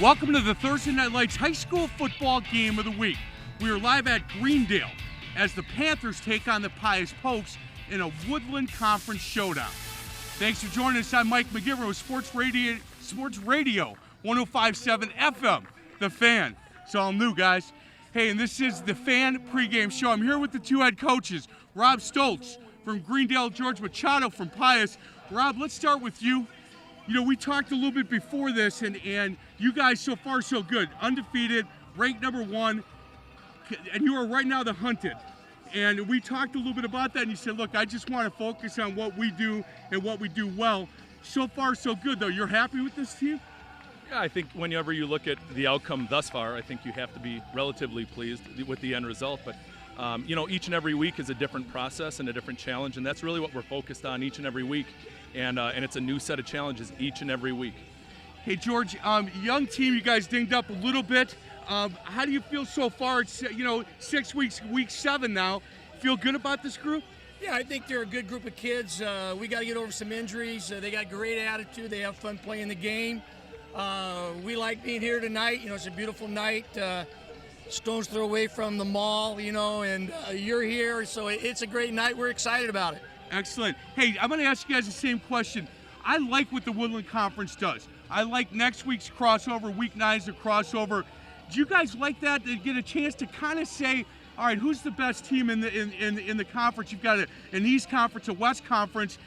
Welcome to the Thursday Night Lights High School Football Game of the Week. We are live at Greendale as the Panthers take on the Pius Popes in a Woodland Conference showdown. Thanks for joining us. I'm Mike McGivern with Sports Radio 105.7 FM, The Fan. It's all new, guys. Hey, and this is the Fan pregame show. I'm here with the two head coaches, Rob Stoltz from Greendale, George Machado from Pius. Rob, let's start with you. You know, we talked a little bit before this, and you guys so far so good. Undefeated, ranked number 1, and you are right now the hunted. And we talked a little bit about that, and you said, look, I just want to focus on what we do and what we do well. So far so good, though. You're happy with this team? Yeah, I think whenever you look at the outcome thus far, I think you have to be relatively pleased with the end result. But, you know, each and every week is a different process and a different challenge, and that's really what we're focused on each and every week. And it's a new set of challenges each and every week. Hey, George, young team, you guys dinged up a little bit. How do you feel so far? It's, 6 weeks, week 7 now. Feel good about this group? Yeah, I think they're a good group of kids. We got to get over some injuries. They got great attitude. They have fun playing the game. We like being here tonight. You know, it's a beautiful night. Stone's throw away from the mall, and you're here, so it's a great night. We're excited about it. Excellent. Hey, I'm going to ask you guys the same question. I like what the Woodland Conference does. I like next week's crossover, week 9's a crossover. Do you guys like that, to get a chance to kind of say, all right, who's the best team in the conference? You've got an East Conference, a West Conference.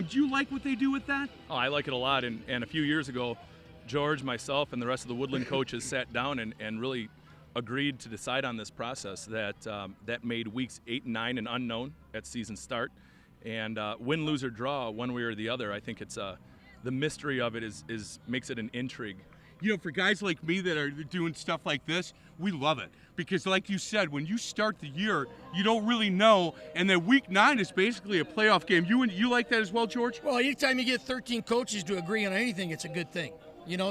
Do you like what they do with that? Oh, I like it a lot. And a few years ago, George, myself, and the rest of the Woodland coaches sat down and really agreed to decide on this process that made weeks 8 and 9 an unknown at season start. And win, lose, or draw, one way or the other, I think it's the mystery of it is makes it an intrigue. For guys like me that are doing stuff like this, we love it. Because like you said, when you start the year, you don't really know, and then week 9 is basically a playoff game. You like that as well, George? Well, anytime you get 13 coaches to agree on anything, it's a good thing.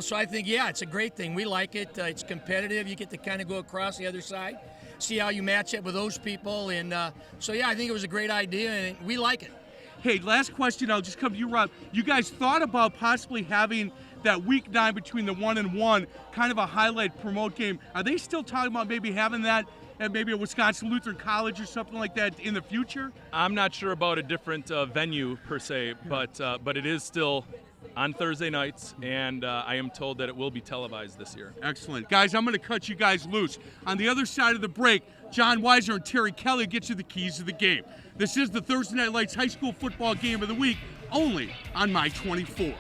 So I think, yeah, it's a great thing. We like it. It's competitive. You get to kind of go across the other side, see how you match up with those people. And so, yeah, I think it was a great idea, and we like it. Hey, last question. I'll just come to you, Rob. You guys thought about possibly having that week 9 between the 1 and 1, kind of a highlight promote game. Are they still talking about maybe having that at maybe a Wisconsin Lutheran College or something like that in the future? I'm not sure about a different venue per se, but it is still on Thursday nights, and I am told that it will be televised this year. Excellent. Guys, I'm going to cut you guys loose. On the other side of the break, John Weiser and Terry Kelly get you the keys to the game. This is the Thursday Night Lights High School Football Game of the Week, only on My 24.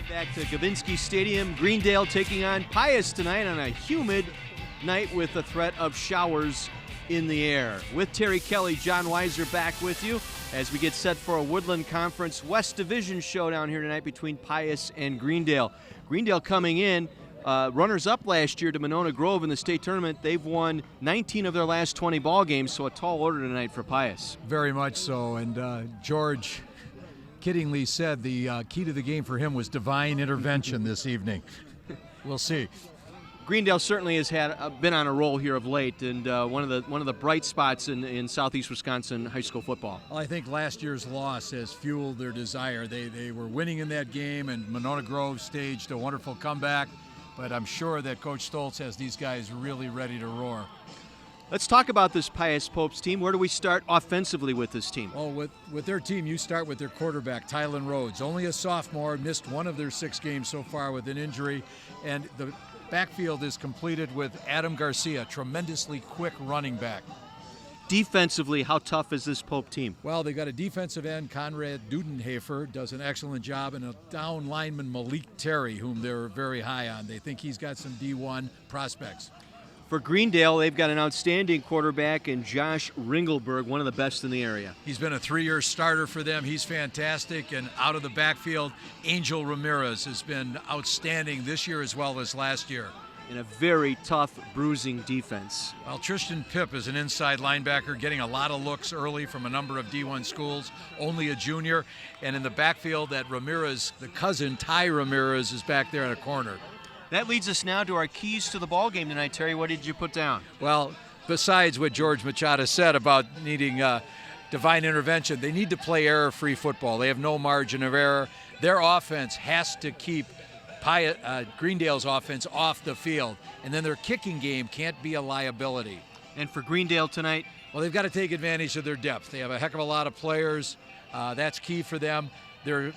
Back to Gavinsky Stadium, Greendale taking on Pius tonight on a humid night with the threat of showers in the air. With Terry Kelly, John Weiser back with you as we get set for a Woodland Conference West Division showdown here tonight between Pius and Greendale. Greendale coming in, runners-up last year to Monona Grove in the state tournament. They've won 19 of their last 20 ball games, so a tall order tonight for Pius. Very much so, and George kiddingly said the key to the game for him was divine intervention this evening. We'll see. Greendale certainly has been on a roll here of late, and one of the bright spots in Southeast Wisconsin high school football. Well, I think last year's loss has fueled their desire. They were winning in that game, and Monona Grove staged a wonderful comeback, but I'm sure that Coach Stoltz has these guys really ready to roar. Let's talk about this Pius Popes team. Where do we start offensively with this team? Well, with their team, you start with their quarterback, Tylen Rhodes. Only a sophomore, missed one of their 6 games so far with an injury. And the backfield is completed with Adam Garcia, tremendously quick running back. Defensively, how tough is this Pope team? Well, they got a defensive end, Conrad Dudenhafer, does an excellent job, and a down lineman, Malik Terry, whom they're very high on. They think he's got some D1 prospects. For Greendale, they've got an outstanding quarterback in Josh Ringelberg, one of the best in the area. He's been a 3-year starter for them. He's fantastic. And out of the backfield, Angel Ramirez has been outstanding this year as well as last year. In a very tough, bruising defense. Well, Tristan Pipp is an inside linebacker, getting a lot of looks early from a number of D1 schools, only a junior. And in the backfield, that Ramirez, the cousin, Ty Ramirez, is back there in a corner. That leads us now to our keys to the ball game tonight. Terry, what did you put down? Well, besides what George Machado said about needing divine intervention, they need to play error-free football. They have no margin of error. Their offense has to keep Greendale's offense off the field, and then their kicking game can't be a liability. And for Greendale tonight? Well, they've got to take advantage of their depth. They have a heck of a lot of players. That's key for them. Their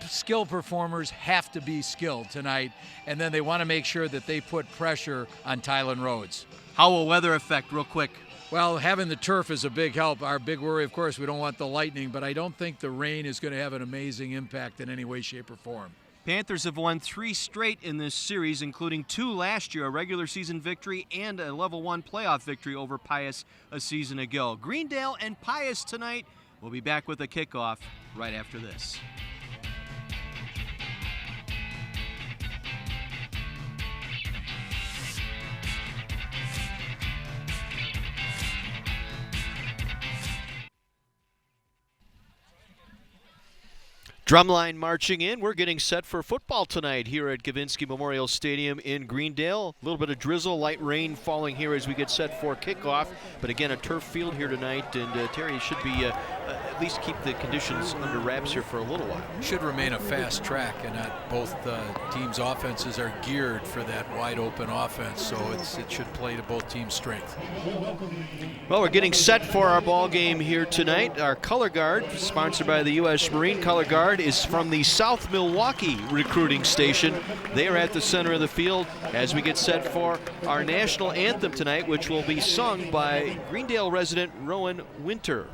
skilled performers have to be skilled tonight, and then they want to make sure that they put pressure on Tylen Rhodes. How will weather affect, real quick? Well, having the turf is a big help. Our big worry, of course, we don't want the lightning, but I don't think the rain is going to have an amazing impact in any way, shape, or form. Panthers have won 3 straight in this series, including 2 last year, a regular season victory and a level 1 playoff victory over Pius a season ago. Greendale and Pius tonight. We'll be back with a kickoff right after this. Drumline marching in. We're getting set for football tonight here at Gavinsky Memorial Stadium in Greendale. A little bit of drizzle, light rain falling here as we get set for kickoff. But again, a turf field here tonight, and Terry should be at least keep the conditions under wraps here for a little while. Should remain a fast track, and both teams' offenses are geared for that wide open offense, so it should play to both teams' strength. Well, we're getting set for our ball game here tonight. Our color guard, sponsored by the U.S. Marine Color Guard, is from the South Milwaukee recruiting station. They are at the center of the field as we get set for our national anthem tonight, which will be sung by Greendale resident Rowan Winter.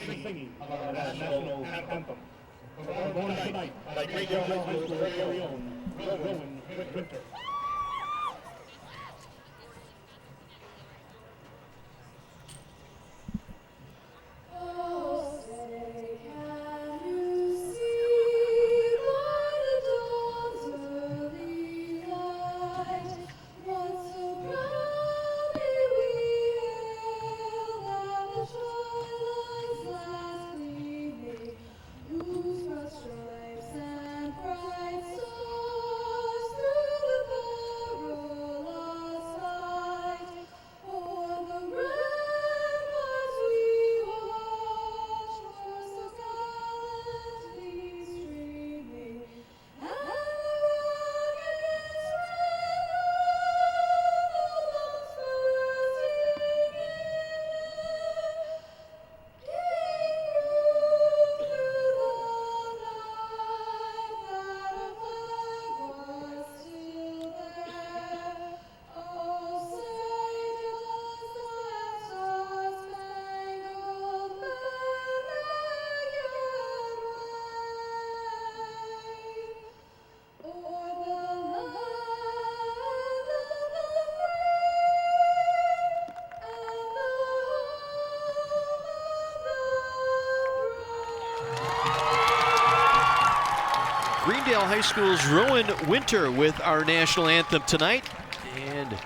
Singing of our national anthem. Performed tonight by Greendale High School's very own Rowan Winter. Greendale High School's Rowan Winter with our national anthem tonight, and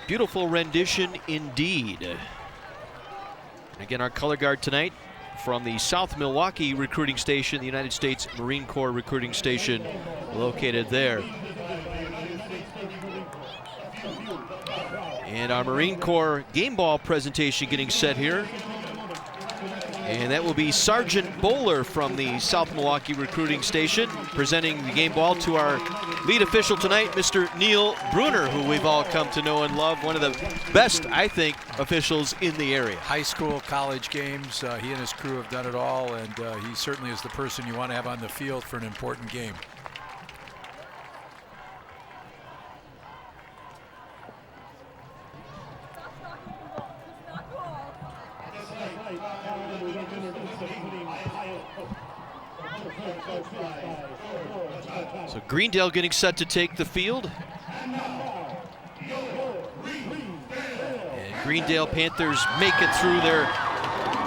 beautiful rendition indeed. And again, our color guard tonight from the South Milwaukee recruiting station, the United States Marine Corps recruiting station located there. And our Marine Corps game ball presentation getting set here. And that will be Sergeant Bowler from the South Milwaukee recruiting station, presenting the game ball to our lead official tonight, Mr. Neil Bruner, who we've all come to know and love. One of the best, I think, officials in the area. High school, college games, he and his crew have done it all, and he certainly is the person you want to have on the field for an important game. So Greendale getting set to take the field. And Greendale Panthers make it through their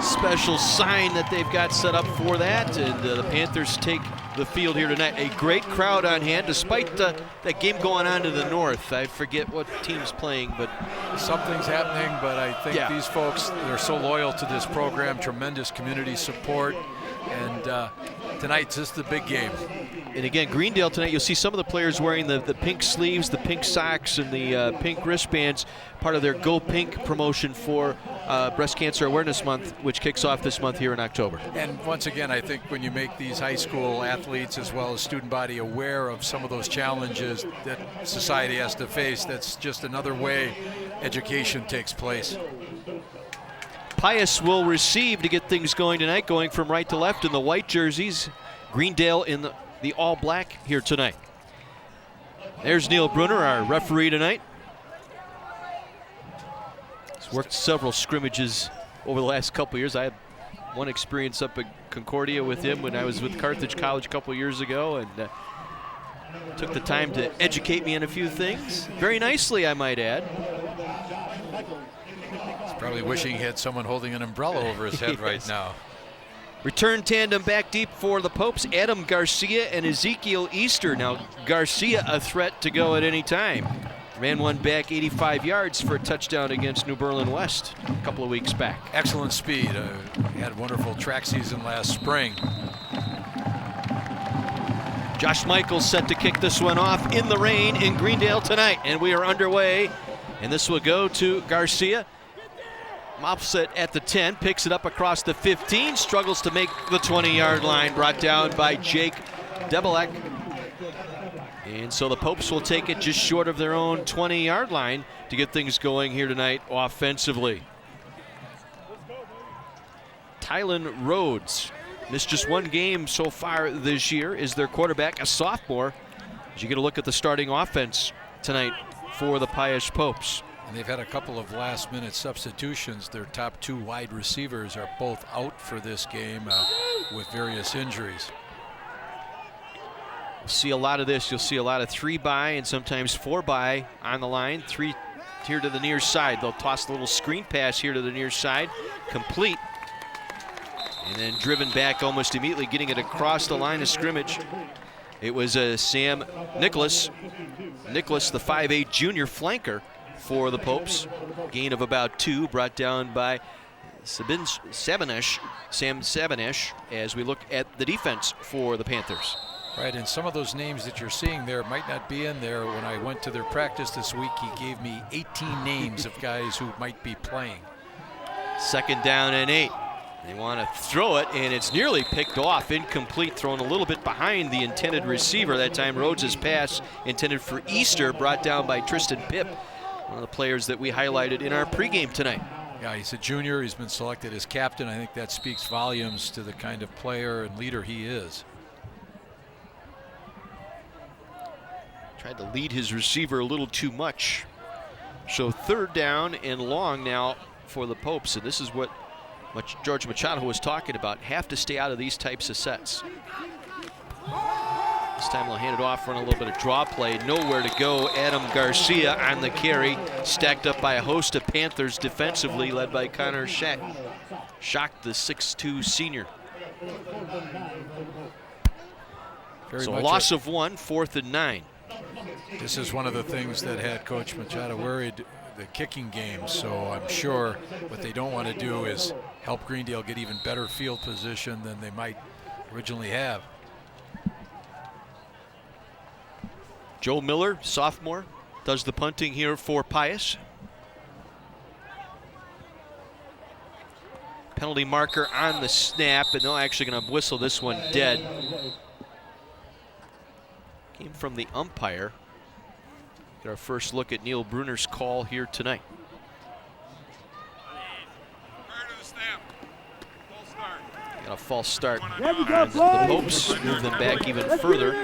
special sign that they've got set up for that. And the Panthers take the field here tonight. A great crowd on hand, despite that game going on to the north. I forget what team's playing, but something's happening. But I think these folks, they're so loyal to this program, tremendous community support, and tonight's just the big game. And again, Greendale tonight, you'll see some of the players wearing the pink sleeves, the pink socks, and the pink wristbands, part of their Go Pink promotion for Breast Cancer Awareness Month, which kicks off this month here in October. And once again, I think when you make these high school athletes as well as student body aware of some of those challenges that society has to face, that's just another way education takes place. Pius will receive to get things going tonight, going from right to left in the white jerseys. Greendale in the all black here tonight. There's Neil Brunner, our referee tonight. He's worked several scrimmages over the last couple of years. I had one experience up at Concordia with him when I was with Carthage College a couple of years ago, and took the time to educate me on a few things. Very nicely, I might add. He's probably wishing he had someone holding an umbrella over his head right now. Return tandem back deep for the Popes, Adam Garcia and Ezekiel Easter. Now Garcia a threat to go at any time. Ran one back 85 yards for a touchdown against New Berlin West a couple of weeks back. Excellent speed. He had a wonderful track season last spring. Josh Michaels set to kick this one off in the rain in Greendale tonight. And we are underway. And this will go to Garcia. Offset at the 10, picks it up across the 15, struggles to make the 20-yard line, brought down by Jake Debelek. And so the Popes will take it just short of their own 20-yard line to get things going here tonight offensively. Tylen Rhodes missed just one game so far this year, is their quarterback, a sophomore. As you get a look at the starting offense tonight for the Pius Popes. And they've had a couple of last-minute substitutions. Their top two wide receivers are both out for this game with various injuries. You'll see a lot of this. You'll see a lot of 3-by and sometimes 4-by on the line. 3 here to the near side. They'll toss the little screen pass here to the near side. Complete. And then driven back almost immediately, getting it across the line of scrimmage. It was Sam Nicholas. Nicholas, the 5'8 junior flanker for the Popes. Gain of about 2, brought down by Sam Savanish, as we look at the defense for the Panthers. Right, and some of those names that you're seeing there might not be in there. When I went to their practice this week, he gave me 18 names of guys who might be playing. 2nd down and 8. They want to throw it, and it's nearly picked off, incomplete, thrown a little bit behind the intended receiver. That time Rhodes' pass intended for Easter, brought down by Tristan Pipp, one of the players that we highlighted in our pregame tonight. Yeah, he's a junior. He's been selected as captain. I think that speaks volumes to the kind of player and leader he is. Tried to lead his receiver a little too much. So 3rd down and long now for the Popes, and this is what George Machado was talking about. Have to stay out of these types of sets. This time they'll hand it off, run a little bit of draw play. Nowhere to go. Adam Garcia on the carry, stacked up by a host of Panthers defensively, led by Connor Shack. Shocked, the 6'2 senior. So a loss of 1, 4th and 9. This is one of the things that had Coach Machado worried, the kicking game. So I'm sure what they don't want to do is help Greendale get even better field position than they might originally have. Joe Miller, sophomore, does the punting here for Pius. Penalty marker on the snap, and they're actually going to whistle this one dead. Came from the umpire. Get our first look at Neil Brunner's call here tonight. Got a false start. The Popes move them back even further.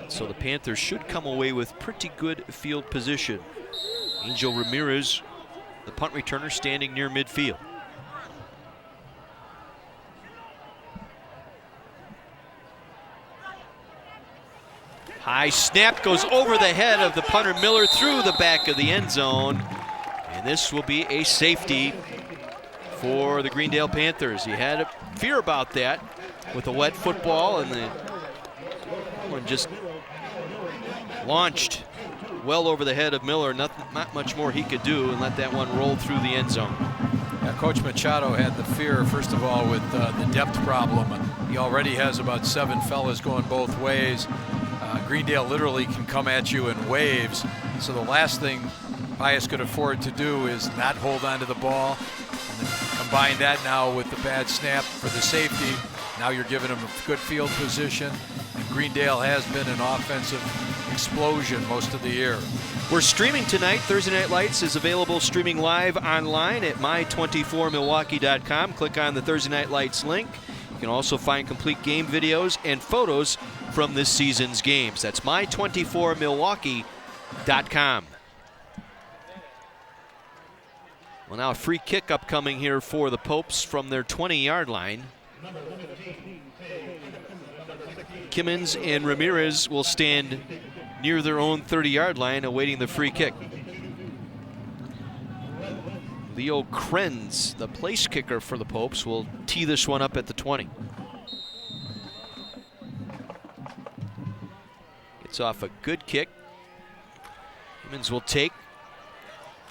So the Panthers should come away with pretty good field position. Angel Ramirez, the punt returner, standing near midfield. High snap goes over the head of the punter Miller through the back of the end zone. And this will be a safety for the Greendale Panthers. He had a fear about that with a wet football, and the one just launched well over the head of Miller. Not much more he could do, and let that one roll through the end zone. Yeah, Coach Machado had the fear, first of all, with the depth problem. He already has about 7 fellas going both ways. Greendale literally can come at you in waves. So the last thing Pius could afford to do is not hold on to the ball. And then combine that now with the bad snap for the safety. Now you're giving him a good field position. And Greendale has been an offensive explosion most of the year. We're streaming tonight. Thursday Night Lights is available streaming live online at my24milwaukee.com. Click on the Thursday Night Lights link. You can also find complete game videos and photos from this season's games. That's my24milwaukee.com. Well, now a free kick upcoming here for the Popes from their 20-yard line. Kimmins and Ramirez will stand near their own 30-yard line awaiting the free kick. Leo Krenz, the place kicker for the Popes, will tee this one up at the 20. Gets off a good kick. Kimmins will take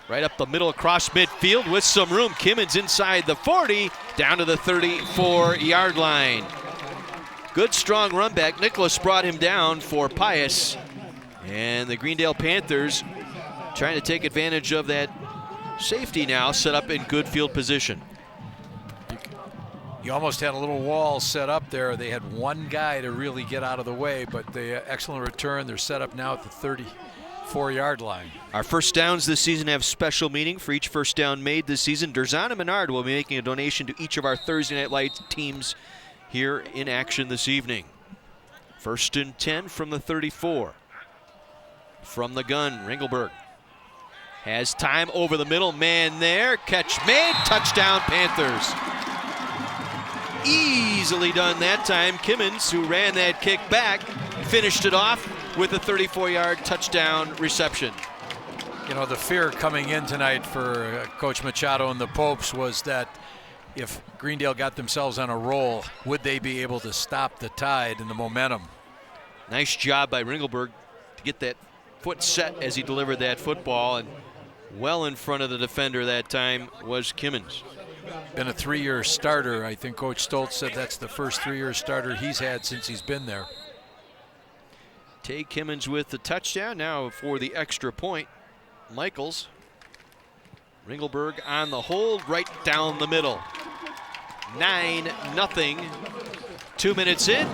right up the middle across midfield with some room. Kimmins inside the 40, down to the 34-yard line. Good strong run back. Nicholas brought him down for Pius. And the Greendale Panthers trying to take advantage of that safety now, set up in good field position. You almost had a little wall set up there. They had one guy to really get out of the way, but the excellent return. They're set up now at the 34-yard line. Our first downs this season have special meaning. For each first down made this season, Derzana Menard will be making a donation to each of our Thursday Night Lights teams here in action this evening. 1st and 10 from the 34. From the gun, Ringelberg has time over the middle, man there, catch made, touchdown Panthers. Easily done that time. Kimmins, who ran that kick back, finished it off with a 34-yard touchdown reception. You know, the fear coming in tonight for Coach Machado and the Popes was that if Greendale got themselves on a roll, would they be able to stop the tide and the momentum? Nice job by Ringelberg to get that foot set as he delivered that football, and well in front of the defender that time was Kimmins. Been a 3-year starter. I think Coach Stoltz said that's the first 3-year starter he's had since he's been there. Tay Kimmins with the touchdown. Now for the extra point, Michaels. Ringelberg on the hold, right down the middle. 9-0. 2 minutes in.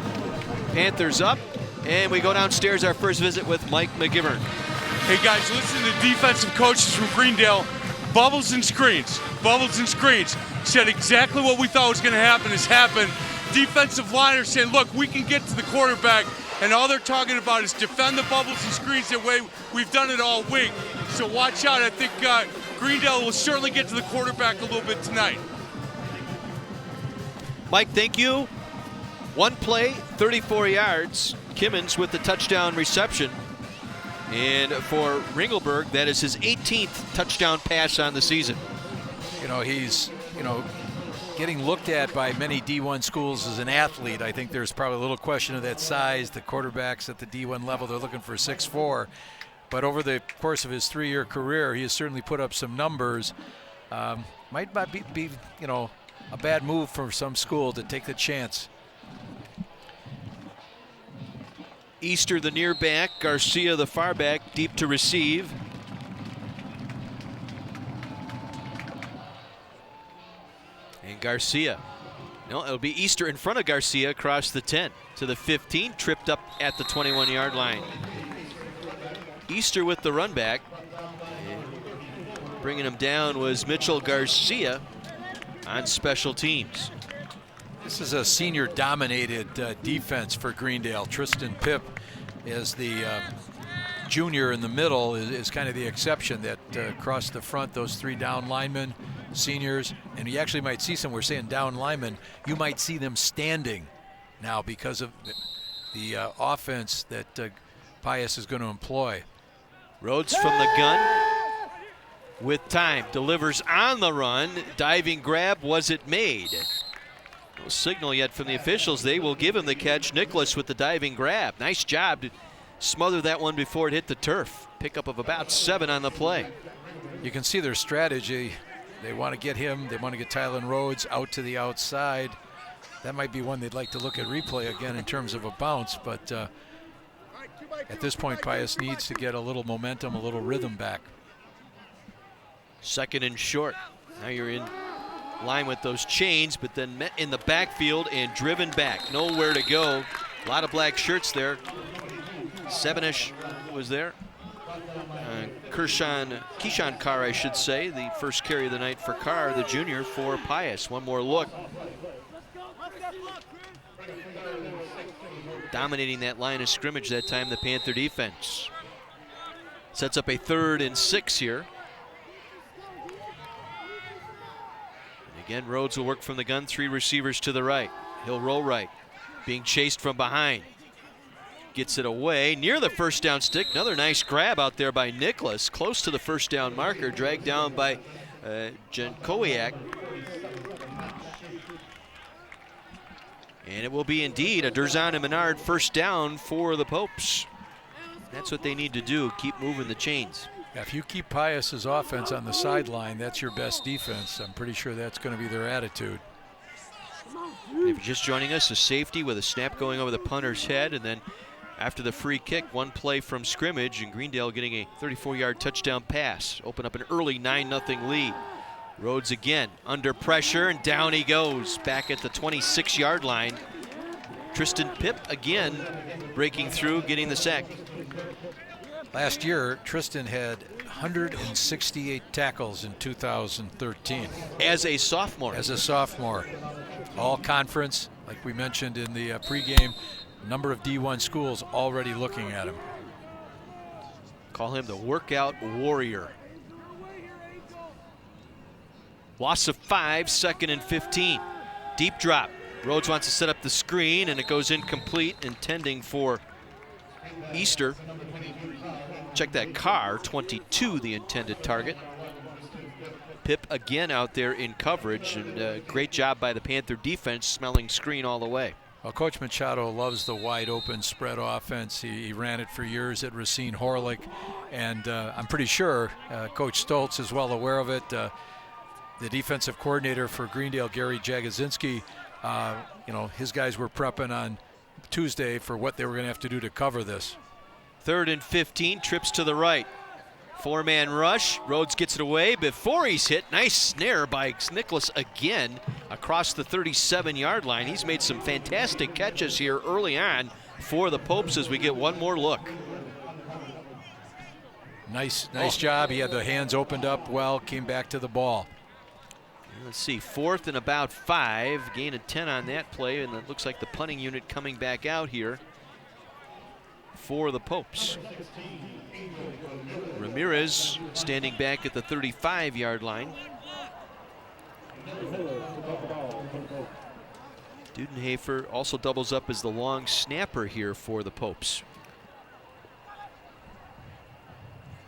Panthers up. And we go downstairs, our first visit with Mike McGivern. Hey guys, listen to the defensive coaches from Greendale. Bubbles and screens. Bubbles and screens. Said exactly what we thought was going to happen has happened. Defensive liners saying, look, we can get to the quarterback. And all they're talking about is defend the bubbles and screens the way we've done it all week. So watch out. I think Greendale will certainly get to the quarterback a little bit tonight. Mike, thank you. One play, 34 yards. Kimmins with the touchdown reception. And for Ringelberg, that is his 18th touchdown pass on the season. You know, he's, getting looked at by many D1 schools as an athlete. I think there's probably a little question of that size. The quarterbacks at the D1 level, they're looking for 6'4". But over the course of his 3-year career, he has certainly put up some numbers. Might not be a bad move for some school to take the chance. Easter, the near back. Garcia, the far back, deep to receive. And Garcia. No, it'll be Easter in front of Garcia across the 10 to the 15, tripped up at the 21-yard line. Easter with the run back. And bringing him down was Mitchell Garcia on special teams. This is a senior-dominated defense for Greendale. Tristan Pipp is the junior in the middle, is kind of the exception that across the front, those 3 down linemen, seniors, and you actually might see some, we're saying down linemen, you might see them standing now because of the offense that Pius is going to employ. Rhodes from the gun. with time. Delivers on the run. Diving grab. Was it made? No signal yet from the officials. They will give him the catch. Nicholas with the diving grab. Nice job to smother that one before it hit the turf. Pickup of about 7 on the play. You can see their strategy. They want to get him. They want to get Tylen Rhodes out to the outside. That might be one they'd like to look at replay again in terms of a bounce, but at this point, Pius needs to get a little momentum, a little rhythm back. 2nd and short. Now you're in line with those chains, but then met in the backfield and driven back. Nowhere to go. A lot of black shirts there. Sebenish was there. Keyshawn Carr, I should say, the first carry of the night for Carr, the junior for Pius. One more look. Dominating that line of scrimmage that time, the Panther defense. Sets up a 3rd and 6 here. And again, Rhodes will work from the gun, 3 receivers to the right. He'll roll right, being chased from behind. Gets it away near the first down stick. Another nice grab out there by Nicholas, close to the first down marker, dragged down by Jankowiak. And it will be indeed a Durzan and Menard first down for the Popes. That's what they need to do, keep moving the chains. If you keep Pius's offense on the sideline, that's your best defense. I'm pretty sure that's going to be their attitude. If you're just joining us, a safety with a snap going over the punter's head, and then after the free kick, one play from scrimmage, and Greendale getting a 34-yard touchdown pass. Open up an early 9-0 lead. Rhodes again under pressure, and down he goes back at the 26-yard line. Tristan Pipp again breaking through, getting the sack. Last year, Tristan had 168 tackles in 2013. As a sophomore. As a sophomore. All conference, like we mentioned in the pregame, a number of D1 schools already looking at him. Call him the workout warrior. Loss of 5, 2nd and 15. Deep drop. Rhodes wants to set up the screen, and it goes incomplete, intending for Easter. Check that, Carr, 22, the intended target. Pipp again out there in coverage, and great job by the Panther defense, smelling screen all the way. Well, Coach Machado loves the wide open spread offense. He ran it for years at Racine Horlick, and I'm pretty sure Coach Stoltz is well aware of it. The defensive coordinator for Greendale, Gary Jagosinski, his guys were prepping on Tuesday for what they were going to have to do to cover this. 3rd and 15, trips to the right. 4-man rush. Rhodes gets it away before he's hit. Nice snare by Nicholas again across the 37-yard line. He's made some fantastic catches here early on for the Popes as we get one more look. Nice job. He had the hands opened up well, came back to the ball. Let's see, 4th and about 5. Gain of 10 on that play, and it looks like the punting unit coming back out here for the Popes. Ramirez standing back at the 35-yard line. Dudenhafer also doubles up as the long snapper here for the Popes.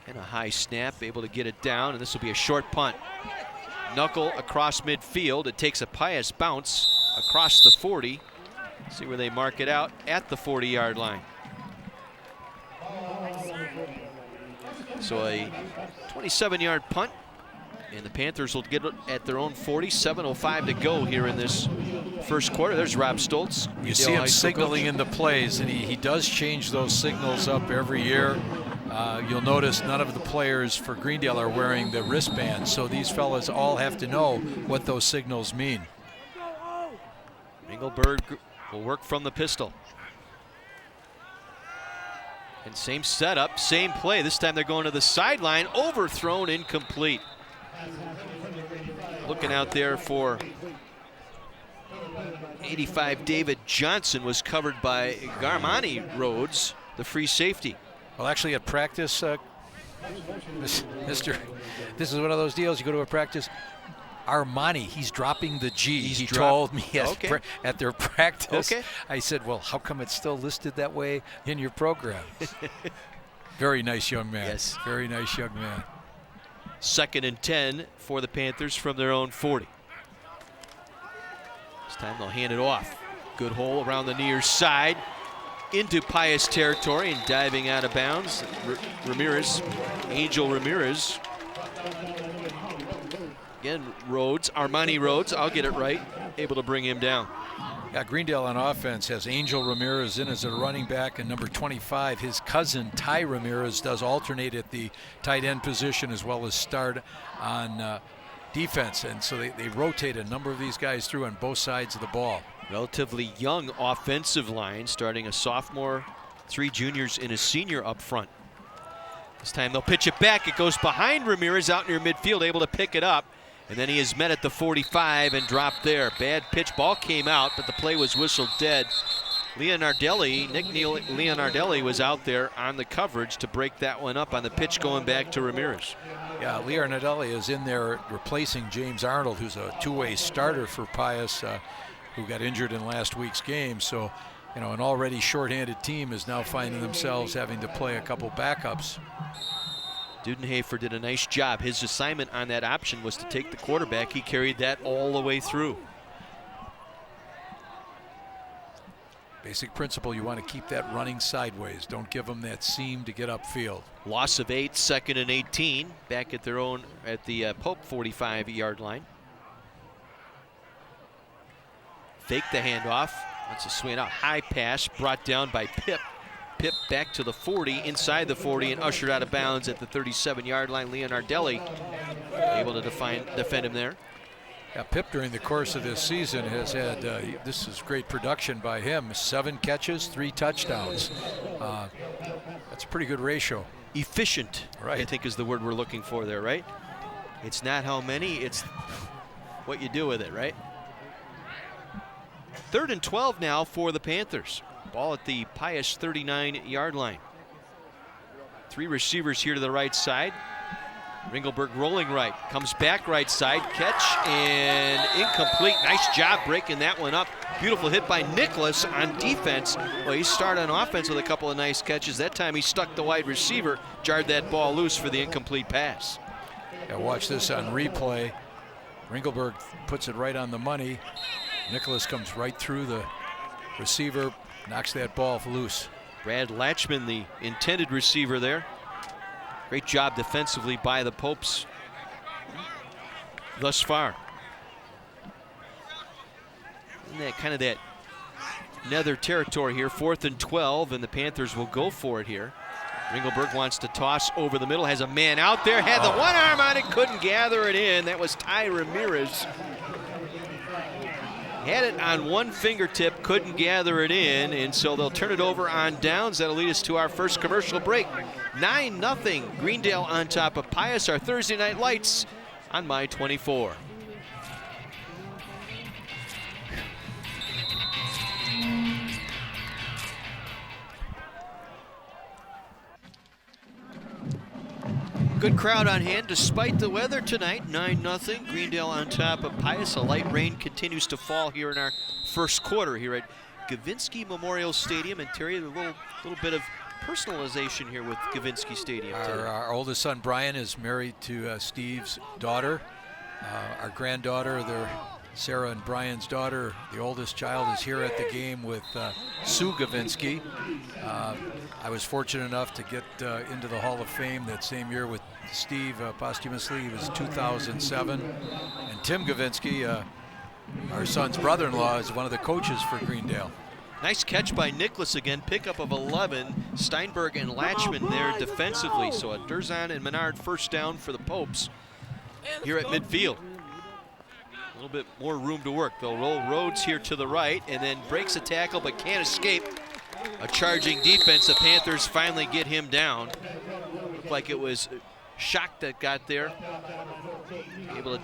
And a high snap, able to get it down, and this will be a short punt. Knuckle across midfield. It takes a Pius bounce across the 40. See where they mark it out at the 40-yard line. So a 27-yard punt, and the Panthers will get it at their own 40. 7:05 to go here in this first quarter. There's Rob Stoltz. You see him signaling in the plays, and he does change those signals up every year. You'll notice none of the players for Greendale are wearing the wristbands, so these fellas all have to know what those signals mean. Engelberg will work from the pistol. And same setup, same play. This time they're going to the sideline. Overthrown, incomplete. Looking out there for 85, David Johnson was covered by Garmani Rhodes, the free safety. Well, actually at practice, Mister, this is one of those deals. You go to a practice, Armani, he's dropping the G. He told me at their practice. Okay. I said, well, how come it's still listed that way in your program? Very nice young man. Yes. Very nice young man. 2nd and 10 for the Panthers from their own 40. This time they'll hand it off. Good hole around the near side into Pius territory and diving out of bounds. Ramirez, Angel Ramirez. Again, Rhodes, Armani Rhodes, I'll get it right, able to bring him down. Yeah, Greendale on offense has Angel Ramirez in as a running back, and number 25, his cousin Ty Ramirez, does alternate at the tight end position as well as start on defense. And so they rotate a number of these guys through on both sides of the ball. Relatively young offensive line, starting a sophomore, 3 juniors, and a senior up front. This time they'll pitch it back. It goes behind Ramirez out near midfield, able to pick it up. And then he is met at the 45 and dropped there. Bad pitch, ball came out, but the play was whistled dead. Nick Leonardelli was out there on the coverage to break that one up on the pitch going back to Ramirez. Yeah, Leonardelli is in there replacing James Arnold, who's a two-way starter for Pius, who got injured in last week's game. So, an already shorthanded team is now finding themselves having to play a couple backups. Dudenhofer did a nice job. His assignment on that option was to take the quarterback. He carried that all the way through. Basic principle, you want to keep that running sideways. Don't give them that seam to get upfield. Loss of 8, 2nd and 18, back at their own, at the Pope 45-yard line. Fake the handoff. Wants to swing out. High pass brought down by Pip. Pip back to the 40, inside the 40, and ushered out of bounds at the 37-yard line. Leonardelli able to defend him there. Yeah, Pip during the course of this season has had, this is great production by him, 7 catches, 3 touchdowns. That's a pretty good ratio. Efficient, right, I think is the word we're looking for there, right? It's not how many, it's what you do with it, right? 3rd and 12 now for the Panthers. Ball at the Pius 39-yard line. 3 receivers here to the right side. Ringelberg rolling right, comes back right side, catch and incomplete. Nice job breaking that one up. Beautiful hit by Nicholas on defense. Well, he started on offense with a couple of nice catches. That time he stuck the wide receiver, jarred that ball loose for the incomplete pass. Yeah, watch this on replay. Ringelberg puts it right on the money. Nicholas comes right through the receiver, knocks that ball loose. Brad Latchman, the intended receiver there. Great job defensively by the Popes thus far. Isn't that kind of that nether territory here? 4th and 12, and the Panthers will go for it here. Ringelberg wants to toss over the middle, has a man out there, had the one arm on it, couldn't gather it in. That was Ty Ramirez. Had it on one fingertip, couldn't gather it in, and so they'll turn it over on downs. That'll lead us to our first commercial break. 9-0, Greendale on top of Pius, our Thursday night lights on My 24. Good crowd on hand despite the weather tonight. 9-0, Greendale on top of Pius. A light rain continues to fall here in our first quarter here at Gavinsky Memorial Stadium. And Terry, a little bit of personalization here with Gavinsky Stadium. Our oldest son Brian is married to Steve's daughter. Our granddaughter, Sarah and Brian's daughter, the oldest child, is here at the game with Sue Gavinsky. I was fortunate enough to get into the Hall of Fame that same year with Steve posthumously. He was 2007. And Tim Gavinsky, our son's brother-in-law, is one of the coaches for Greendale. Nice catch by Nicholas again, pickup of 11. Steinberg and Latchman there defensively. So a Durzan and Menard first down for the Popes here at midfield. A little bit more room to work. They'll roll Rhodes here to the right and then breaks a tackle but can't escape a charging defense. The Panthers finally get him down. Looked like it was Shock that got there. Able to.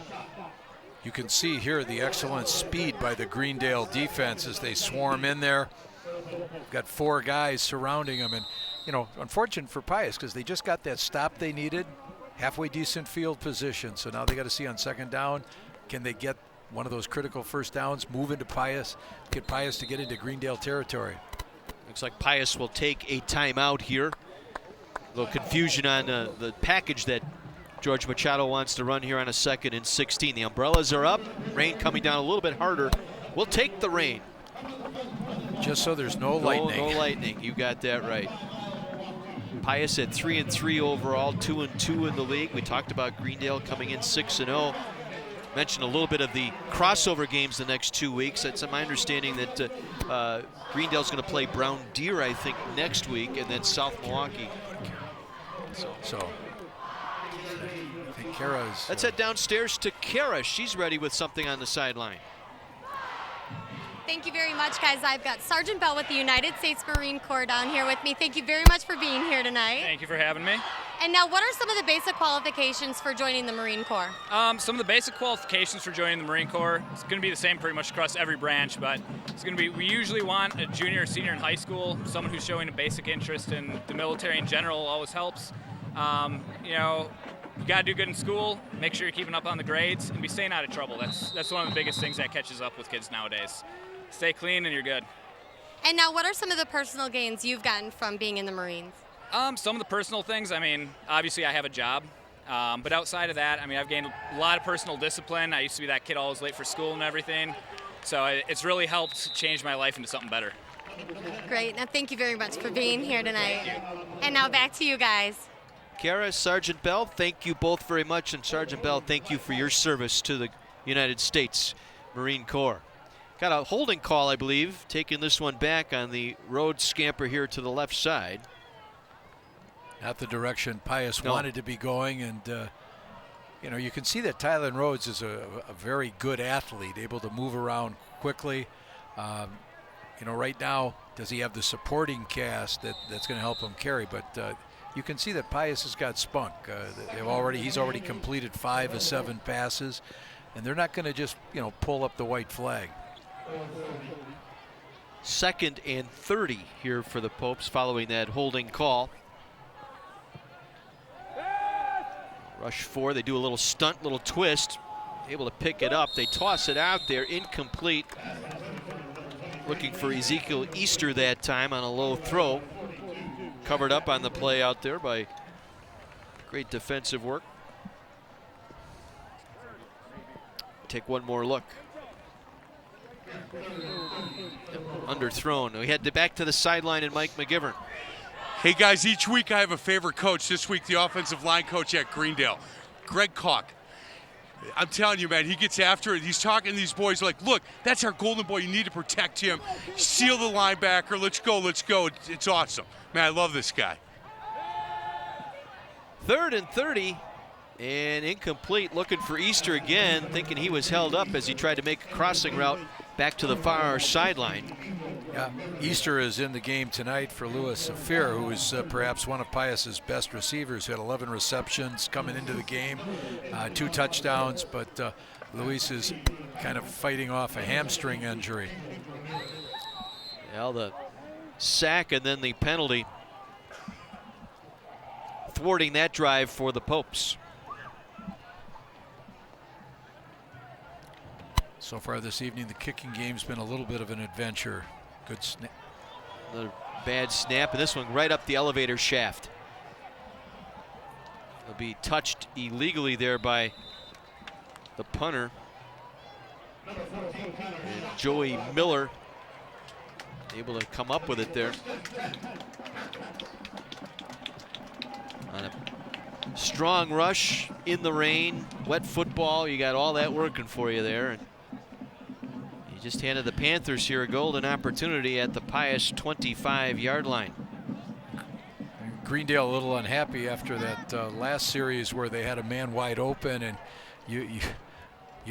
You can see here the excellent speed by the Greendale defense as they swarm in there. Got 4 guys surrounding them, and unfortunate for Pius because they just got that stop they needed. Halfway decent field position, so now they got to see on 2nd down, can they get one of those critical first downs, move into Pius, get Pius to get into Greendale territory. Looks like Pius will take a timeout here. A little confusion on the package that George Machado wants to run here on a 2nd and 16. The umbrellas are up. Rain coming down a little bit harder. We'll take the rain. Just so there's no lightning. No lightning. You got that right. Pius at 3-3 overall, 2-2 in the league. We talked about Greendale coming in 6-0. Mentioned a little bit of the crossover games the next 2 weeks. It's my understanding that Greendale's going to play Brown Deer, I think, next week, and then South Milwaukee. So I think Kara's. Let's head downstairs to Kara. She's ready with something on the sideline. Thank you very much, guys. I've got Sergeant Bell with the United States Marine Corps down here with me. Thank you very much for being here tonight. Thank you for having me. And now, what are some of the basic qualifications for joining the Marine Corps? Some of the basic qualifications for joining the Marine Corps, it's going to be the same pretty much across every branch, but it's going to be, we usually want a junior or senior in high school, someone who's showing a basic interest in the military in general always helps. You know, you got to do good in school, make sure you're keeping up on the grades, and be staying out of trouble. That's one of the biggest things that catches up with kids nowadays. Stay clean and you're good. And now, what are some of the personal gains you've gotten from being in the Marines? Some of the personal things, I mean, obviously I have a job, but outside of that, I mean, I've gained a lot of personal discipline. I used to be that kid always late for school and everything, so it's really helped change my life into something better. Great. Now, thank you very much for being here tonight. And now back to you guys. Kara, Sergeant Bell, thank you both very much, and Sergeant Bell, thank you for your service to the United States Marine Corps. Got a holding call, I believe, taking this one back on the road scamper here to the left side. Not the direction Pius wanted to be going, and you know, you can see that Tylen Rhodes is a very good athlete, able to move around quickly. You know, right now, does he have the supporting cast that's going to help him carry? But you can see that Pius has got spunk. He's already completed 5 of 7 passes, and they're not going to just, you know, pull up the white flag. 2nd and 30 here for the Popes following that holding call. Rush 4, they do a little stunt, little twist, able to pick it up. They toss it out there, incomplete. Looking for Ezekiel Easter that time on a low throw. Covered up on the play out there by great defensive work. Take one more look. Underthrown. We head back to the sideline and Mike McGivern. Hey guys, each week I have a favorite coach. This week, the offensive line coach at Greendale, Greg Koch. I'm telling you, man, he gets after it. He's talking to these boys like, look, that's our golden boy. You need to protect him. Seal the linebacker. Let's go, let's go. It's awesome. Man, I love this guy. 3rd and 30, and incomplete. Looking for Easter again, thinking he was held up as he tried to make a crossing route back to the far sideline. Yeah, Easter is in the game tonight for Louis Safir, who is perhaps one of Pius's best receivers. He had 11 receptions coming into the game, 2 touchdowns, but Luis is kind of fighting off a hamstring injury. Well, the sack and then the penalty thwarting that drive for the Popes. So far this evening, the kicking game's been a little bit of an adventure. Good snap. Another bad snap, and this one right up the elevator shaft. It'll be touched illegally there by the punter. And Joey Miller able to come up with it there. On a strong rush in the rain, wet football, you got all that working for you there. And just handed the Panthers here a golden opportunity at the Pius 25-yard line. Greendale a little unhappy after that last series where they had a man wide open, and you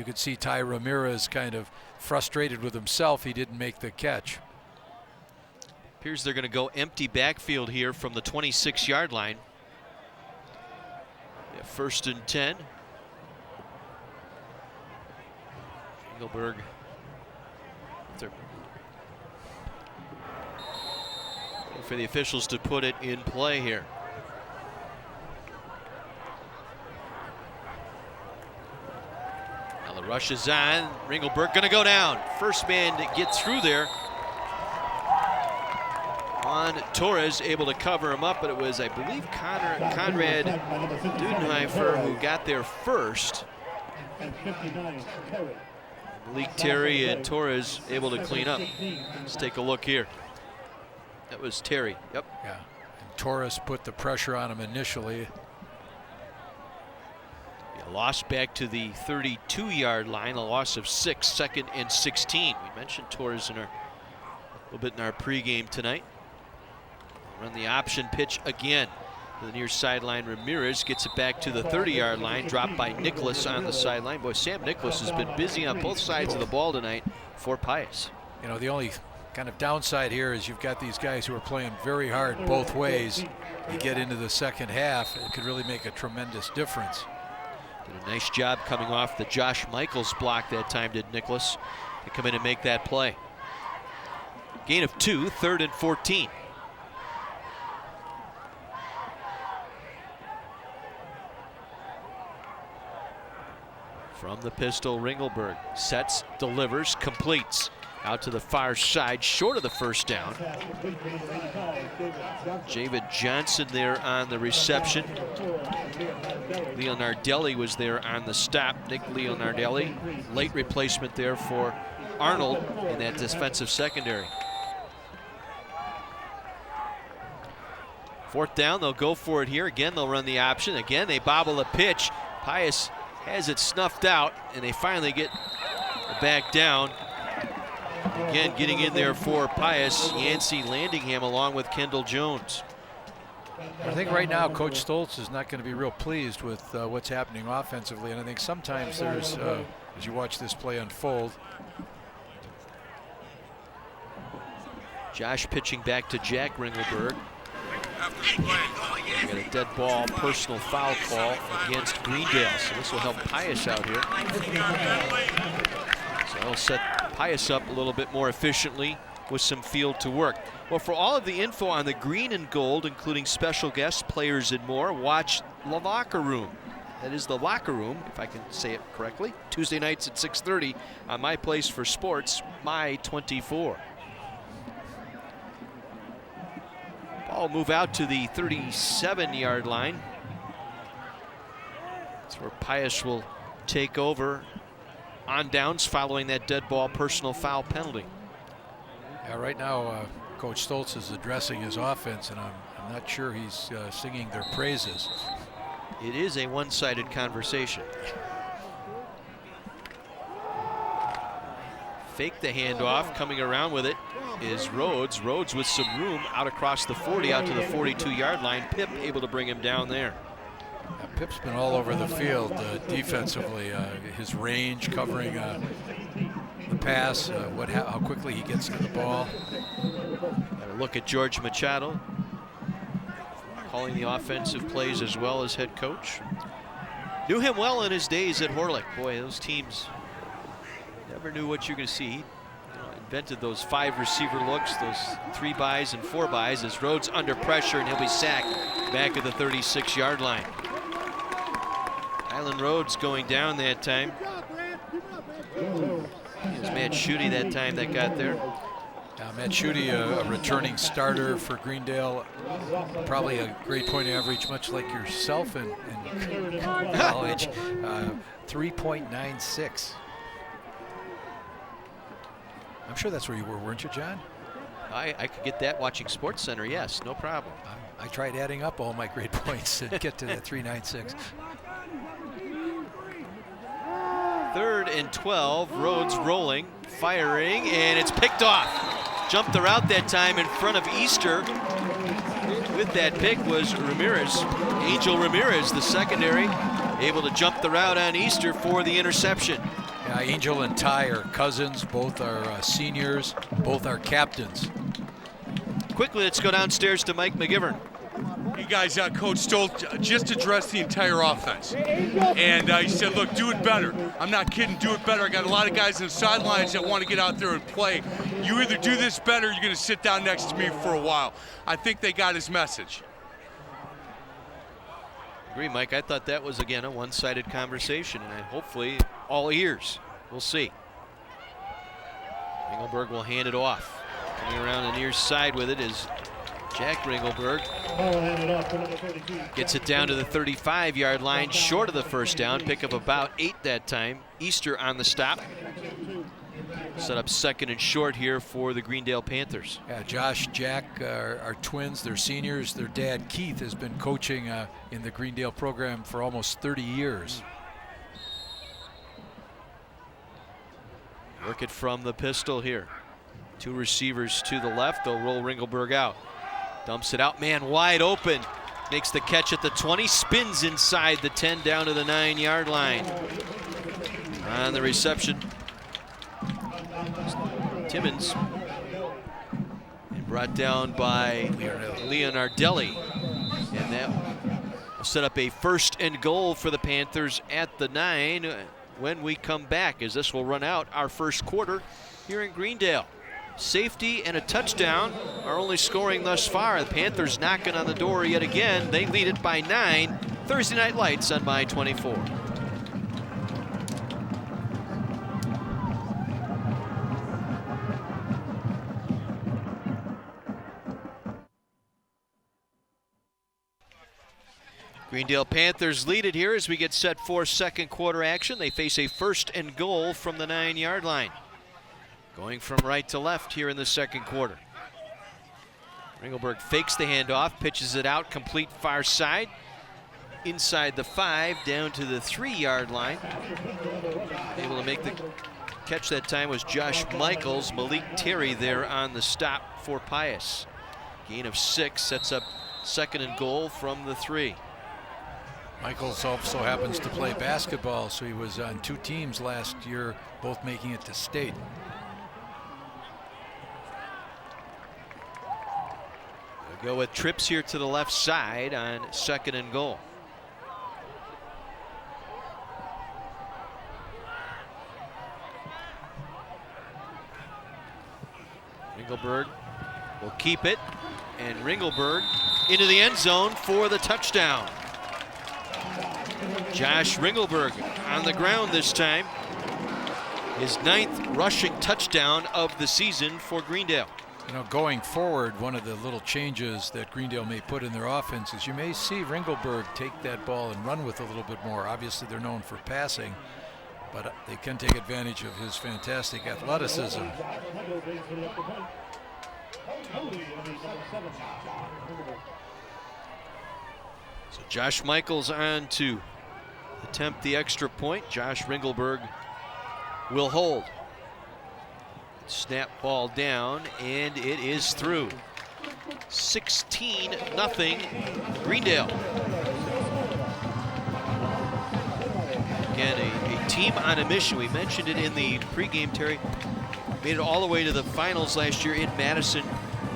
could see Ty Ramirez kind of frustrated with himself. He didn't make the catch. Appears they're going to go empty backfield here from the 26-yard line. Yeah, 1st and 10. Engelberg. For the officials to put it in play here. Now the rush is on. Ringelberg going to go down. First man to get through there. on Torres, able to cover him up, but it was, I believe, Conrad Dudenheifer who got there first. Malik Terry and Torres able to clean up. Let's take a look here. That was Terry. Yep. Yeah. And Torres put the pressure on him initially. A loss back to the 32-yard line, a loss of 6, 2nd and 16. We mentioned Torres a little bit in our pregame tonight. Run the option pitch again. To the near sideline, Ramirez gets it back to the 30-yard line, dropped by Nicholas on the sideline. Boy, Sam Nicholas has been busy on both sides of the ball tonight for Pius. You know, the only kind of downside here is you've got these guys who are playing very hard both ways. You get into the second half, it could really make a tremendous difference. Did a nice job coming off the Josh Michaels block that time, did Nicholas, to come in and make that play. Gain of 2, 3rd and 14. From the pistol, Ringelberg sets, delivers, completes. Out to the far side, short of the first down. Javid Johnson there on the reception. Leonardelli was there on the stop. Nick Leonardelli, late replacement there for Arnold in that defensive secondary. 4th down, they'll go for it here. Again, they'll run the option. Again, they bobble the pitch. Pius has it snuffed out, and they finally get back down. Again, getting in there for Pius, Yancey Landingham along with Kendall Jones. I think right now Coach Stoltz is not going to be real pleased with what's happening offensively, and I think sometimes there's, as you watch this play unfold. Josh pitching back to Jack Ringelberg. We got a dead ball personal foul call against Greendale, so this will help Pius out here. So it'll set Pius up a little bit more efficiently with some field to work. Well, for all of the info on the green and gold, including special guests, players, and more, watch The Locker Room. That is The Locker Room, if I can say it correctly. Tuesday nights at 6:30 on My Place for Sports, My 24. Ball move out to the 37-yard line. That's where Pius will take over on downs following that dead ball personal foul penalty. Yeah, right now Coach Stoltz is addressing his offense, and I'm not sure he's singing their praises. It is a one-sided conversation. Fake the handoff, coming around with it is Rhodes. Rhodes with some room out across the 40, out to the 42-yard line. Pip able to bring him down there. Pip's been all over the field defensively. His range covering the pass, how quickly he gets to the ball. Got a look at George Machado, calling the offensive plays as well as head coach. Knew him well in his days at Horlick. Boy, those teams never knew what you're going to see. He invented those 5 receiver looks, those 3 buys and 4 buys as Rhodes under pressure, and he'll be sacked back at the 36-yard line. Kylan Rhodes going down that time. It was Matt Schutte that time that got there. Matt Schutte, a returning starter for Greendale, probably a grade point average, much like yourself in college, 3.96. I'm sure that's where you were, weren't you, John? I could get that watching Sports Center, yes, no problem. I tried adding up all my grade points and get to that 3.96. 3rd and 12, Rhodes rolling, firing, and it's picked off. Jumped the route that time in front of Easter. With that pick was Ramirez, Angel Ramirez, the secondary, able to jump the route on Easter for the interception. Yeah, Angel and Ty are cousins, both are seniors, both are captains. Quickly, let's go downstairs to Mike McGivern. Hey guys, Coach Stoltz just addressed the entire offense. And he said, look, do it better. I'm not kidding, do it better. I got a lot of guys on the sidelines that want to get out there and play. You either do this better or you're going to sit down next to me for a while. I think they got his message. Agree, Mike. I thought that was, again, a one-sided conversation, and hopefully all ears. We'll see. Engelberg will hand it off. Coming around the near side with it is Jack Ringelberg Ball handed off to number 32. gets it down to the 35-yard line, short of the first down. Pick up about 8 that time. Easter on the stop. Set up second and short here for the Greendale Panthers. Yeah, Josh, Jack are twins. They're seniors. Their dad, Keith, has been coaching in the Greendale program for almost 30 years. Work it from the pistol here. 2 receivers to the left. They'll roll Ringelberg out. Dumps it out, man wide open. Makes the catch at the 20, spins inside the 10 down to the 9-yard line. On the reception, Timmons. And brought down by Leonardelli. And that will set up a first and goal for the Panthers at the 9 when we come back, as this will run out our first quarter here in Greendale. Safety and a touchdown are only scoring thus far. The Panthers knocking on the door yet again. They lead it by 9. Thursday Night Lights on My 24. Greendale Panthers lead it here as we get set for second quarter action. They face a first and goal from the 9-yard line. Going from right to left here in the second quarter. Ringelberg fakes the handoff, pitches it out, complete far side. Inside the 5, down to the 3-yard line. Able to make the catch that time was Josh Michaels. Malik Terry there on the stop for Pius. Gain of 6 sets up second and goal from the 3. Michaels also happens to play basketball, so he was on 2 teams last year, both making it to state. We'll go with trips here to the left side on second and goal. Ringelberg will keep it, and Ringelberg into the end zone for the touchdown. Josh Ringelberg on the ground this time. His 9th rushing touchdown of the season for Greendale. You know, going forward, one of the little changes that Greendale may put in their offense is you may see Ringelberg take that ball and run with a little bit more. Obviously, they're known for passing, but they can take advantage of his fantastic athleticism. So Josh Michaels on to attempt the extra point. Josh Ringelberg will hold. Snap ball down, and it is through. 16-0 Greendale. Again, a team on a mission. We mentioned it in the pregame, Terry. Made it all the way to the finals last year in Madison.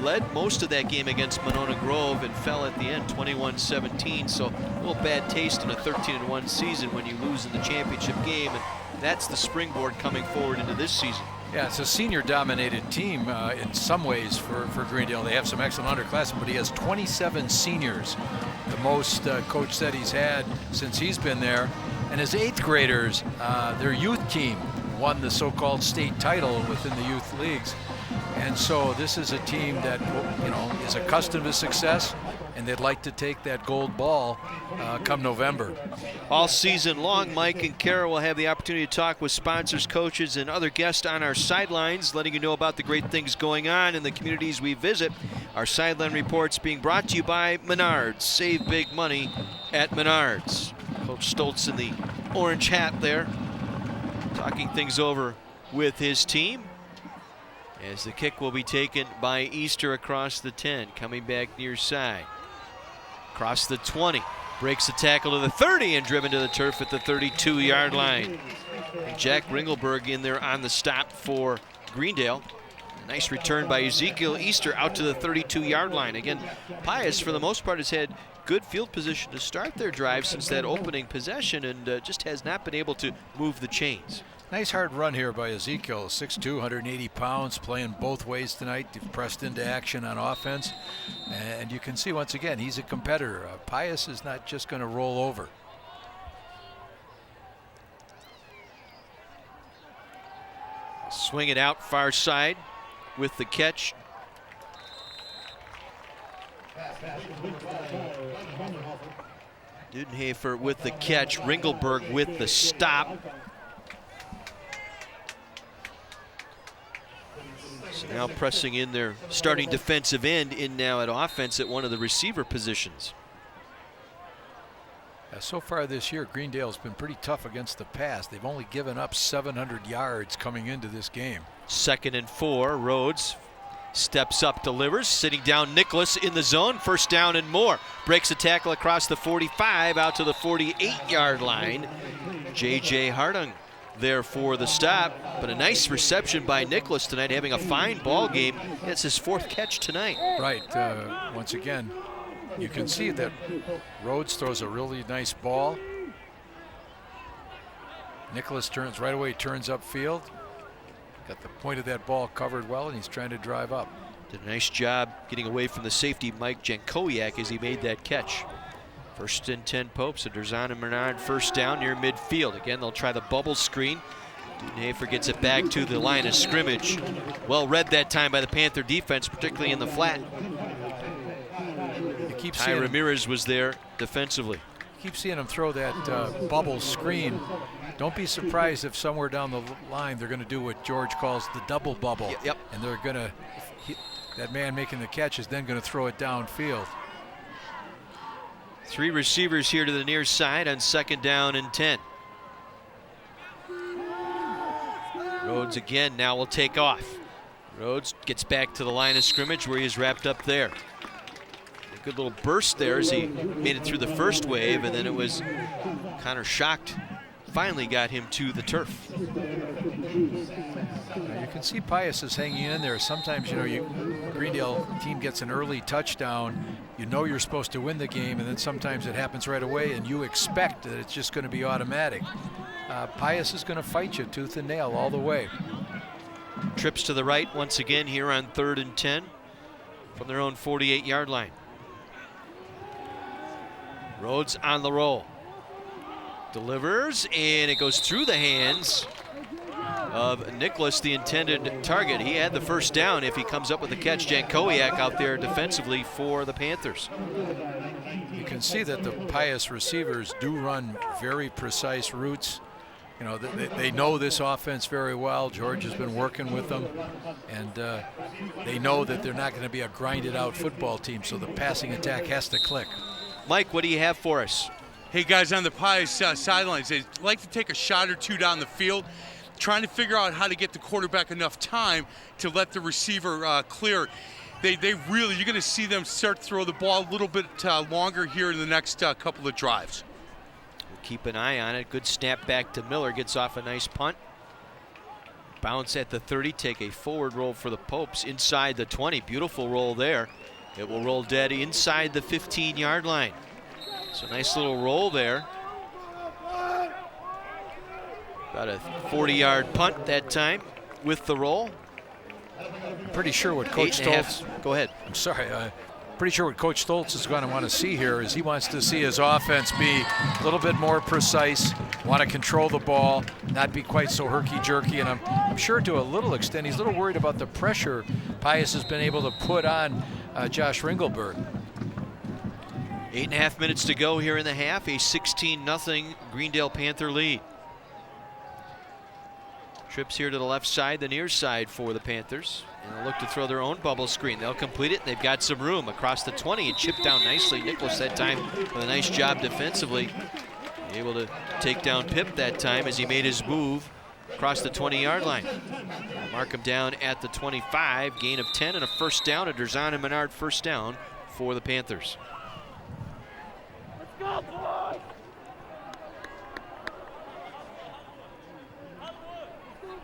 Led most of that game against Monona Grove and fell at the end 21-17. So a little bad taste in a 13-1 season when you lose in the championship game. And that's the springboard coming forward into this season. Yeah, it's a senior-dominated team in some ways for Greendale. They have some excellent underclassmen, but he has 27 seniors, the most Coach said he's had since he's been there. And his 8th graders, their youth team won the so-called state title within the youth leagues. And so this is a team that, you know, is accustomed to success, and they'd like to take that gold ball come November. All season long, Mike and Kara will have the opportunity to talk with sponsors, coaches, and other guests on our sidelines, letting you know about the great things going on in the communities we visit. Our sideline reports being brought to you by Menards. Save big money at Menards. Coach Stoltz in the orange hat there, talking things over with his team. As the kick will be taken by Easter across the 10, coming back near side. Across the 20, breaks the tackle to the 30 and driven to the turf at the 32-yard line. And Jack Ringelberg in there on the stop for Greendale. Nice return by Ezekiel Easter out to the 32-yard line. Again, Pius, for the most part, has had good field position to start their drive since that opening possession and just has not been able to move the chains. Nice hard run here by Ezekiel, 6'2", 180 pounds, playing both ways tonight, pressed into action on offense. And you can see once again, he's a competitor. Pius is not just going to roll over. Swing it out far side with the catch. Dudenhofer with the catch, Ringelberg with the stop. So now pressing in their starting defensive end in now at offense at one of the receiver positions. So far this year, Greendale's been pretty tough against the pass. They've only given up 700 yards coming into this game. 2nd and 4, Rhodes steps up, delivers, sitting down Nicholas in the zone, 1st down and more. Breaks a tackle across the 45 out to the 48-yard line. J.J. Hardung there for the stop, but a nice reception by Nicholas tonight, having a fine ball game. That's his 4th catch tonight. Right, once again, you can see that Rhodes throws a really nice ball. Nicholas turns right away, turns upfield. Got the point of that ball covered well, and he's trying to drive up. Did a nice job getting away from the safety, Mike Jankowiak, as he made that catch. 1st and 10 Popes, a Derzan and Bernard 1st down near midfield. Again, they'll try the bubble screen. Dudenhofer gets it back to the line of scrimmage. Well read that time by the Panther defense, particularly in the flat. Ty Ramirez was there defensively. Keep seeing him throw that bubble screen. Don't be surprised if somewhere down the line they're going to do what George calls the double bubble. Yep. And they're going to, that man making the catch is then going to throw it downfield. 3 receivers here to the near side on 2nd down and 10. Rhodes again now will take off. Rhodes gets back to the line of scrimmage where he is wrapped up there. A good little burst there as he made it through the first wave, and then it was Connor Schacht finally got him to the turf. Now you can see Pius is hanging in there. Sometimes, you know, Greendale team gets an early touchdown. You know you're supposed to win the game, and then sometimes it happens right away, and you expect that it's just going to be automatic. Pius is going to fight you tooth and nail all the way. Trips to the right once again here on 3rd and 10 from their own 48-yard line. Rhodes on the roll. Delivers, and it goes through the hands of Nicholas, the intended target. He had the 1st down if he comes up with the catch. Jankowiak out there defensively for the Panthers. You can see that the Pius receivers do run very precise routes. You know, they know this offense very well. George has been working with them, and they know that they're not going to be a grinded out football team, so the passing attack has to click. Mike, what do you have for us? Hey guys, on the Pius sidelines, they like to take a shot or two down the field, trying to figure out how to get the quarterback enough time to let the receiver clear. They really, you're going to see them start to throw the ball a little bit longer here in the next couple of drives. We'll keep an eye on it. Good snap back to Miller, gets off a nice punt. Bounce at the 30, take a forward roll for the Popes inside the 20. Beautiful roll there. It will roll dead inside the 15-yard line. So nice little roll there. About a 40-yard punt that time with the roll. I'm pretty sure what Coach Stoltz. Go ahead. I'm sorry. Pretty sure what Coach Stoltz is going to want to see here is he wants to see his offense be a little bit more precise, want to control the ball, not be quite so herky-jerky. And I'm sure to a little extent he's a little worried about the pressure Pius has been able to put on Josh Ringelberg. 8.5 minutes to go here in the half. A 16-0 Greendale Panther lead. Trips here to the left side, the near side for the Panthers. And they'll look to throw their own bubble screen. They'll complete it. They've got some room across the 20 and chip down nicely. Nicholas that time with a nice job defensively. Able to take down Pip that time as he made his move across the 20-yard line. Mark him down at the 25. Gain of 10 and a 1st down. A Derzan and Menard 1st down for the Panthers.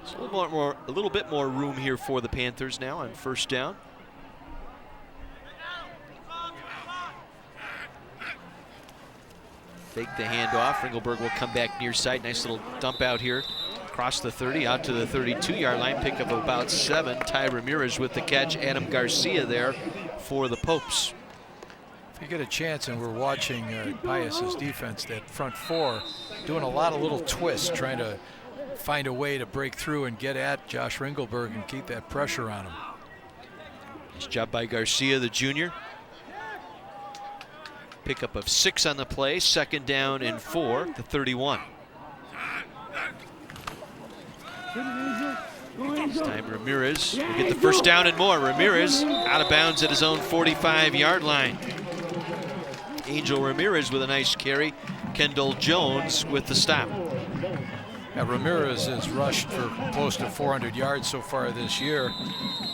So a little bit more room here for the Panthers now on 1st down. Fake the handoff. Ringelberg will come back near side. Nice little dump out here. Across the 30, out to the 32-yard line. Pick up about 7. Ty Ramirez with the catch. Adam Garcia there for the Popes. If you get a chance, and we're watching Pius's defense, that front 4 doing a lot of little twists, trying to find a way to break through and get at Josh Ringelberg and keep that pressure on him. Nice job by Garcia, the junior. Pickup of 6 on the play, 2nd down and 4, the 31. This time Ramirez will get the first down and more. Ramirez out of bounds at his own 45-yard line. Angel Ramirez with a nice carry. Kendall Jones with the stop. Ramirez has rushed for close to 400 yards so far this year.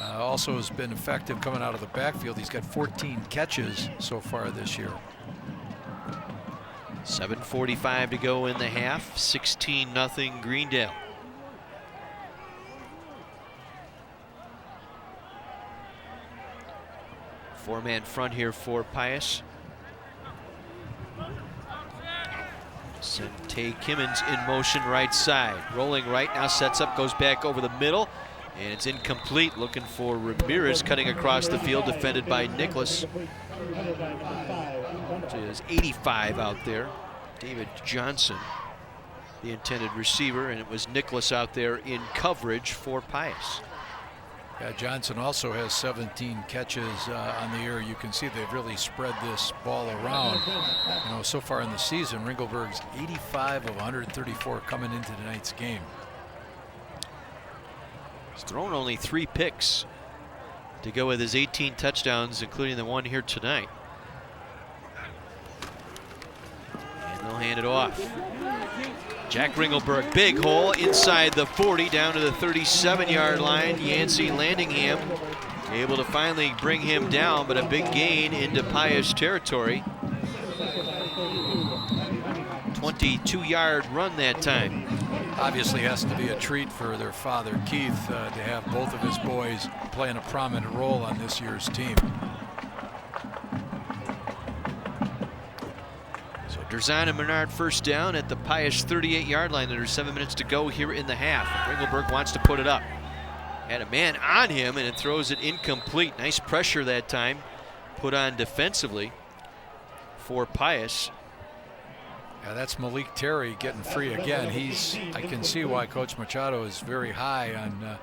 Also has been effective coming out of the backfield. He's got 14 catches so far this year. 7:45 to go in the half. 16-0 Greendale. Four-man front here for Pius. Send Tay Kimmons in motion right side. Rolling right now, sets up, goes back over the middle, and it's incomplete. Looking for Ramirez cutting across the field, defended by Nicholas. So there's 85 out there. David Johnson, the intended receiver, and it was Nicholas out there in coverage for Pius. Yeah, Johnson also has 17 catches on the year. You can see they've really spread this ball around. You know, so far in the season, Ringelberg's 85 of 134 coming into tonight's game. He's thrown only 3 picks to go with his 18 touchdowns, including the one here tonight. And they'll hand it off. Jack Ringelberg, big hole inside the 40, down to the 37-yard line. Yancey Landingham able to finally bring him down, but a big gain into Pius territory. 22-yard run that time. Obviously has to be a treat for their father, Keith, to have both of his boys playing a prominent role on this year's team. Derzan and Menard first down at the Pius 38-yard line. There's 7 minutes to go here in the half. Ringelberg wants to put it up. Had a man on him, and it throws it incomplete. Nice pressure that time put on defensively for Pius. Yeah, that's Malik Terry getting free again. I can see why Coach Machado is very high on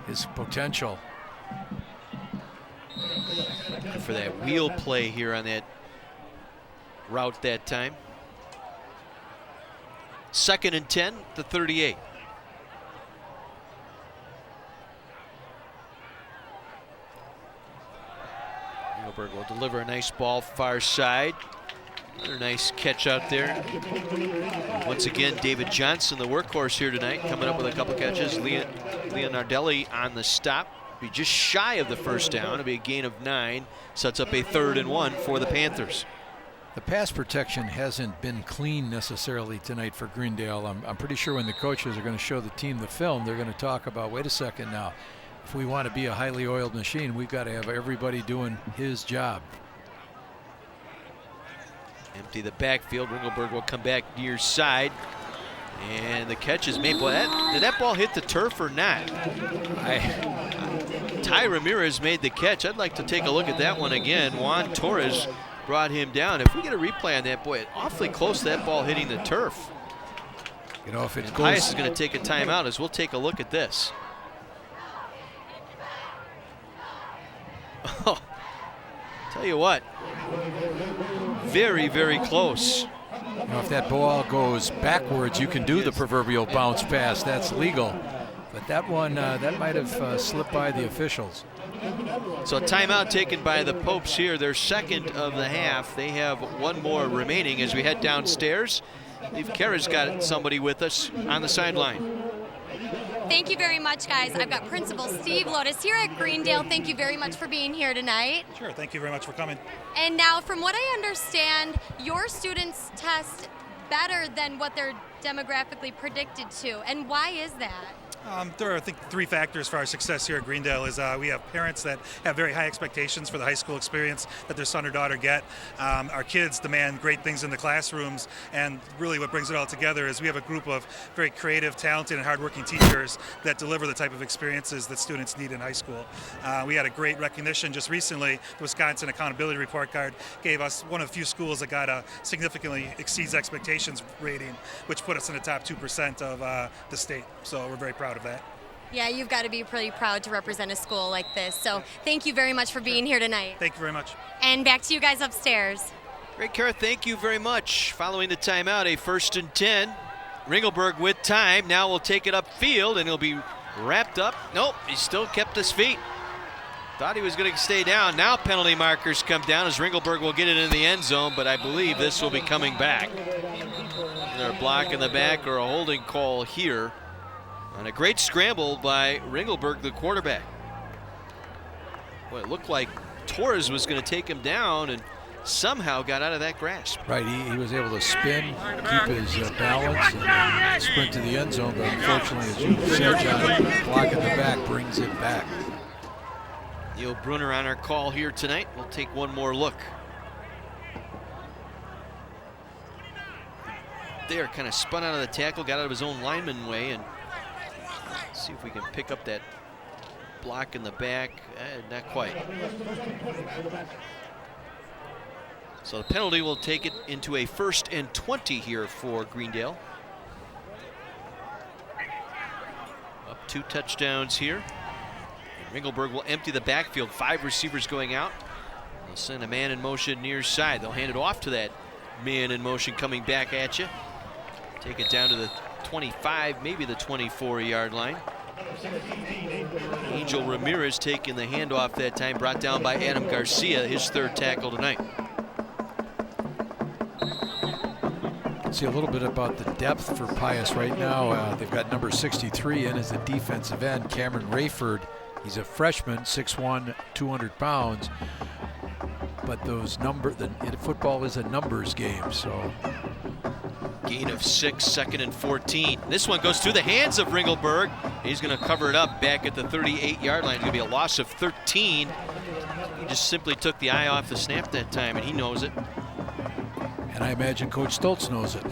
his potential. For that wheel play here on that route that time. 2nd and 10, the 38. Ringelberg will deliver a nice ball far side. Another nice catch out there. Once again, David Johnson, the workhorse here tonight, coming up with a couple catches. Leonardelli on the stop. Be just shy of the first down. It'll be a gain of 9. Sets up a 3rd and 1 for the Panthers. The pass protection hasn't been clean necessarily tonight for Greendale. I'm pretty sure when the coaches are going to show the team the film, they're going to talk about, wait a second now, if we want to be a highly oiled machine, we've got to have everybody doing his job. Empty the backfield. Ringelberg will come back near side. And the catch is made. Boy, did that ball hit the turf or not? Ty Ramirez made the catch. I'd like to take a look at that one again. Juan Torres brought him down. If we get a replay on that, boy, awfully close to that ball hitting the turf. You know, if it and goes, Pius is going to take a timeout as we'll take a look at this. Oh, tell you what, very, very close. You know, if that ball goes backwards, you can do the proverbial bounce pass. That's legal. But that one, that might have slipped by the officials. So a timeout taken by the Popes here, their 2nd of the half. They have 1 more remaining as we head downstairs. I believe Kara's got somebody with us on the sideline. Thank you very much, guys. I've got Principal Steve Lotus here at Greendale. Thank you very much for being here tonight. Sure, thank you very much for coming. And now, from what I understand, your students test better than what they're demographically predicted to. And why is that? There are, I think, 3 factors for our success here at Greendale. Is we have parents that have very high expectations for the high school experience that their son or daughter get. Our kids demand great things in the classrooms, and really what brings it all together is we have a group of very creative, talented, and hardworking teachers that deliver the type of experiences that students need in high school. We had a great recognition just recently. The Wisconsin Accountability Report Card gave us one of the few schools that got a significantly exceeds expectations rating, which put us in the top 2% of the state. So we're very proud of that. Yeah, you've got to be pretty proud to represent a school like this. So thank you very much for being here tonight. Thank you very much. And back to you guys upstairs. Ray Kerr, thank you very much. Following the timeout, a 1st and 10. Ringelberg with time. Now we'll take it upfield, and he'll be wrapped up. Nope, he still kept his feet. Thought he was going to stay down. Now penalty markers come down as Ringelberg will get it in the end zone, but I believe this will be coming back. Either a block in the back or a holding call here. On a great scramble by Ringelberg, the quarterback. Well, it looked like Torres was going to take him down and somehow got out of that grasp. Right, he was able to spin, keep his balance, and sprint to the end zone, but unfortunately, as you said, John, block in the back brings it back. Neil Brunner on our call here tonight. We'll take one more look. There, kind of spun out of the tackle, got out of his own lineman way, and see if we can pick up that block in the back. Not quite. So the penalty will take it into a 1st and 20 here for Greendale. Up 2 touchdowns here. Ringelberg will empty the backfield. 5 receivers going out. They'll send a man in motion near side. They'll hand it off to that man in motion coming back at you. Take it down to the 25, maybe the 24-yard line. Angel Ramirez taking the handoff that time, brought down by Adam Garcia, his 3rd tackle tonight. See a little bit about the depth for Pius right now. They've got number 63 in as the defensive end, Cameron Rayford. He's a freshman, 6'1", 200 pounds. But football is a numbers game, so. Gain of 6, 2nd and 14. This one goes through the hands of Ringelberg. He's going to cover it up back at the 38-yard line. It's going to be a loss of 13. He just simply took the eye off the snap that time, and he knows it. And I imagine Coach Stoltz knows it.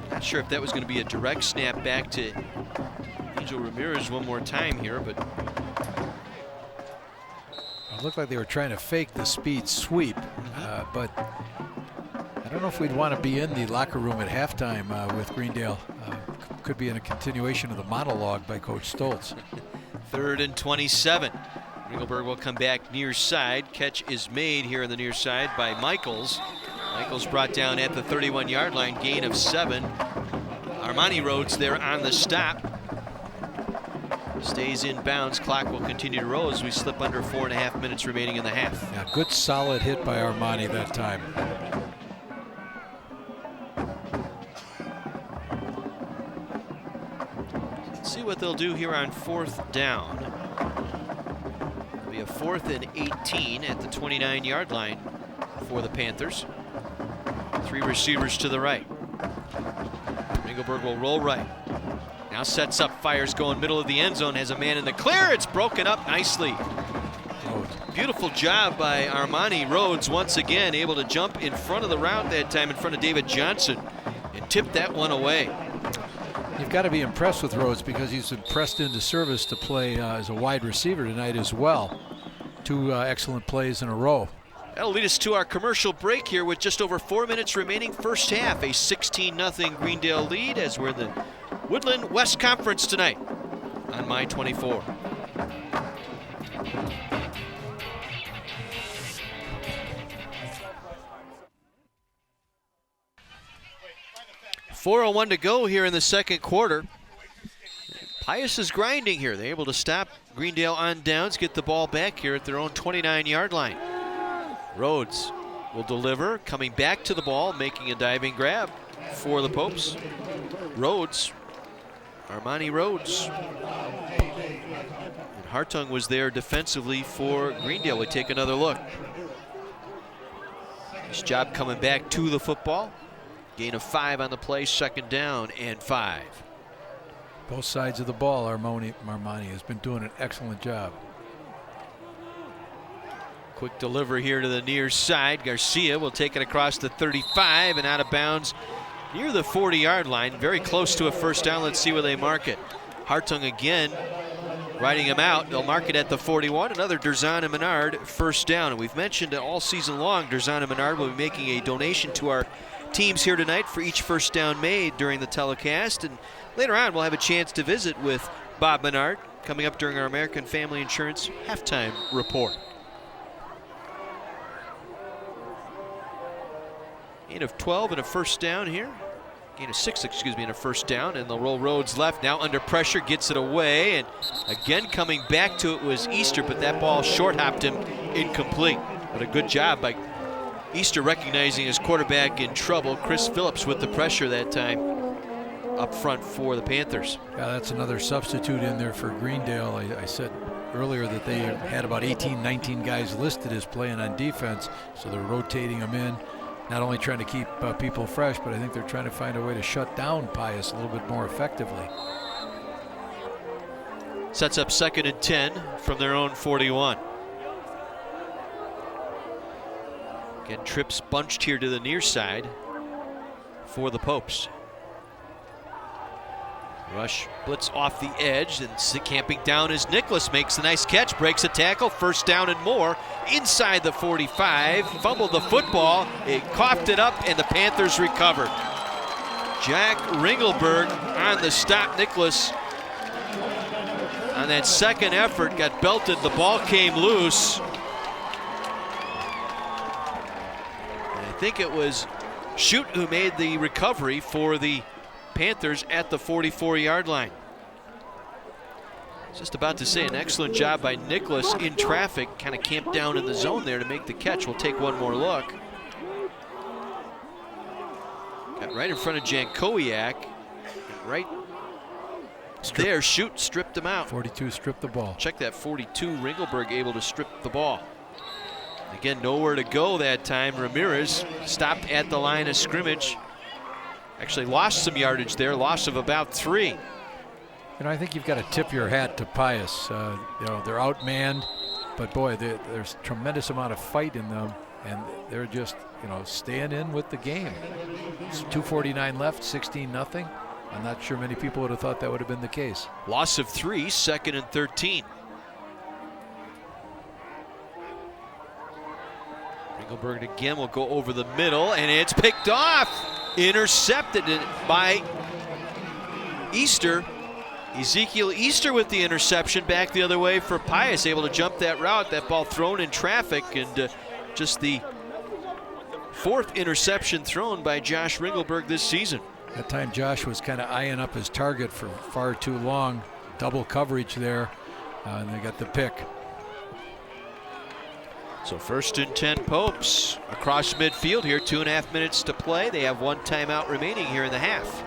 Not sure if that was going to be a direct snap back to Angel Ramirez one more time here, but it looked like they were trying to fake the speed sweep, but I don't know if we'd want to be in the locker room at halftime with Greendale. Could be in a continuation of the monologue by Coach Stoltz. 3rd and 27. Ringelberg will come back near side. Catch is made here on the near side by Michaels. Michaels brought down at the 31-yard line, gain of 7. Armani Rhodes there on the stop. Stays in bounds. Clock will continue to roll as we slip under 4.5 minutes remaining in the half. Yeah, good solid hit by Armani that time. Let's see what they'll do here on 4th down. It'll be a 4th and 18 at the 29-yard line for the Panthers. 3 receivers to the right. Ringelberg will roll right. Now sets up, fires going middle of the end zone, has a man in the clear. It's broken up nicely. Beautiful job by Armani Rhodes, once again able to jump in front of the route that time, in front of David Johnson, and tip that one away. You've got to be impressed with Rhodes because he's been pressed into service to play as a wide receiver tonight as well. 2 excellent plays in a row. That'll lead us to our commercial break here with just over 4 minutes remaining. First half, a 16-0 Greendale lead as we're the Woodland West Conference tonight on My 24. .401 to go here in the 2nd quarter. Pius is grinding here. They're able to stop Greendale on downs, get the ball back here at their own 29-yard line. Rhodes will deliver, coming back to the ball, making a diving grab for the Popes. Rhodes, Armani Rhodes. And Hartung was there defensively for Greendale. We take another look. Nice job coming back to the football. Gain of 5 on the play, 2nd down and 5. Both sides of the ball, Armani has been doing an excellent job. Quick delivery here to the near side. Garcia will take it across the 35 and out of bounds near the 40-yard line. Very close to a 1st down. Let's see where they mark it. Hartung again riding him out. They'll mark it at the 41. Another Derzan and Menard 1st down. And we've mentioned all season long Derzan and Menard will be making a donation to our teams here tonight for each 1st down made during the telecast. And later on we'll have a chance to visit with Bob Menard coming up during our American Family Insurance halftime report. Gain of 12 and a first down here. Gain of 6, excuse me, and a first down. And they'll roll Rhodes left. Now under pressure, gets it away. And again coming back to it was Easter, but that ball short hopped him, incomplete. But a good job by Easter recognizing his quarterback in trouble. Chris Phillips with the pressure that time up front for the Panthers. Yeah, that's another substitute in there for Greendale. I said earlier that they had about 18, 19 guys listed as playing on defense, so they're rotating them in, not only trying to keep people fresh, but I think they're trying to find a way to shut down Pius a little bit more effectively. Sets up 2nd and 10 from their own 41. Again, trips bunched here to the near side for the Popes. Rush blitz off the edge, and camping down as Nicholas makes a nice catch, breaks a tackle, first down and more, inside the 45, fumbled the football, it coughed it up, and the Panthers recovered. Jack Ringelberg on the stop. Nicholas on that second effort got belted, the ball came loose. And I think it was Shute who made the recovery for the Panthers at the 44-yard line. Just about to say, an excellent job by Nicholas in traffic, kind of camped down in the zone there to make the catch. We'll take one more look. Got right in front of Jankowiak. Right there, Shute stripped him out. 42 stripped the ball. Check that 42, Ringelberg able to strip the ball. Again, nowhere to go that time. Ramirez stopped at the line of scrimmage. Actually lost some yardage there, loss of about 3. You know, I think you've got to tip your hat to Pius. You know, they're outmanned, but boy, there's a tremendous amount of fight in them, and they're just, you know, staying in with the game. It's 2:49 left, 16-0. I'm not sure many people would have thought that would have been the case. Loss of 3, 2nd and 13. Ringelberg again will go over the middle, and it's picked off. Intercepted by Easter. Ezekiel Easter with the interception, back the other way for Pius, able to jump that route. That ball thrown in traffic, and just the 4th interception thrown by Josh Ringelberg this season. That time Josh was kind of eyeing up his target for far too long. Double coverage there, and they got the pick. So 1st and 10 Popes across midfield here, 2.5 minutes to play. They have 1 timeout remaining here in the half.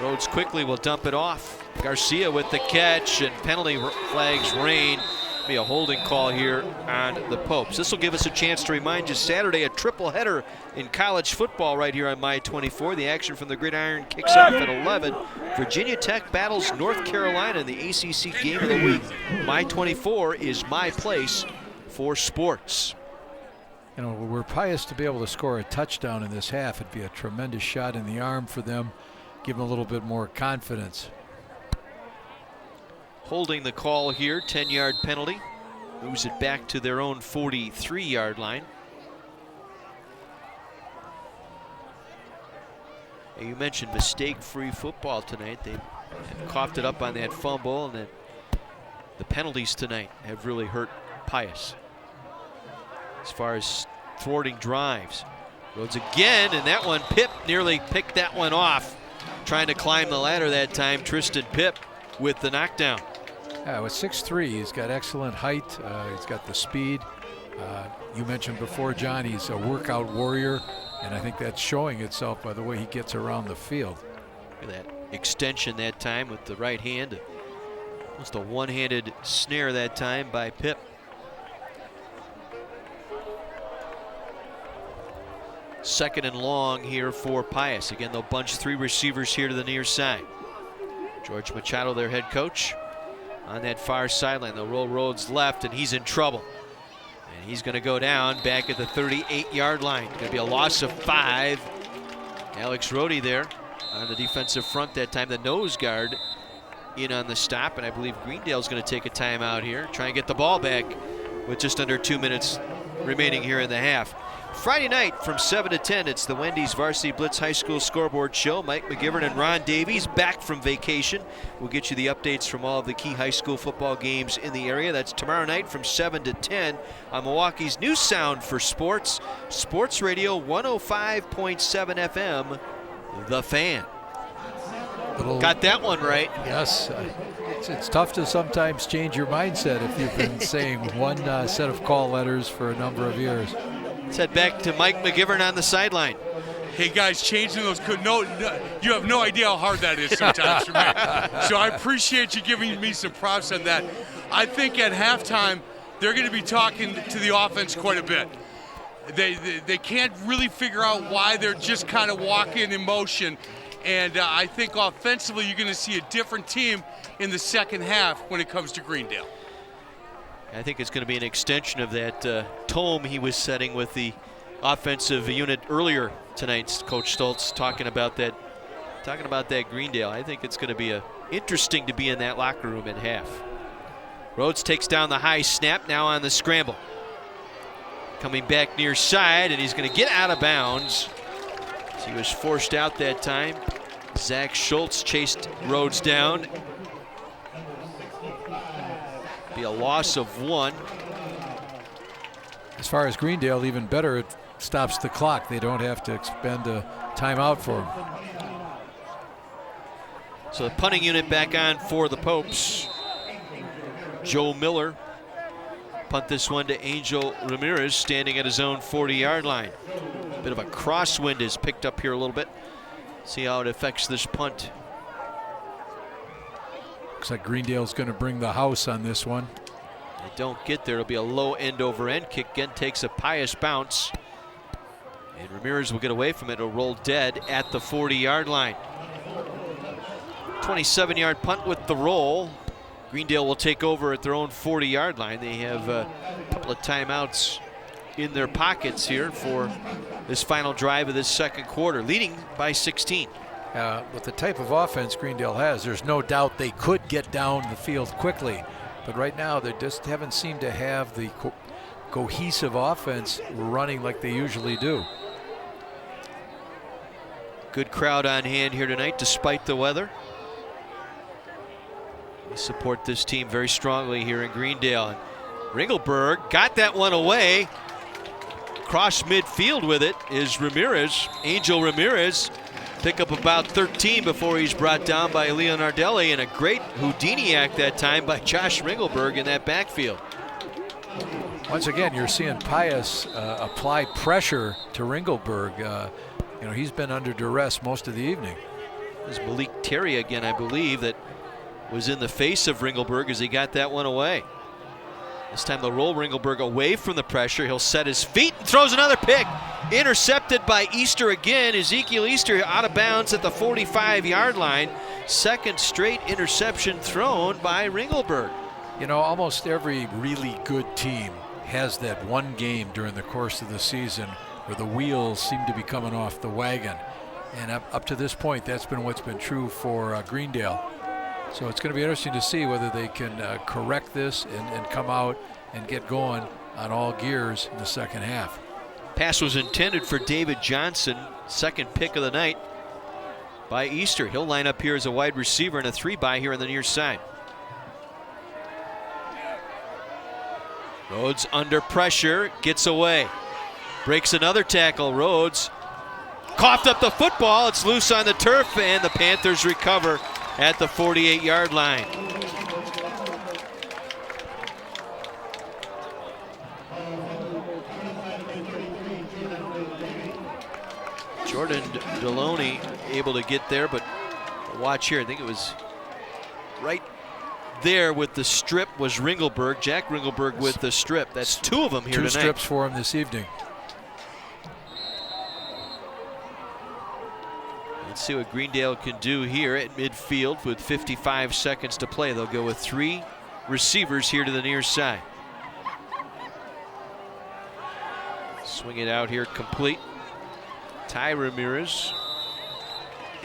Rhodes quickly will dump it off. Garcia with the catch, and penalty flags rain. Be a holding call here on the Popes. This will give us a chance to remind you Saturday, a triple header in college football right here on My 24. The action from the Gridiron kicks off at 11. Virginia Tech battles North Carolina in the ACC game of the week. My 24 is my place for sports. You know, were Pius to be able to score a touchdown in this half, it'd be a tremendous shot in the arm for them, give them a little bit more confidence. Holding the call here, 10-yard penalty. Moves it back to their own 43-yard line. And you mentioned mistake-free football tonight. They coughed it up on that fumble, and then the penalties tonight have really hurt Pius as far as thwarting drives. Rhodes again, and that one, Pip nearly picked that one off. Trying to climb the ladder that time, Tristan Pip with the knockdown. Yeah, with 6'3", he's got excellent height. He's got the speed. You mentioned before, John, he's a workout warrior, and I think that's showing itself by the way he gets around the field. Look at that extension that time with the right hand. Almost a one-handed snare that time by Pip. Second and long here for Pius. Again, they'll bunch 3 receivers here to the near side. George Machado, their head coach, on that far sideline. They'll roll Rhodes left, and he's in trouble. And he's going to go down back at the 38-yard line. Going to be a loss of 5. Alex Rohde there on the defensive front that time. The nose guard in on the stop, and I believe Greendale's going to take a timeout here. Try and get the ball back with just under 2 minutes remaining here in the half. Friday night from 7 to 10, it's the Wendy's Varsity Blitz High School Scoreboard Show. Mike McGivern and Ron Davies back from vacation. We'll get you the updates from all of the key high school football games in the area. That's tomorrow night from 7 to 10 on Milwaukee's new sound for sports, Sports Radio 105.7 FM, The Fan. Got that one right. Yes. It's tough to sometimes change your mindset if you've been saying one set of call letters for a number of years. Let's head back to Mike McGivern on the sideline. Hey guys, changing those no, you have no idea how hard that is sometimes for me. So I appreciate you giving me some props on that. I think at halftime they're going to be talking to the offense quite a bit. They can't really figure out why they're just kind of walking in motion. And I think offensively you're going to see a different team in the second half when it comes to Greendale. I think it's going to be an extension of that tome he was setting with the offensive unit earlier tonight. Coach Stoltz talking about that Greendale. I think it's going to be interesting to be in that locker room at half. Rhodes takes down the high snap, now on the scramble. Coming back near side, and he's going to get out of bounds. He was forced out that time. Zach Schultz chased Rhodes down. Be a loss of 1. As far as Greendale, even better, it stops the clock. They don't have to expend a timeout for him. So the punting unit back on for the Popes. Joe Miller. Punt this one to Angel Ramirez, standing at his own 40-yard line. Bit of a crosswind is picked up here a little bit. See how it affects this punt. Looks like Greendale's going to bring the house on this one. They don't get there. It'll be a low end-over-end kick. Again, takes a Pius bounce. And Ramirez will get away from it. It'll roll dead at the 40-yard line. 27-yard punt with the roll. Greendale will take over at their own 40-yard line. They have a couple of timeouts in their pockets here for this final drive of this second quarter, leading by 16. With the type of offense Greendale has, there's no doubt they could get down the field quickly. But right now, they just haven't seemed to have the cohesive offense running like they usually do. Good crowd on hand here tonight, despite the weather. We support this team very strongly here in Greendale. And Ringelberg got that one away. Cross midfield with it is Ramirez, Angel Ramirez. Pick up about 13 before he's brought down by Leonardelli, and a great Houdiniac that time by Josh Ringelberg in that backfield. Once again, you're seeing Pius apply pressure to Ringelberg. He's been under duress most of the evening. It was Malik Terry again, I believe, that was in the face of Ringelberg as he got that one away. This time they'll roll Ringelberg away from the pressure. He'll set his feet and throws another pick. Intercepted by Easter again. Ezekiel Easter out of bounds at the 45-yard line. Second straight interception thrown by Ringelberg. Almost every really good team has that one game during the course of the season where the wheels seem to be coming off the wagon. And up to this point, that's been what's been true for Greendale. So it's going to be interesting to see whether they can correct this and come out and get going on all gears in the second half. Pass was intended for David Johnson, second pick of the night by Easter. He'll line up here as a wide receiver and a 3-by here on the near side. Rhodes under pressure, gets away. Breaks another tackle. Rhodes coughed up the football. It's loose on the turf, and the Panthers recover at the 48-yard line. Jordan Deloney able to get there, but watch here. I think it was right there with the strip was Ringelberg. Jack Ringelberg with the strip. That's two of them here tonight. Two strips for him this evening. Let's see what Greendale can do here at midfield with 55 seconds to play. They'll go with 3 receivers here to the near side. Swing it out here complete. Ty Ramirez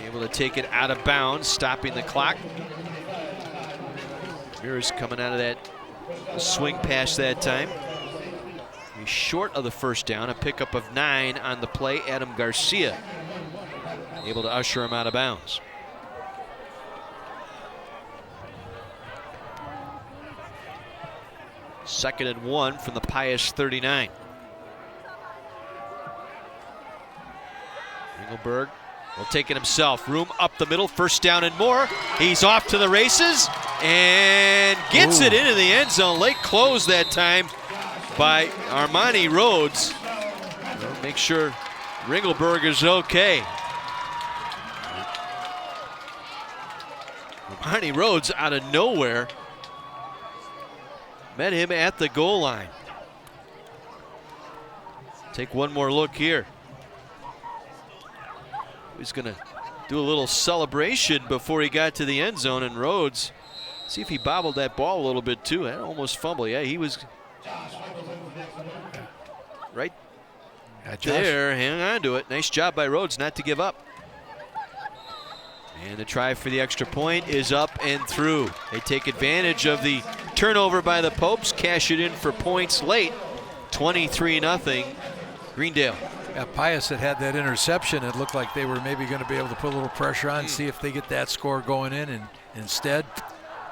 able to take it out of bounds, stopping the clock. Ramirez coming out of that swing pass that time. He's short of the first down, a pickup of 9 on the play. Adam Garcia able to usher him out of bounds. Second and 1 from the Pius 39. Ringelberg will take it himself. Room up the middle, first down and more. He's off to the races and gets it into the end zone. Late close that time by Armani Rhodes. Well, make sure Ringelberg is okay. Armani Rhodes out of nowhere met him at the goal line. Take one more look here. He's going to do a little celebration before he got to the end zone, and Rhodes, see if he bobbled that ball a little bit too. That almost fumbled. Yeah, he was right there. Hang on to it. Nice job by Rhodes not to give up. And the try for the extra point is up and through. They take advantage of the turnover by the Popes, cash it in for points late. 23-0 Greendale. Yeah, Pius had that interception. It looked like they were maybe going to be able to put a little pressure on, see if they get that score going in, and instead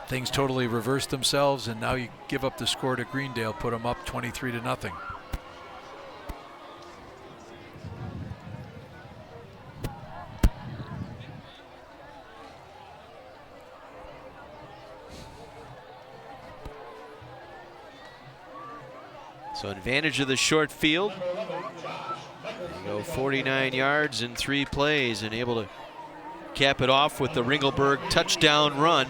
things totally reversed themselves, and now you give up the score to Greendale, put them up 23-0. So advantage of the short field. They go 49 yards in 3 plays and able to cap it off with the Ringelberg touchdown run.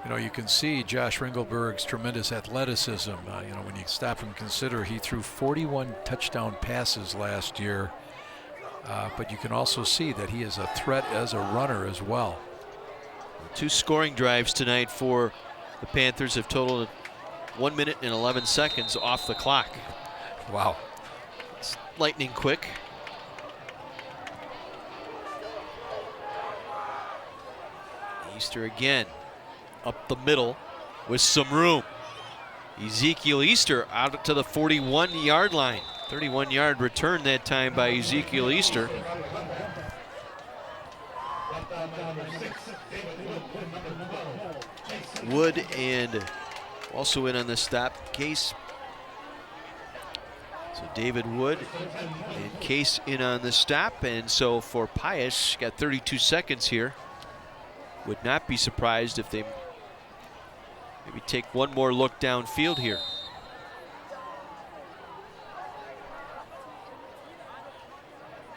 You know, you can see Josh Ringelberg's tremendous athleticism. You know, when you stop and consider he threw 41 touchdown passes last year, but you can also see that he is a threat as a runner as well. 2 scoring drives tonight for the Panthers have totaled 1 minute and 11 seconds off the clock. Wow. It's lightning quick. Easter again up the middle with some room. Ezekiel Easter out to the 41-yard line. 31-yard return that time by Ezekiel Easter. Wood and also in on the stop, Case. So David Wood and Case in on the stop, and so for Pius, got 32 seconds here. Would not be surprised if they maybe take one more look downfield here.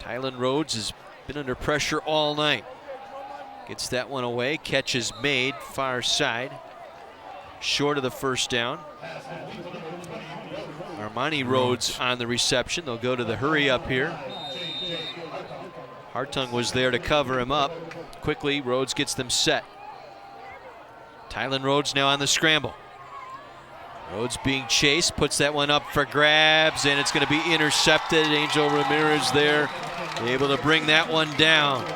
Tylen Rhodes has been under pressure all night. Gets that one away, catch is made, far side. Short of the first down. Armani Rhodes on the reception. They'll go to the hurry up here. Hartung was there to cover him up. Quickly, Rhodes gets them set. Tylen Rhodes now on the scramble. Rhodes being chased, puts that one up for grabs, and it's going to be intercepted. Angel Ramirez there, able to bring that one down.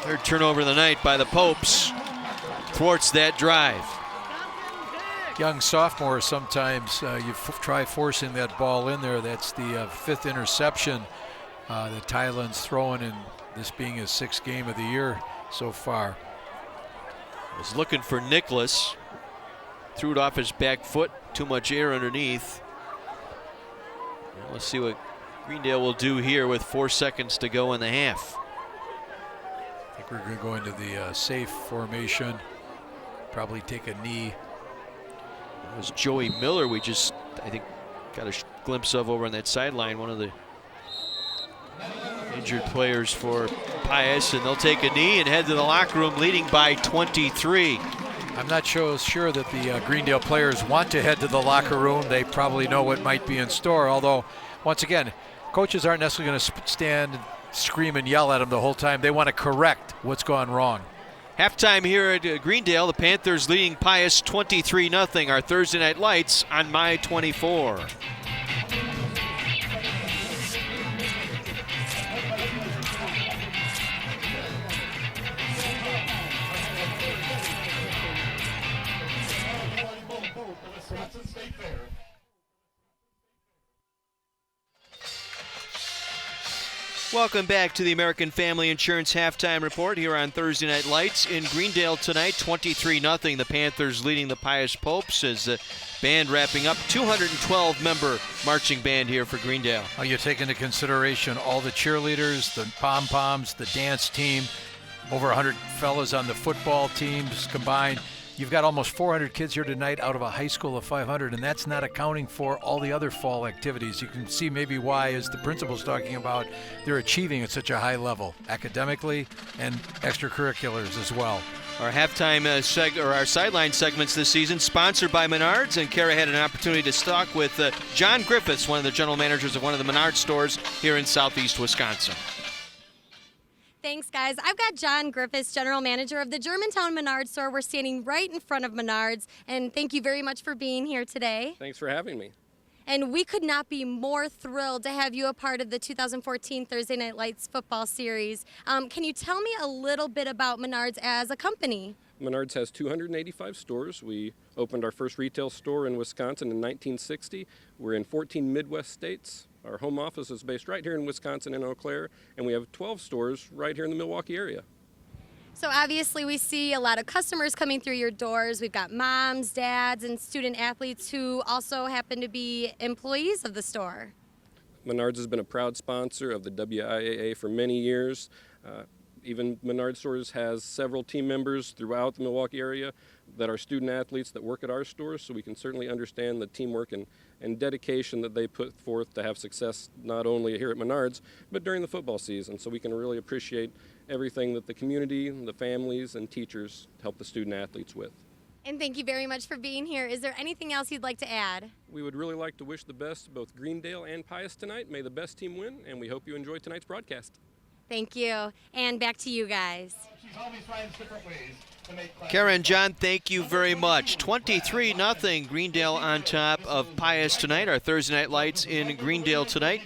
Third turnover of the night by the Popes. Thwarts that drive. Young sophomore, sometimes you try forcing that ball in there. That's the 5th interception that Tylen's throwing, and this being his 6th game of the year so far. Was looking for Nicholas. Threw it off his back foot. Too much air underneath. Well, let's see what Greendale will do here with 4 seconds to go in the half. I think we're going to go into the safe formation. Probably take a knee. It was Joey Miller we just, I think, got a glimpse of over on that sideline. One of the injured players for Pius, and they'll take a knee and head to the locker room leading by 23. I'm not sure that the Greendale players want to head to the locker room. They probably know what might be in store, although, once again, coaches aren't necessarily going to stand and scream and yell at them the whole time. They want to correct what's gone wrong. Halftime here at Greendale, the Panthers leading Pius 23-0. Our Thursday Night Lights on My 24. Welcome back to the American Family Insurance Halftime Report here on Thursday Night Lights. In Greendale tonight, 23-0. The Panthers leading the Pius Popes as the band wrapping up. 212-member marching band here for Greendale. You take into consideration all the cheerleaders, the pom-poms, the dance team, over 100 fellas on the football teams combined. You've got almost 400 kids here tonight out of a high school of 500, and that's not accounting for all the other fall activities. You can see maybe why, as the principal's talking about, they're achieving at such a high level, academically and extracurriculars as well. Our halftime our sideline segments this season sponsored by Menards, and Kara had an opportunity to talk with John Griffiths, one of the general managers of one of the Menards stores here in southeast Wisconsin. Thanks, guys. I've got John Griffiths, general manager of the Germantown Menards store. We're standing right in front of Menards, and thank you very much for being here today. Thanks for having me. And we could not be more thrilled to have you a part of the 2014 Thursday Night Lights football series. Can you tell me a little bit about Menards as a company? Menards has 285 stores. We opened our first retail store in Wisconsin in 1960. We're in 14 Midwest states. Our home office is based right here in Wisconsin in Eau Claire, and we have 12 stores right here in the Milwaukee area. So obviously we see a lot of customers coming through your doors. We've got moms, dads, and student athletes who also happen to be employees of the store. Menards has been a proud sponsor of the WIAA for many years. Even Menards stores has several team members throughout the Milwaukee area that are student athletes that work at our stores, so we can certainly understand the teamwork and dedication that they put forth to have success not only here at Menards, but during the football season. So we can really appreciate everything that the community, the families, and teachers help the student athletes with. And thank you very much for being here. Is there anything else you'd like to add? We would really like to wish the best to both Greendale and Pius tonight. May the best team win, and we hope you enjoy tonight's broadcast. Thank you. And back to you guys. Kara and John, thank you very much. 23-0, Greendale on top of Pius tonight. Our Thursday Night Lights in Greendale tonight.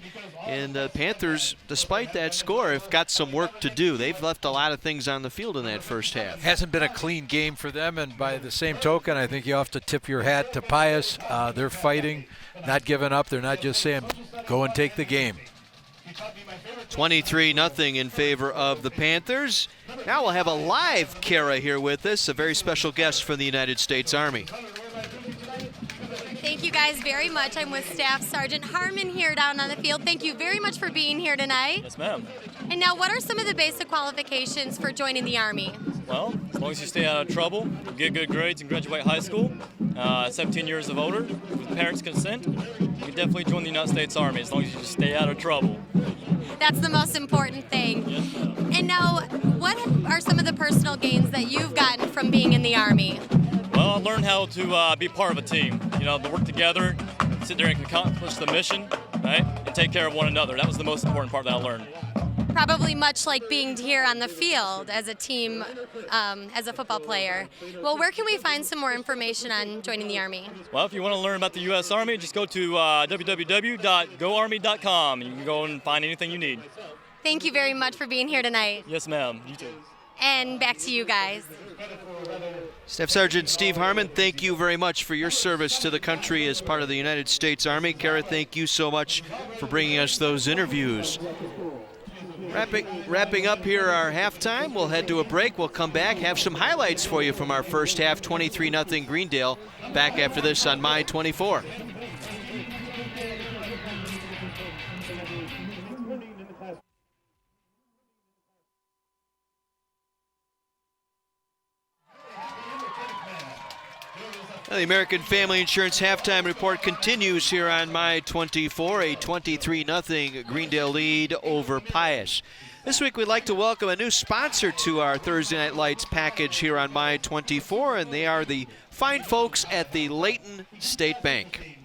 And the Panthers, despite that score, have got some work to do. They've left a lot of things on the field in that first half. Hasn't been a clean game for them, and by the same token, I think you have to tip your hat to Pius. They're fighting, not giving up. They're not just saying, go and take the game. 23-0 in favor of the Panthers. Now we'll have a live Kara here with us, a very special guest from the United States Army. Thank you guys very much. I'm with Staff Sergeant Harmon here down on the field. Thank you very much for being here tonight. Yes, ma'am. And now, what are some of the basic qualifications for joining the Army? Well, as long as you stay out of trouble, get good grades, and graduate high school, 17 years of older, with parents' consent, you can definitely join the United States Army as long as you just stay out of trouble. That's the most important thing. Yes, ma'am. And now, what are some of the personal gains that you've gotten from being in the Army? Well, I learned how to be part of a team, to work together, sit there and accomplish the mission, right, and take care of one another. That was the most important part that I learned. Probably much like being here on the field as a team, as a football player. Well, where can we find some more information on joining the Army? Well, if you want to learn about the U.S. Army, just go to www.goarmy.com. You can go and find anything you need. Thank you very much for being here tonight. Yes, ma'am. You too. And back to you guys. Staff Sergeant Steve Harmon, thank you very much for your service to the country as part of the United States Army. Kara, thank you so much for bringing us those interviews. Wrapping up here our halftime, we'll head to a break. We'll come back, have some highlights for you from our first half, 23-0 Greendale. Back after this on My 24. The American Family Insurance Halftime Report continues here on My 24, a 23-0 Greendale lead over Pius. This week we'd like to welcome a new sponsor to our Thursday Night Lights package here on My 24, and they are the fine folks at the Layton State Bank.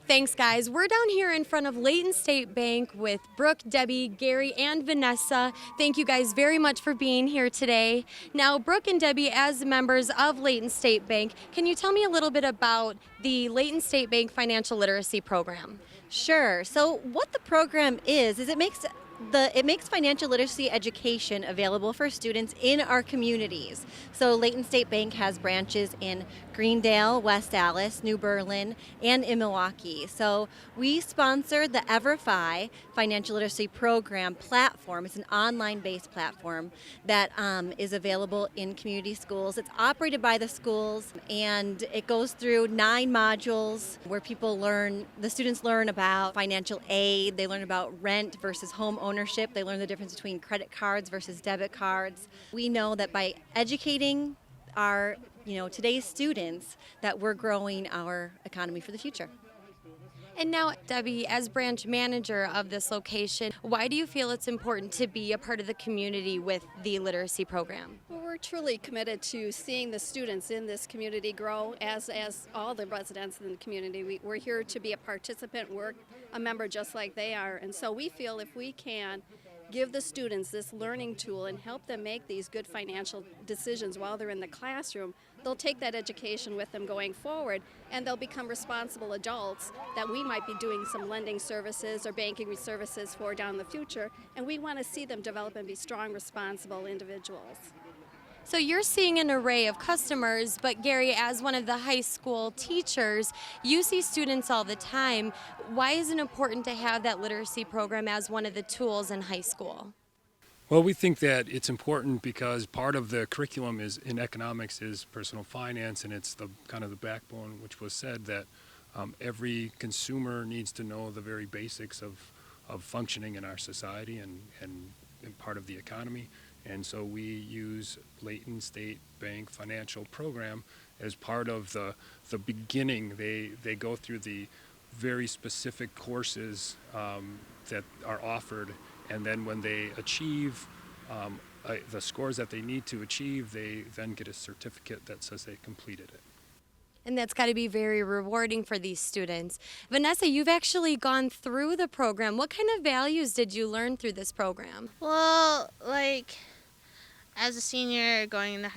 Thanks, guys. We're down here in front of Layton State Bank with Brooke, Debbie, Gary, and Vanessa. Thank you guys very much for being here today. Now, Brooke and Debbie, as members of Layton State Bank, can you tell me a little bit about the Layton State Bank Financial Literacy Program? Sure. So what the program is it makes It makes financial literacy education available for students in our communities. So Layton State Bank has branches in Greendale, West Allis, New Berlin, and in Milwaukee. So we sponsor the EverFi financial literacy program platform. It's an online-based platform that is available in community schools. It's operated by the schools, and it goes through 9 modules where the students learn about financial aid, they learn about rent versus home ownership, they learn the difference between credit cards versus debit cards. We know that by educating our today's students that we're growing our economy for the future. And now, Debbie, as branch manager of this location, why do you feel it's important to be a part of the community with the literacy program? Well, we're truly committed to seeing the students in this community grow as all the residents in the community. We're here to be a participant, we're a member just like they are, and so we feel if we can give the students this learning tool and help them make these good financial decisions while they're in the classroom, they'll take that education with them going forward, and they'll become responsible adults that we might be doing some lending services or banking services for down the future, and we want to see them develop and be strong, responsible individuals. So you're seeing an array of customers, but Gary, as one of the high school teachers, you see students all the time. Why is it important to have that literacy program as one of the tools in high school? Well, we think that it's important because part of the curriculum in economics is personal finance, and it's the kind of the backbone, which was said that every consumer needs to know the very basics of functioning in our society and part of the economy. And so we use Layton State Bank Financial Program as part of the beginning. They go through the very specific courses that are offered, and then when they achieve the scores that they need to achieve, they then get a certificate that says they completed it. And that's got to be very rewarding for these students. Vanessa, you've actually gone through the program. What kind of values did you learn through this program? Well, as a senior going into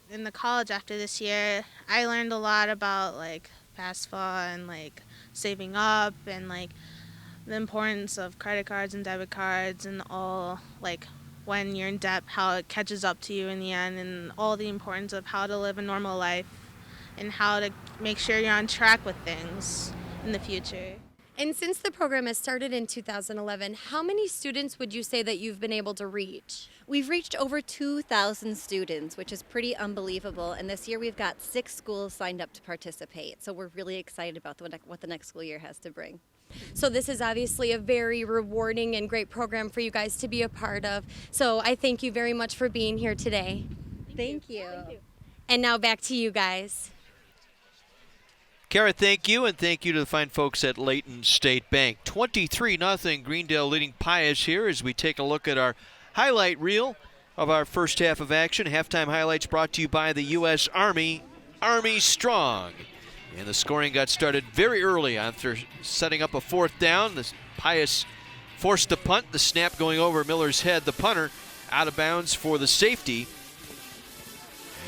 in the college after this year, I learned a lot about FAFSA and saving up and the importance of credit cards and debit cards and all when you're in debt, how it catches up to you in the end, and all the importance of how to live a normal life and how to make sure you're on track with things in the future. And since the program has started in 2011, how many students would you say that you've been able to reach? We've reached over 2,000 students, which is pretty unbelievable. And this year we've got 6 schools signed up to participate. So we're really excited about what the next school year has to bring. So this is obviously a very rewarding and great program for you guys to be a part of. So I thank you very much for being here today. Thank you. And now back to you guys. Kara, thank you, and thank you to the fine folks at Layton State Bank. 23-0, Greendale leading Pius here as we take a look at our highlight reel of our first half of action. Halftime highlights brought to you by the U.S. Army, Army Strong. And the scoring got started very early after setting up a 4th down. The Pius forced the punt, the snap going over Miller's head. The punter out of bounds for the safety.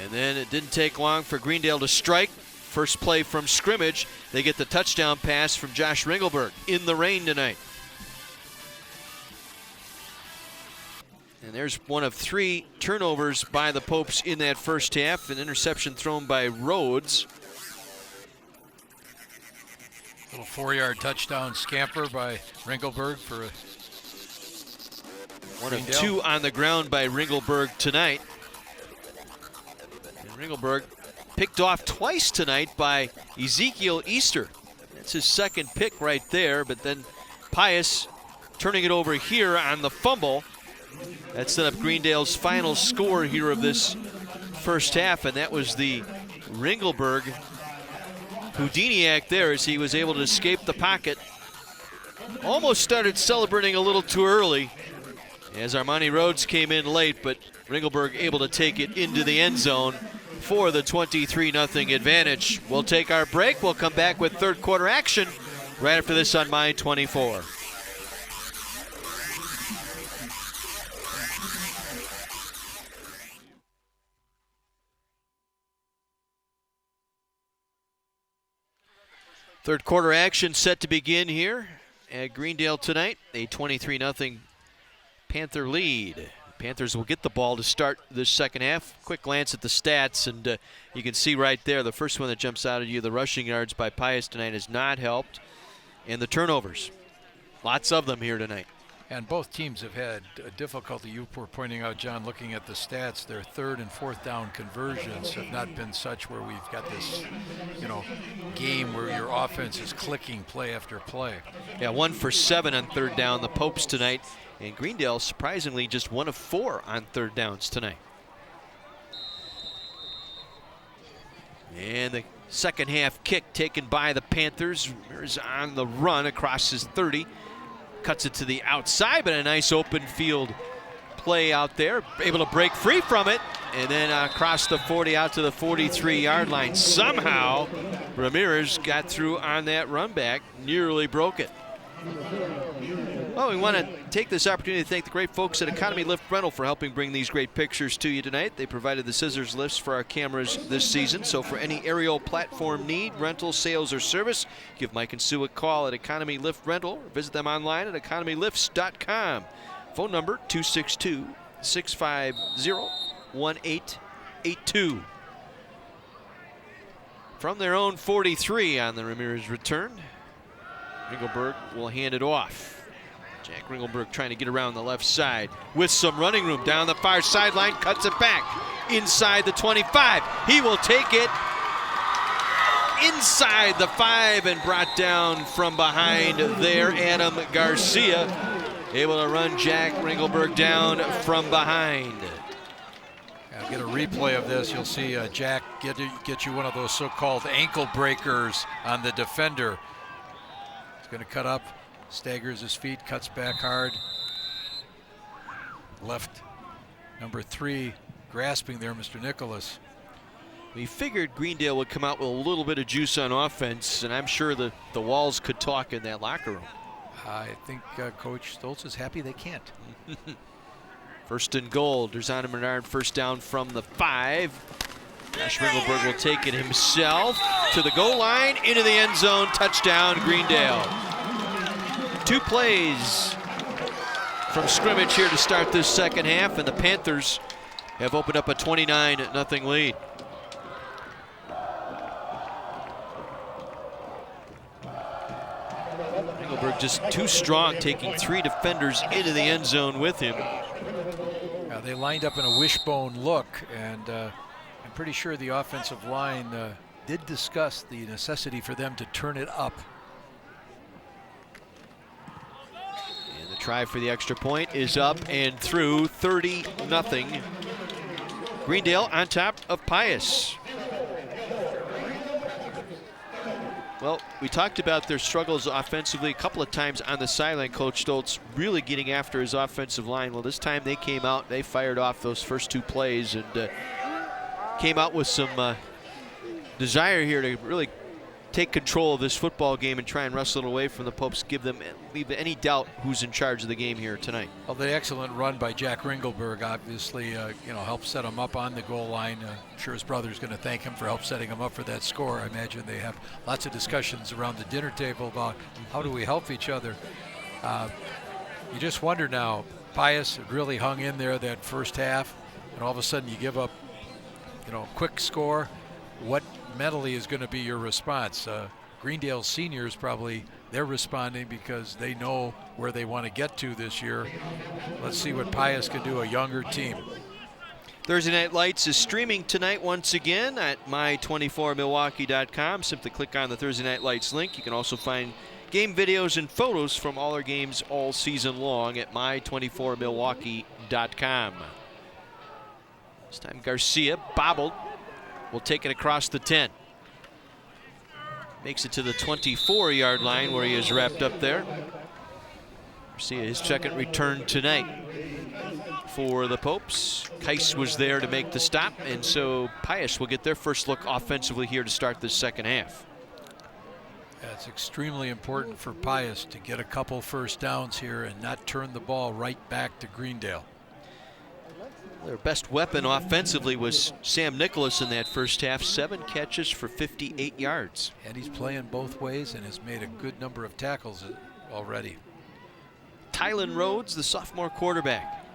And then it didn't take long for Greendale to strike. First play from scrimmage, they get the touchdown pass from Josh Ringelberg in the rain tonight. And there's one of 3 turnovers by the Popes in that first half. An interception thrown by Rhodes. Little 4-yard touchdown scamper by Ringelberg for one of 2 on the ground by Ringelberg tonight. And Ringelberg picked off twice tonight by Ezekiel Easter. That's his 2nd pick right there, but then Pius turning it over here on the fumble. That set up Greendale's final score here of this first half, and that was the Ringelberg Houdiniac there as he was able to escape the pocket. Almost started celebrating a little too early as Armani Rhodes came in late, but Ringelberg able to take it into the end zone for the 23-0 advantage. We'll take our break. We'll come back with third quarter action right after this on My 24. Third quarter action set to begin here at Greendale tonight. A 23-0 Panther lead. Panthers will get the ball to start this second half. Quick glance at the stats, and you can see right there, the first one that jumps out at you, the rushing yards by Pius tonight has not helped, and the turnovers. Lots of them here tonight. And both teams have had difficulty. You were pointing out, John, looking at the stats, their third and fourth down conversions have not been such where we've got this, game where your offense is clicking play after play. Yeah, 1 for 7 on third down, the Popes tonight. And Greendale, surprisingly, just 1 of 4 on third downs tonight. And the second half kick taken by the Panthers. Ramirez on the run across his 30. Cuts it to the outside, but a nice open field play out there. Able to break free from it, and then across the 40 out to the 43-yard line. Somehow, Ramirez got through on that run back, nearly broke it. Well, we want to take this opportunity to thank the great folks at Economy Lift Rental for helping bring these great pictures to you tonight. They provided the scissors lifts for our cameras this season, so for any aerial platform need, rental, sales, or service, give Mike and Sue a call at Economy Lift Rental or visit them online at economylifts.com. Phone number 262-650-1882. From their own 43 on the Ramirez return, Ringelberg will hand it off. Jack Ringelberg trying to get around the left side with some running room down the far sideline, cuts it back inside the 25. He will take it inside the 5 and brought down from behind there. Adam Garcia able to run Jack Ringelberg down from behind. I'll get a replay of this. You'll see Jack get you one of those so-called ankle breakers on the defender. He's going to cut up, staggers his feet, cuts back hard. Left number 3 grasping there, Mr. Nicholas. We figured Greendale would come out with a little bit of juice on offense, and I'm sure the walls could talk in that locker room. I think Coach Stoltz is happy they can't. First and goal. Derzana Menard first down from the 5. Josh Ringelberg will take it himself to the goal line, into the end zone, touchdown Greendale. 2 plays from scrimmage here to start this second half, and the Panthers have opened up a 29-0 lead. Ringelberg just too strong, taking 3 defenders into the end zone with him. They lined up in a wishbone look, and I'm pretty sure the offensive line did discuss the necessity for them to turn it up. And the try for the extra point is up and through. 30-0. Greendale on top of Pius. Well, we talked about their struggles offensively a couple of times on the sideline. Coach Stoltz really getting after his offensive line. Well, this time they came out, they fired off those first 2 plays and came out with some desire here to really take control of this football game and try and wrestle it away from the Popes, leave any doubt who's in charge of the game here tonight. Well, the excellent run by Jack Ringelberg obviously helped set him up on the goal line. I'm sure his brother's going to thank him for help setting him up for that score. I imagine they have lots of discussions around the dinner table about how do we help each other. You just wonder now, Pius had really hung in there that first half, and all of a sudden you give up quick score. What mentally is going to be your response? Greendale seniors probably, they're responding because they know where they want to get to this year. Let's see what Pius can do, a younger team. Thursday Night Lights is streaming tonight once again at my24milwaukee.com. Simply click on the Thursday Night Lights link. You can also find game videos and photos from all our games all season long at my24milwaukee.com. This time Garcia bobbled. Will take it across the 10. Makes it to the 24-yard line where he is wrapped up there. Garcia, his second return tonight for the Popes. Keiss was there to make the stop, and so Pius will get their first look offensively here to start this second half. It's extremely important for Pius to get a couple first downs here and not turn the ball right back to Greendale. Their best weapon offensively was Sam Nicholas in that first half. 7 catches for 58 yards. And he's playing both ways and has made a good number of tackles already. Tylen Rhodes, the sophomore quarterback.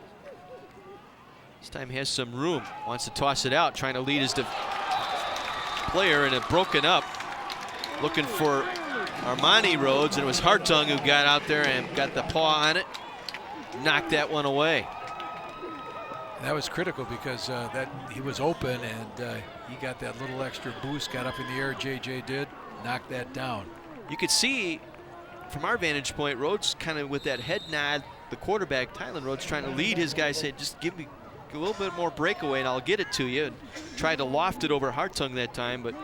This time he has some room, wants to toss it out, trying to lead his player, and it broken up. Looking for Armani Rhodes, and it was Hartung who got out there and got the paw on it. Knocked that one away. That was critical because that he was open, and he got that little extra boost, got up in the air, JJ did, knocked that down. You could see from our vantage point, Rhodes kind of with that head nod, the quarterback, Tylen Rhodes, trying to lead his guy, said, just give me a little bit more breakaway and I'll get it to you. And tried to loft it over Hartung that time, but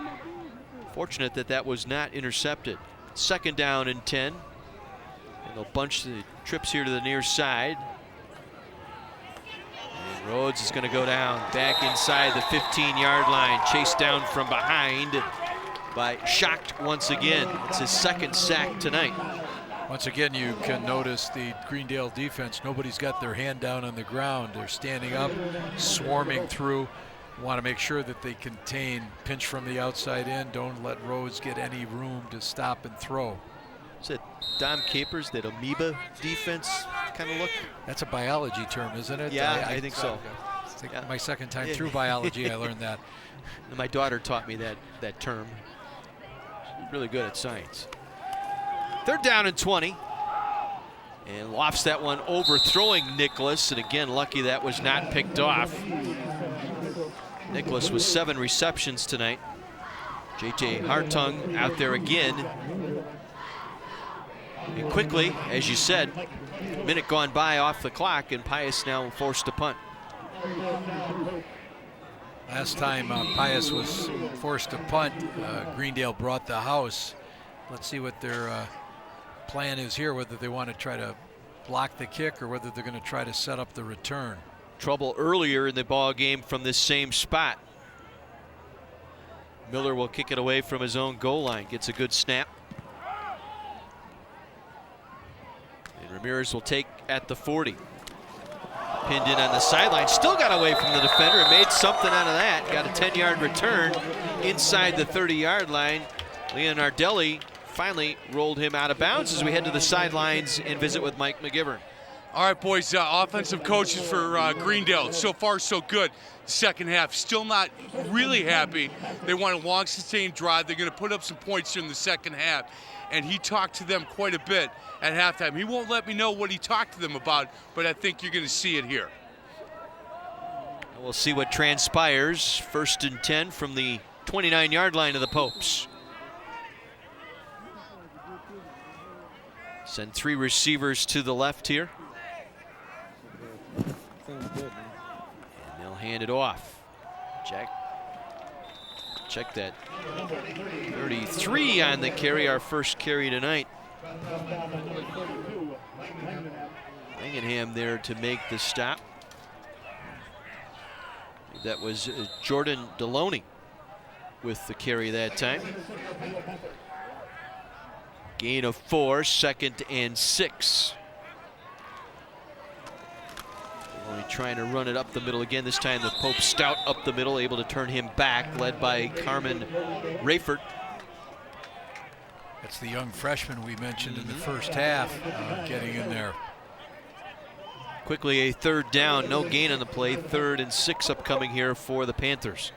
fortunate that that was not intercepted. 2nd down and 10. And they'll bunch the trips here to the near side. And Rhodes is going to go down back inside the 15-yard line, chased down from behind by Schacht once again. It's his 2nd sack tonight. Once again, you can notice the Greendale defense, nobody's got their hand down on the ground. They're standing up, swarming through. Want to make sure that they contain, pinch from the outside in, don't let Rhodes get any room to stop and throw. Is it Dom Capers, that amoeba defense kind of look? That's a biology term, isn't it? Yeah, I think so. It's like my 2nd time through biology, I learned that. My daughter taught me that term. She's really good at science. 3rd down and 20. And lofts that one, overthrowing Nicholas. And again, lucky that was not picked off. Nicholas with 7 receptions tonight. JJ Hartung out there again. And quickly, as you said, a minute gone by off the clock, and Pius now forced to punt. Last time Pius was forced to punt, Greendale brought the house. Let's see what their plan is here, whether they want to try to block the kick or whether they're going to try to set up the return. Trouble earlier in the ball game from this same spot. Miller will kick it away from his own goal line, gets a good snap. And Ramirez will take at the 40. Pinned in on the sideline, still got away from the defender and made something out of that. Got a 10-yard return inside the 30-yard line. Leon Nardelli finally rolled him out of bounds as we head to the sidelines and visit with Mike McGivern. All right, boys, offensive coaches for Greendale. So far, so good. Second half, still not really happy. They want a long, sustained drive. They're going to put up some points during the second half. And he talked to them quite a bit at halftime. He won't let me know what he talked to them about, but I think you're going to see it here. We'll see what transpires. 1st and 10 from the 29-yard line of the Popes. Send 3 receivers to the left here. And they'll hand it off. Check that. 33 on the carry, our first carry tonight. Langenham there to make the stop. That was Jordan Deloney with the carry that time. Gain of 4, 2nd and 6. Only trying to run it up the middle again. This time the Pope stout up the middle, able to turn him back, led by Carmen Rayford. That's the young freshman we mentioned in the first half, getting in there. Quickly a 3rd down, no gain on the play. 3rd and 6 upcoming here for the Panthers.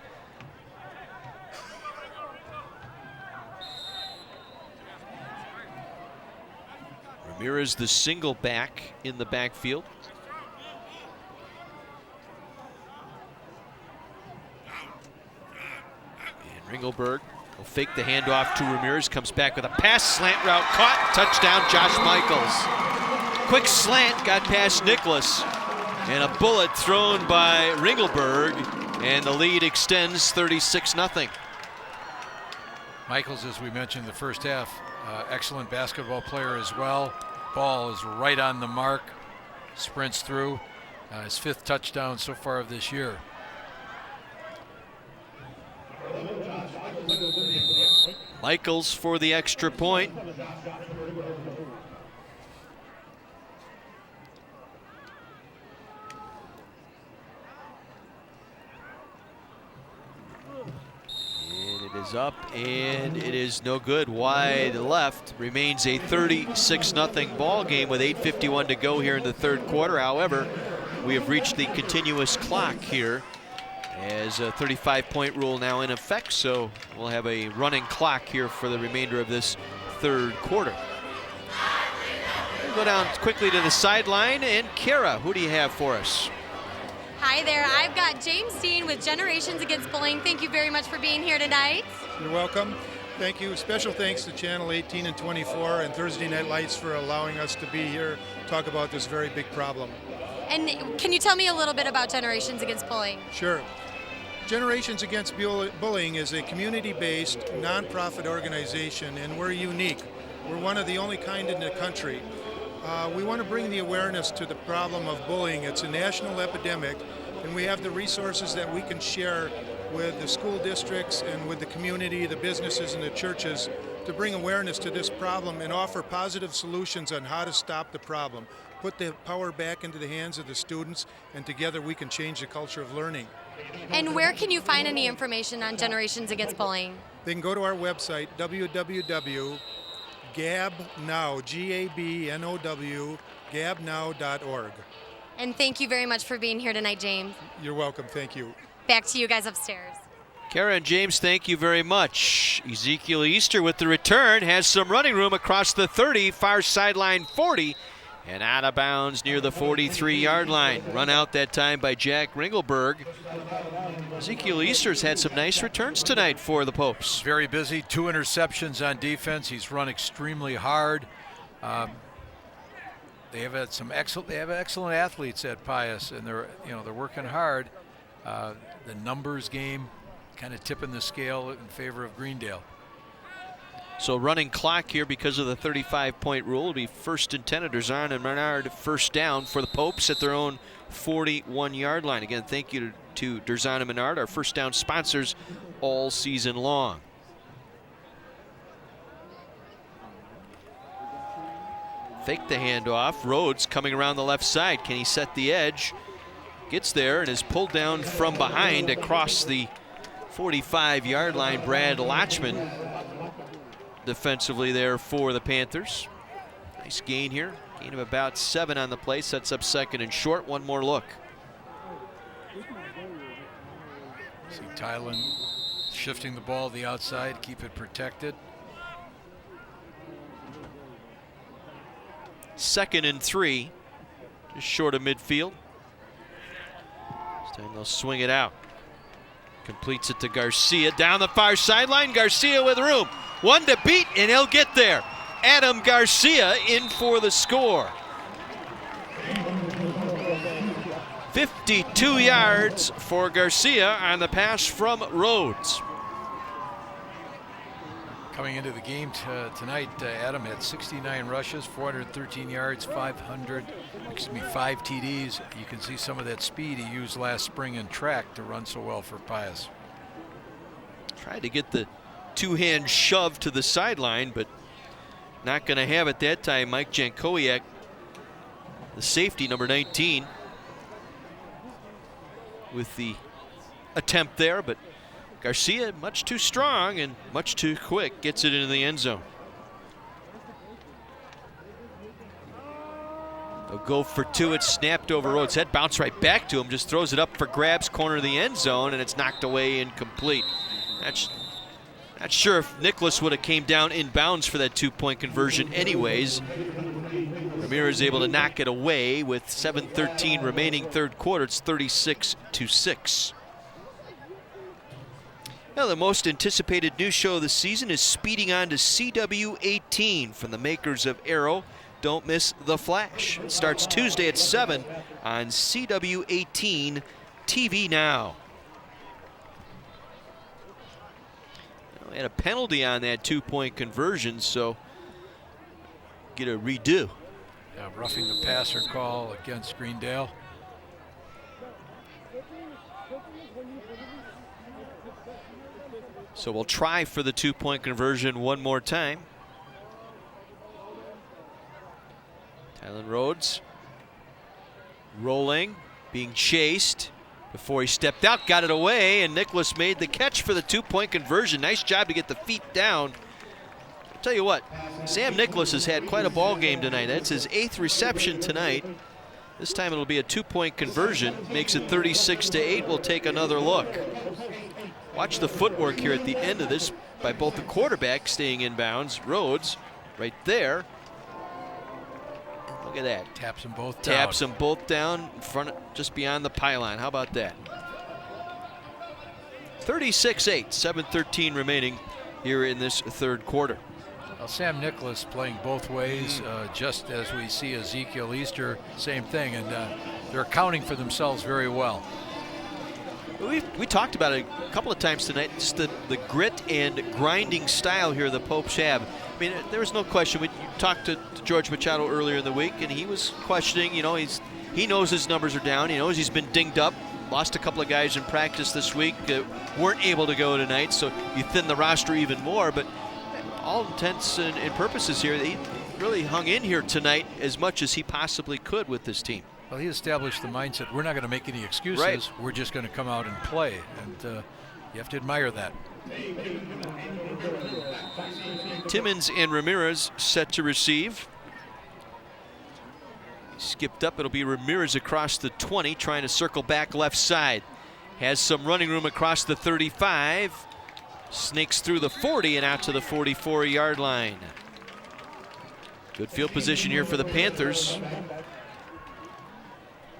Ramirez, the single back in the backfield. Ringelberg will fake the handoff to Ramirez, comes back with a pass, slant route caught, touchdown Josh Michaels. Quick slant, got past Nicholas, and a bullet thrown by Ringelberg, and the lead extends 36-0. Michaels, as we mentioned in the first half, excellent basketball player as well. Ball is right on the mark, sprints through. His 5th touchdown so far of this year. Michaels for the extra point. And it is up, and it is no good. Wide left. Remains a 36-0 ball game with 8:51 to go here in the third quarter. However, we have reached the continuous clock here as a 35-point rule now in effect, so we'll have a running clock here for the remainder of this third quarter. We'll go down quickly to the sideline, and Kara, who do you have for us? Hi there, I've got James Dean with Generations Against Bullying. Thank you very much for being here tonight. You're welcome. Thank you. Special thanks to Channel 18 and 24 and Thursday Night Lights for allowing us to be here, talk about this very big problem. And can you tell me a little bit about Generations Against Bullying? Sure. Generations Against Bullying is a community-based nonprofit organization, and we're unique. We're one of the only kind in the country. We want to bring the awareness to the problem of bullying. It's a national epidemic, and we have the resources that we can share with the school districts and with the community, the businesses and the churches to bring awareness to this problem and offer positive solutions on how to stop the problem. Put the power back into the hands of the students, and together we can change the culture of learning. And where can you find any information on Generations Against Bullying? They can go to our website, www.gabnow, G-A-B-N-O-W, gabnow.org. And thank you very much for being here tonight, James. You're welcome. Thank you. Back to you guys upstairs. Kara and James, thank you very much. Ezekiel Easter with the return has some running room across the 30, far sideline 40, and out of bounds near the 43-yard line. Run out that time by Jack Ringelberg. Ezekiel Easter's had some nice returns tonight for the Popes. Very busy, 2 interceptions on defense. He's run extremely hard. They have had some excellent athletes at Pius, and they're working hard. The numbers game kind of tipping the scale in favor of Greendale. So running clock here because of the 35-point rule. It'll be 1st and 10 at Derzan and Menard, first down for the Popes at their own 41-yard line. Again, thank you to Derzan and Menard, our first down sponsors all season long. Fake the handoff. Rhodes coming around the left side. Can he set the edge? Gets there and is pulled down from behind across the 45-yard line. Brad Lachman defensively there for the Panthers. Nice gain here. Gain of about 7 on the play. Sets up 2nd and short. One more look. See Tylen shifting the ball to the outside, keep it protected. 2nd and 3. Just short of midfield. This time they'll swing it out. Completes it to Garcia down the far sideline. Garcia with room. 1 to beat, and he'll get there. Adam Garcia in for the score. 52 yards for Garcia on the pass from Rhodes. Coming into the game tonight, Adam had 69 rushes, 413 yards, 5 TDs. You can see some of that speed he used last spring in track to run so well for Pius. Tried to get the 2-hand shove to the sideline, but not going to have it that time. Mike Jankowiak, the safety, number 19, with the attempt there, but Garcia, much too strong and much too quick, gets it into the end zone. They'll go for 2. It's snapped over Rhodes' head, bounce right back to him, just throws it up for grabs, corner of the end zone, and it's knocked away incomplete. Not sure if Nicholas would have came down in bounds for that 2-point conversion anyways. Ramirez able to knock it away with 7:13 remaining third quarter. It's 36-6. Now the most anticipated new show of the season is speeding on to CW18 from the makers of Arrow. Don't miss The Flash. It starts Tuesday at 7 on CW18 TV Now. We had a penalty on that 2-point conversion, so get a redo. Yeah, roughing the passer call against Greendale. So we'll try for the 2-point conversion one more time. Tylen Rhodes rolling, being chased. before he stepped out, got it away, and Nicholas made the catch for the 2-point conversion. Nice job to get the feet down. I'll tell you what, Sam Nicholas has had quite a ball game tonight. That's his 8th reception tonight. This time it'll be a 2-point conversion. Makes it 36-8. We'll take another look. Watch the footwork here at the end of this by both the quarterbacks staying in bounds. Rhodes right there. Look at that. Taps them both down. Taps them both down in front, just beyond the pylon. How about that? 36-8, 7:13 remaining here in this third quarter. Well, Sam Nicholas playing both ways, just as we see Ezekiel Easter, same thing, and they're accounting for themselves very well. We talked about it a couple of times tonight, just the grit and grinding style here the Popes have. I mean, there was no question. We talked to George Machado earlier in the week, and he was questioning, you know, he knows his numbers are down. He knows he's been dinged up. Lost a couple of guys in practice this week, weren't able to go tonight, so you thin the roster even more. But all intents and purposes here, he really hung in here tonight as much as he possibly could with this team. Well, he established the mindset, we're not going to make any excuses, right. We're just going to come out and play, and you have to admire that. Timmons and Ramirez set to receive. Skipped up, it'll be Ramirez across the 20, trying to circle back left side. Has some running room across the 35. Snakes through the 40 and out to the 44-yard line. Good field position here for the Panthers.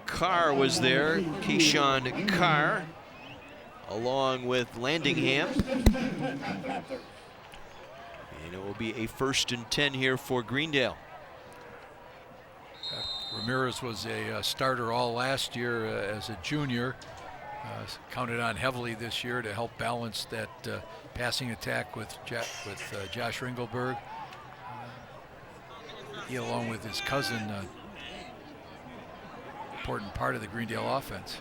Carr was there, Keyshawn Carr, along with Landingham. And it will be a 1st and 10 here for Greendale. Ramirez was a starter all last year as a junior. Counted on heavily this year to help balance that passing attack with Josh Ringelberg. He, along with his cousin, important part of the Greendale offense.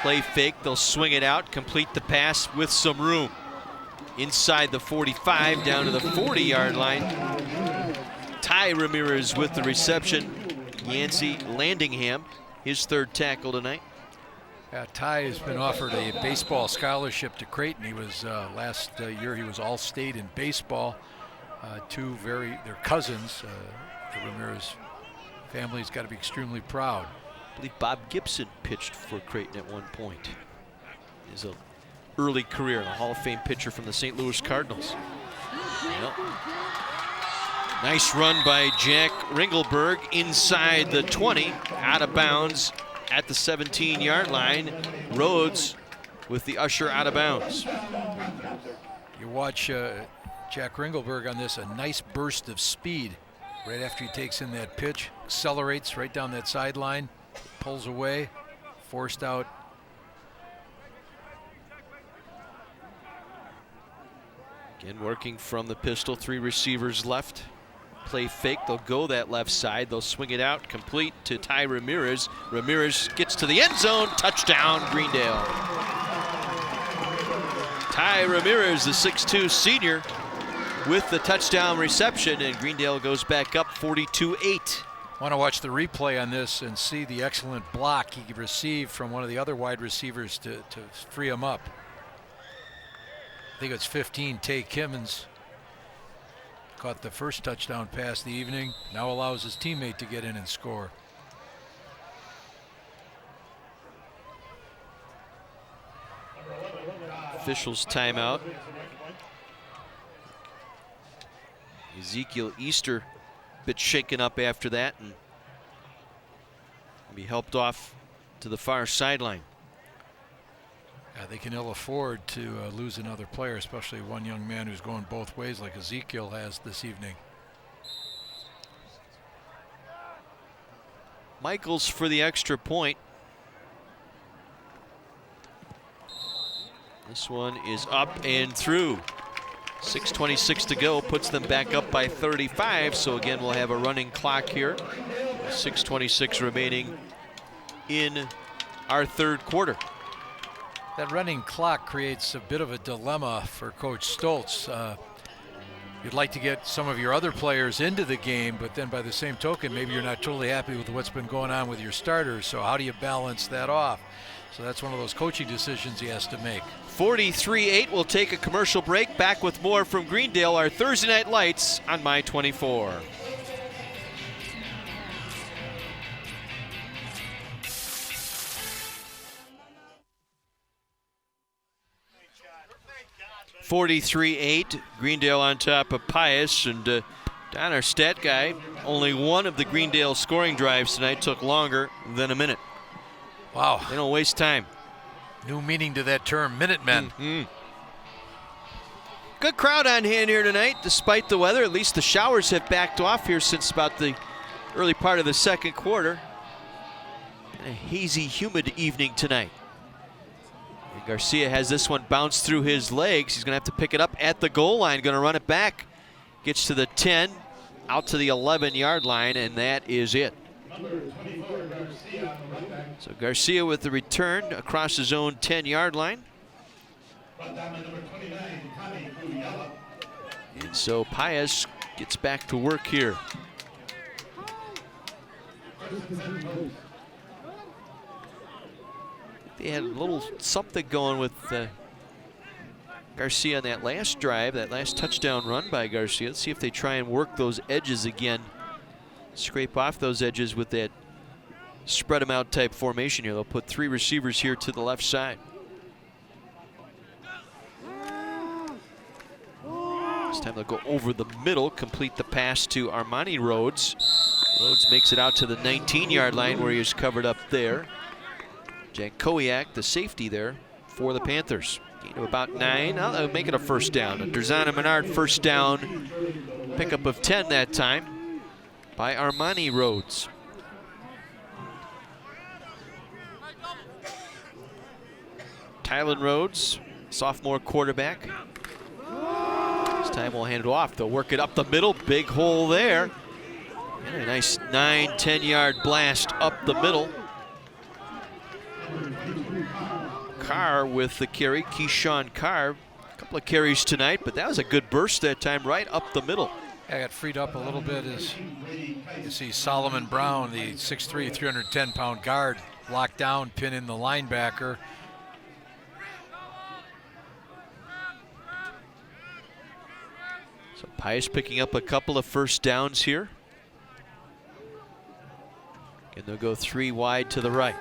Play fake, they'll swing it out, complete the pass with some room. Inside the 45, down to the 40-yard line. Ty Ramirez with the reception. Yancey Landingham, his 3rd tackle tonight. Ty has been offered a baseball scholarship to Creighton. He was last year he was All-State in baseball. They're cousins. The Ramirez family's got to be extremely proud. I believe Bob Gibson pitched for Creighton at one point. His early career, a Hall of Fame pitcher from the St. Louis Cardinals. Yep. Nice run by Jack Ringelberg inside the 20, out of bounds at the 17-yard line. Rhodes with the usher out of bounds. You watch Jack Ringelberg on this, a nice burst of speed right after he takes in that pitch, accelerates right down that sideline, pulls away, forced out. Again, working from the pistol, 3 receivers left. Play fake, they'll go that left side, they'll swing it out, complete to Ty Ramirez. Ramirez gets to the end zone, touchdown Greendale. Ty Ramirez, the 6'2 senior, with the touchdown reception, and Greendale goes back up 42-8. Want to watch the replay on this and see the excellent block he received from one of the other wide receivers to free him up. I think it's 15, Tay Kimmons. Caught the first touchdown pass of the evening, now allows his teammate to get in and score. Officials timeout. Ezekiel Easter a bit shaken up after that and be helped off to the far sideline. Yeah, they can ill afford to lose another player, especially one young man who's going both ways like Ezekiel has this evening. Michaels for the extra point. This one is up and through. 6:26 to go, puts them back up by 35. So again, we'll have a running clock here. 6:26 remaining in our third quarter. That running clock creates a bit of a dilemma for Coach Stoltz. you'd like to get some of your other players into the game, but then by the same token, maybe you're not totally happy with what's been going on with your starters. So how do you balance that off? So that's one of those coaching decisions he has to make. 43-8. We'll take a commercial break. Back with more from Greendale, our Thursday Night Lights on My 24. (43-8). Greendale on top of Pius, and Don, our stat guy, only one of the Greendale scoring drives tonight took longer than a minute. Wow. They don't waste time. New meaning to that term, Minutemen. Mm-hmm. Good crowd on hand here tonight, despite the weather. At least the showers have backed off here since about the early part of the second quarter. And a hazy, humid evening tonight. And Garcia has this one bounce through his legs. He's going to have to pick it up at the goal line. Going to run it back. Gets to the 10, out to the 11-yard line, and that is it. So Garcia with the return across his own 10-yard line. And so Pius gets back to work here. They had a little something going with Garcia on that last drive, that last touchdown run by Garcia. Let's see if they try and work those edges again. Scrape off those edges with that spread them out type formation here. They'll put 3 receivers here to the left side. This time they'll go over the middle, complete the pass to Armani Rhodes. Rhodes makes it out to the 19-yard line where he is covered up there. Jankowiak, the safety there for the Panthers. Gain of about 9. They'll make it a first down. A Derzana Menard first down. Pickup of 10 that time by Armani Rhodes. Tylen Rhodes, sophomore quarterback. This time we'll hand it off. They'll work it up the middle. Big hole there. And a nice 9-10 blast up the middle. Carr with the carry. Keyshawn Carr. A couple of carries tonight, but that was a good burst that time right up the middle. I got freed up a little bit as you see Solomon Brown, the 6'3", 310-pound guard, locked down, pinning the linebacker. So Pius picking up a couple of first downs here. And they'll go 3 wide to the right.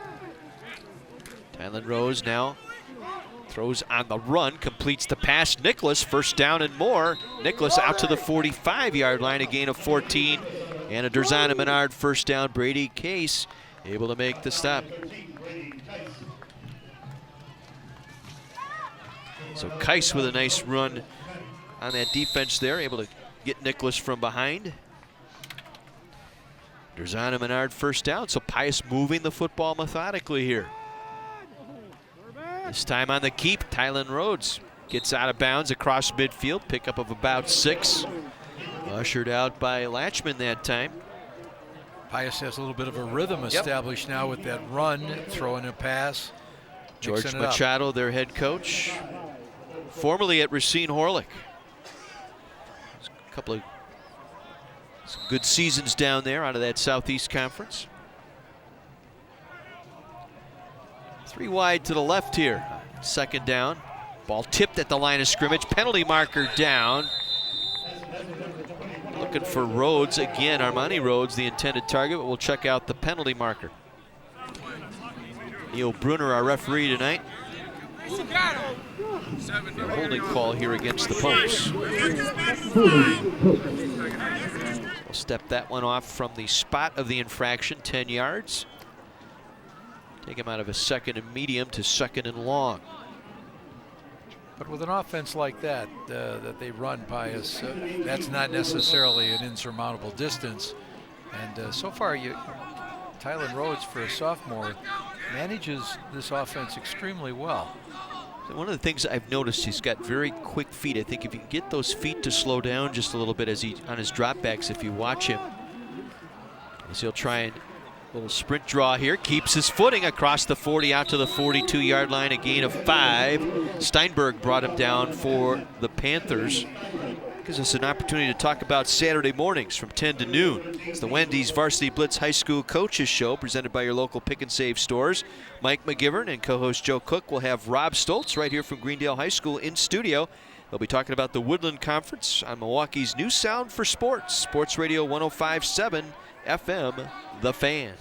Tylen Rose now throws on the run, completes the pass. Nicholas, first down and more. Nicholas out to the 45-yard line, a gain of 14. And a Derzana Menard first down. Brady Case able to make the stop. So Keiss with a nice run on that defense there, able to get Nicholas from behind. Derzana Menard first down, so Pius moving the football methodically here. This time on the keep, Tylen Rhodes gets out of bounds across midfield, pickup of about 6. Ushered out by Latchman that time. Pius has a little bit of a rhythm established now with that run, throwing a pass. George Machado, their head coach, formerly at Racine Horlick. A couple of some good seasons down there out of that Southeast Conference. 3 wide to the left here. Second down. Ball tipped at the line of scrimmage. Penalty marker down. Looking for Rhodes again. Armani Rhodes, the intended target, but we'll check out the penalty marker. Neil Brunner, our referee tonight. A holding call here against the Pokes. We'll step that one off from the spot of the infraction, 10 yards. Take him out of a second and medium to second and long. But with an offense like that, that they run, Pius, that's not necessarily an insurmountable distance. And so far, Tylen Rhodes, for a sophomore, manages this offense extremely well. One of the things I've noticed, he's got very quick feet. I think if you can get those feet to slow down just a little bit as he on his dropbacks, if you watch him, as he'll try and little sprint draw here, keeps his footing across the 40 out to the 42-yard line, a gain of 5. Steinberg brought him down for the Panthers. Gives us an opportunity to talk about Saturday mornings from 10 to noon. It's the Wendy's Varsity Blitz High School Coaches Show presented by your local Pick and Save stores. Mike McGivern and co-host Joe Cook will have Rob Stoltz right here from Greendale High School in studio. They'll be talking about the Woodland Conference on Milwaukee's new sound for sports. Sports Radio 105.7 FM, The Fan.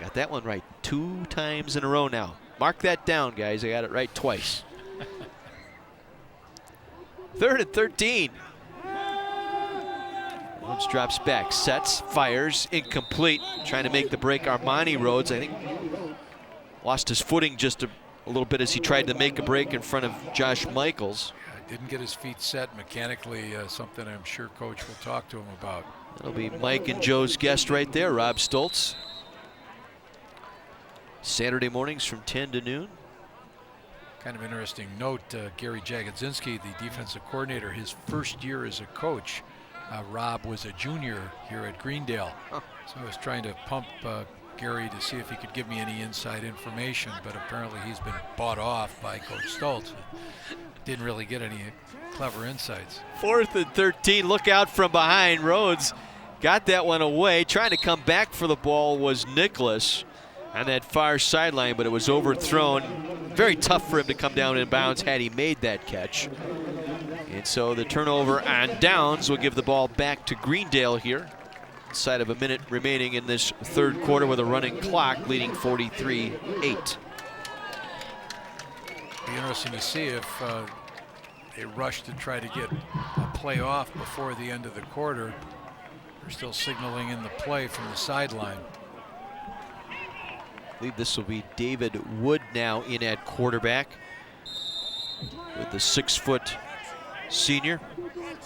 Got that one right 2 times in a row now. Mark that down, guys. I got it right twice. 3rd and 13. Rhodes drops back, sets, fires, incomplete. Trying to make the break, Armani Rhodes. I think lost his footing just a little bit as he tried to make a break in front of Josh Michaels. Yeah, didn't get his feet set mechanically, something I'm sure Coach will talk to him about. That'll be Mike and Joe's guest right there, Rob Stoltz. Saturday mornings from 10 to noon. Kind of interesting note, Gary Jagodzinski, the defensive coordinator, his first year as a coach, Rob was a junior here at Greendale. So I was trying to pump Gary to see if he could give me any inside information, but apparently he's been bought off by Coach Stoltz. Didn't really get any clever insights. 4th and 13, look out from behind. Rhodes got that one away. Trying to come back for the ball was Nicholas on that far sideline, but it was overthrown. Very tough for him to come down in bounds had he made that catch. And so the turnover on downs will give the ball back to Greendale here. Inside of a minute remaining in this 3rd quarter with a running clock leading 43-8. Be interesting to see if they rush to try to get a play off before the end of the quarter. They're still signaling in the play from the sideline. I believe this will be David Wood now in at quarterback with the 6-foot senior.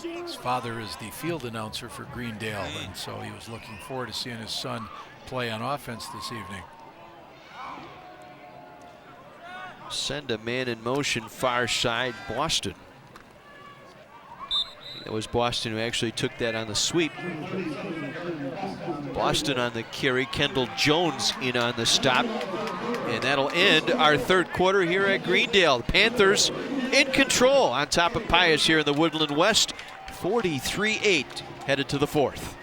His father is the field announcer for Greendale, and so he was looking forward to seeing his son play on offense this evening. Send a man in motion far side, Boston. It was Boston who actually took that on the sweep. Boston on the carry, Kendall Jones in on the stop. And that'll end our 3rd quarter here at Greendale. The Panthers in control on top of Pius here in the Woodland West. 43-8 headed to the 4th.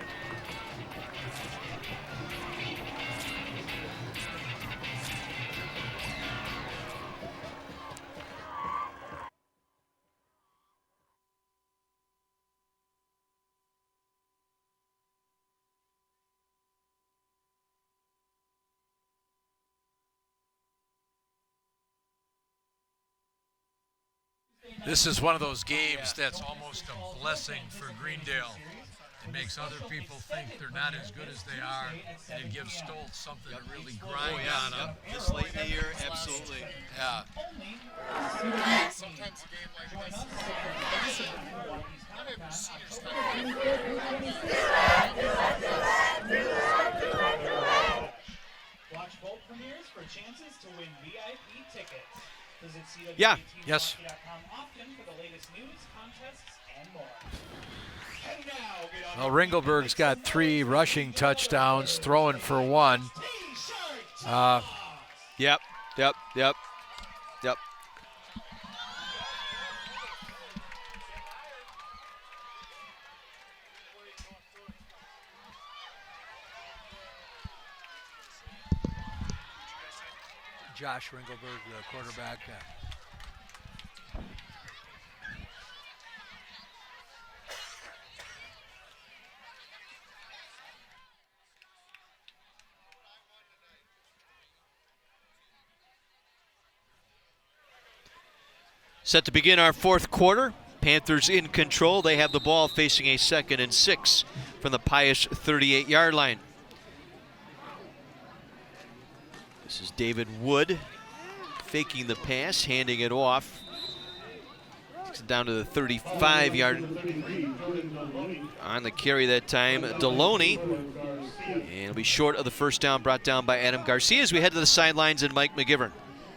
This is one of those games that's almost a blessing for Greendale. It makes other people think they're not as good as they are, and it gives Stoltz something to really grind on them. This late in the year, absolutely. Yeah. Sometimes a game like this is not every senior's Watch both premieres for chances to win VIP tickets. Visit Yeah. Yes. often for the latest news, contests, and more. Well, Ringelberg's got 3 rushing touchdowns, throwing for 1. Yep. Josh Ringelberg, the quarterback. Set to begin our 4th quarter. Panthers in control. They have the ball facing a 2nd and 6 from the Pius 38-yard line. This is David Wood faking the pass, handing it off. Takes it down to the 35-yard on the carry that time. Deloney. And it'll be short of the first down brought down by Adam Garcia as we head to the sidelines and Mike McGivern.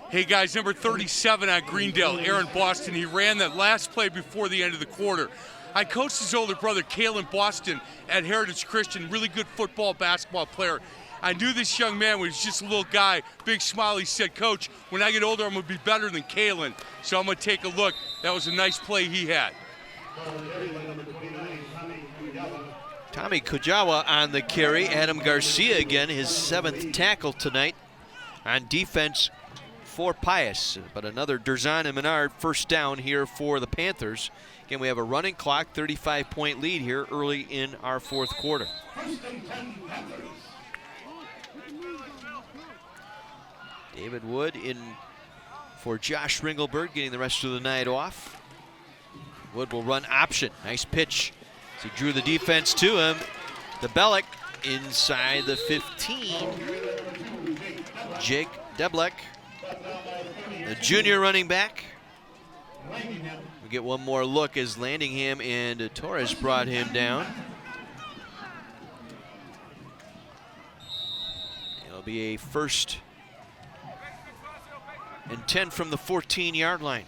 Hey guys, number 37 on Greendale, Aaron Boston. He ran that last play before the end of the quarter. I coached his older brother, Kalen Boston, at Heritage Christian. Really good football, basketball player. I knew this young man was just a little guy, big smile. He said, Coach, when I get older, I'm going to be better than Kalen. So I'm going to take a look. That was a nice play he had. Tommy Kujawa on the carry. Adam Garcia again, his 7th tackle tonight on defense for Pius. But another Derzan and Menard first down here for the Panthers. Again, we have a running clock, 35-point lead here early in our 4th quarter. David Wood in for Josh Ringelberg, getting the rest of the night off. Wood will run option. Nice pitch. As he drew the defense to him. The Bellick inside the 15. Jake Deblek, the junior running back. We get one more look as Landingham and Torres brought him down. It'll be a 1st and 10 from the 14-yard line.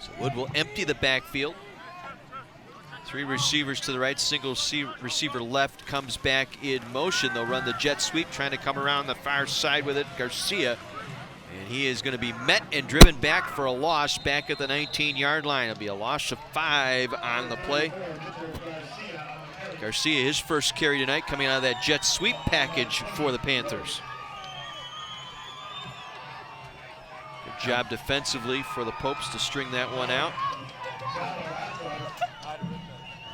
So Wood will empty the backfield. 3 receivers to the right, single receiver left, comes back in motion. They'll run the jet sweep, trying to come around the far side with it. Garcia, and he is going to be met and driven back for a loss back at the 19-yard line. It'll be a loss of 5 on the play. Garcia, his first carry tonight, coming out of that jet sweep package for the Panthers. Good job defensively for the Popes to string that one out.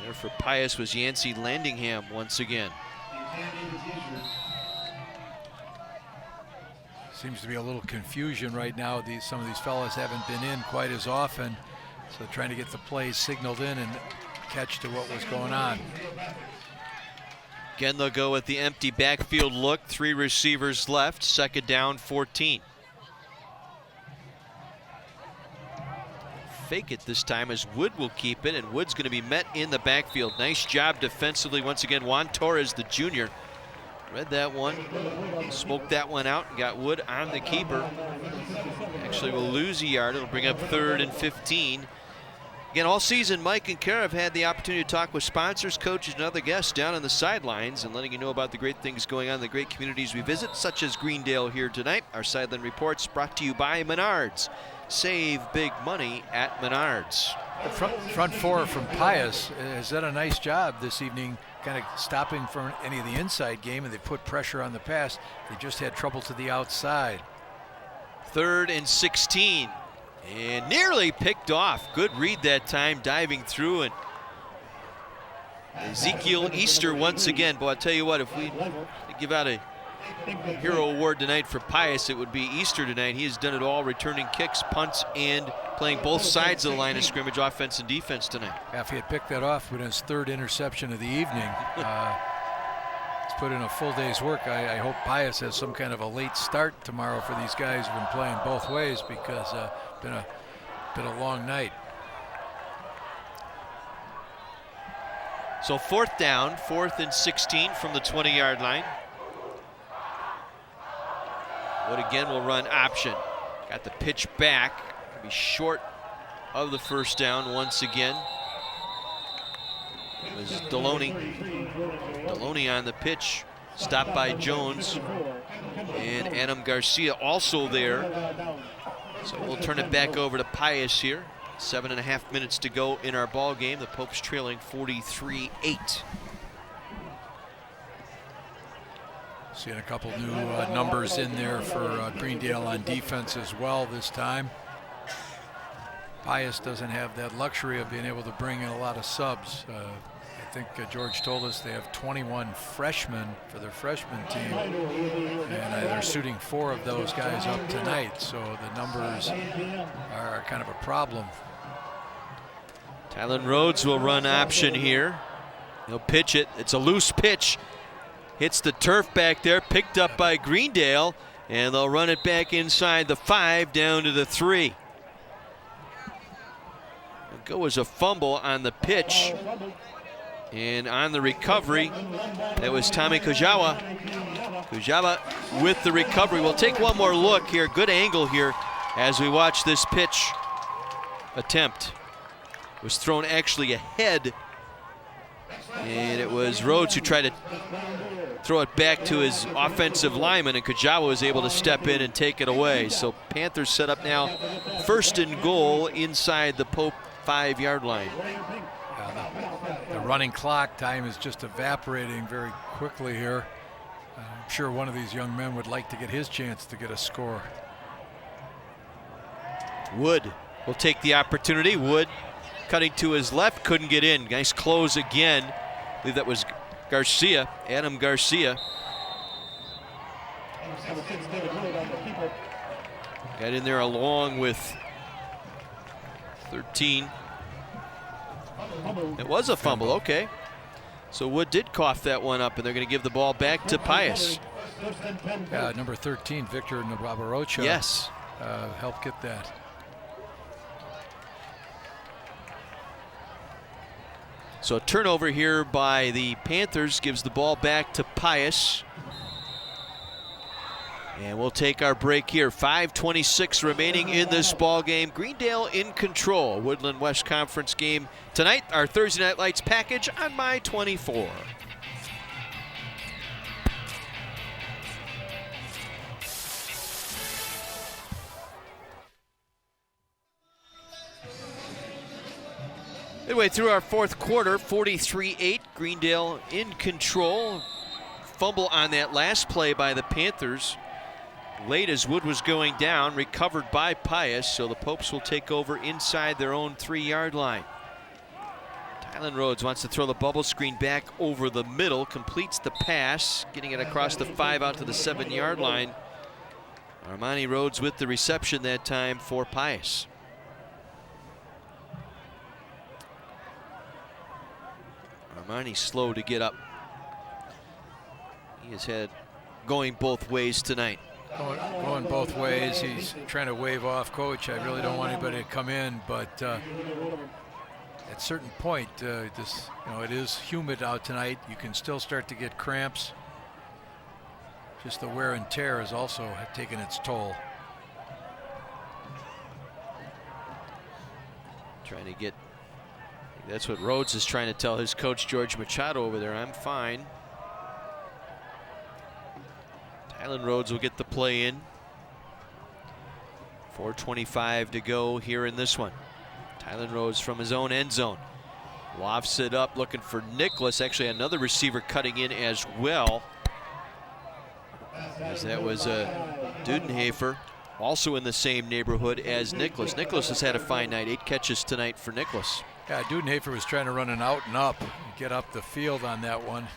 There for Pius was Yancey Landingham once again. Seems to be a little confusion right now. Some of these fellas haven't been in quite as often, so trying to get the plays signaled in and catch to what was going on. Again, they'll go with the empty backfield look. 3 receivers left, 2nd down, 14. Fake it this time as Wood will keep it, and Wood's going to be met in the backfield. Nice job defensively once again. Juan Torres, the junior, read that one, smoked that one out, and got Wood on the keeper. Actually will lose a yard. It'll bring up 3rd and 15. Again, all season, Mike and Kara have had the opportunity to talk with sponsors, coaches, and other guests down on the sidelines and letting you know about the great things going on in the great communities we visit, such as Greendale here tonight. Our sideline reports brought to you by Menards. Save big money at Menards. The front 4 from Pius has done a nice job this evening, kind of stopping from any of the inside game, and they put pressure on the pass. They just had trouble to the outside. 3rd and 16. And nearly picked off. Good read that time, diving through. And Ezekiel Easter once again. Boy, I'll tell you what, if we give out a hero award tonight for Pius, it would be Easter tonight. He has done it all, returning kicks, punts, and playing both sides of the line of scrimmage, offense and defense tonight. If he had picked that off with his 3rd interception of the evening, he's put in a full day's work. I hope Pius has some kind of a late start tomorrow for these guys who've been playing both ways, because been a long night. So 4th down, 4th and 16 from the 20-yard line. Wood again will run option. Got the pitch back. Be short of the 1st down once again. It was Deloney. Deloney on the pitch. Stopped by Jones. And Adam Garcia also there. So we'll turn it back over to Pius here. 7.5 minutes to go in our ball game. The Popes trailing 43-8. Seeing a couple new numbers in there for Greendale on defense as well this time. Pius doesn't have that luxury of being able to bring in a lot of subs. I think George told us they have 21 freshmen for their freshman team, and they're suiting 4 of those guys up tonight, so the numbers are kind of a problem. Tylen Rhodes will run option here. He'll pitch it. It's a loose pitch. Hits the turf back there, picked up by Greendale, and they'll run it back inside the 5 down to the 3. It'll go as a fumble on the pitch. And on the recovery, that was Tommy Kujawa. Kujawa with the recovery. We'll take one more look here. Good angle here as we watch this pitch attempt. It was thrown actually ahead. And it was Rhodes who tried to throw it back to his offensive lineman, and Kajawa was able to step in and take it away. So Panthers set up now 1st and goal inside the Pope 5-yard line. The running clock time is just evaporating very quickly here. I'm sure one of these young men would like to get his chance to get a score. Wood will take the opportunity. Wood cutting to his left, couldn't get in. Nice close again. I believe that was Garcia, Adam Garcia. Got in there along with 13. It was a fumble, okay. So Wood did cough that one up, and they're going to give the ball back to Pius. Number 13, Victor Navarrocha. Yes. Helped get that. So a turnover here by the Panthers gives the ball back to Pius. And we'll take our break here. 5:26 remaining in this ball game. Greendale in control. Woodland West Conference game tonight. Our Thursday Night Lights package on My 24. Midway through our 4th quarter, 43-8. Greendale in control. Fumble on that last play by the Panthers. Late as Wood was going down, recovered by Pius, so the Popes will take over inside their own 3-yard line. Tylen Rhodes wants to throw the bubble screen back over the middle, completes the pass, getting it across the 5 out to the 7-yard line. Armani Rhodes with the reception that time for Pius. Armani slow to get up. He has had going both ways tonight. Going both ways. He's trying to wave off, coach. I really don't want anybody to come in, but at a certain point, it is humid out tonight. You can still start to get cramps. Just the wear and tear has also taken its toll. Trying to get, that's what Rhodes is trying to tell his coach, George Machado, over there. I'm fine. Tylen Rhodes will get the play in. 4:25 to go here in this one. Tylen Rhodes from his own end zone. Lofts it up, looking for Nicholas. Actually, another receiver cutting in as well. As that was Dudenhafer, also in the same neighborhood as Nicholas. Nicholas has had a fine night. 8 catches tonight for Nicholas. Yeah, Dudenhafer was trying to run an out and up, get up the field on that one.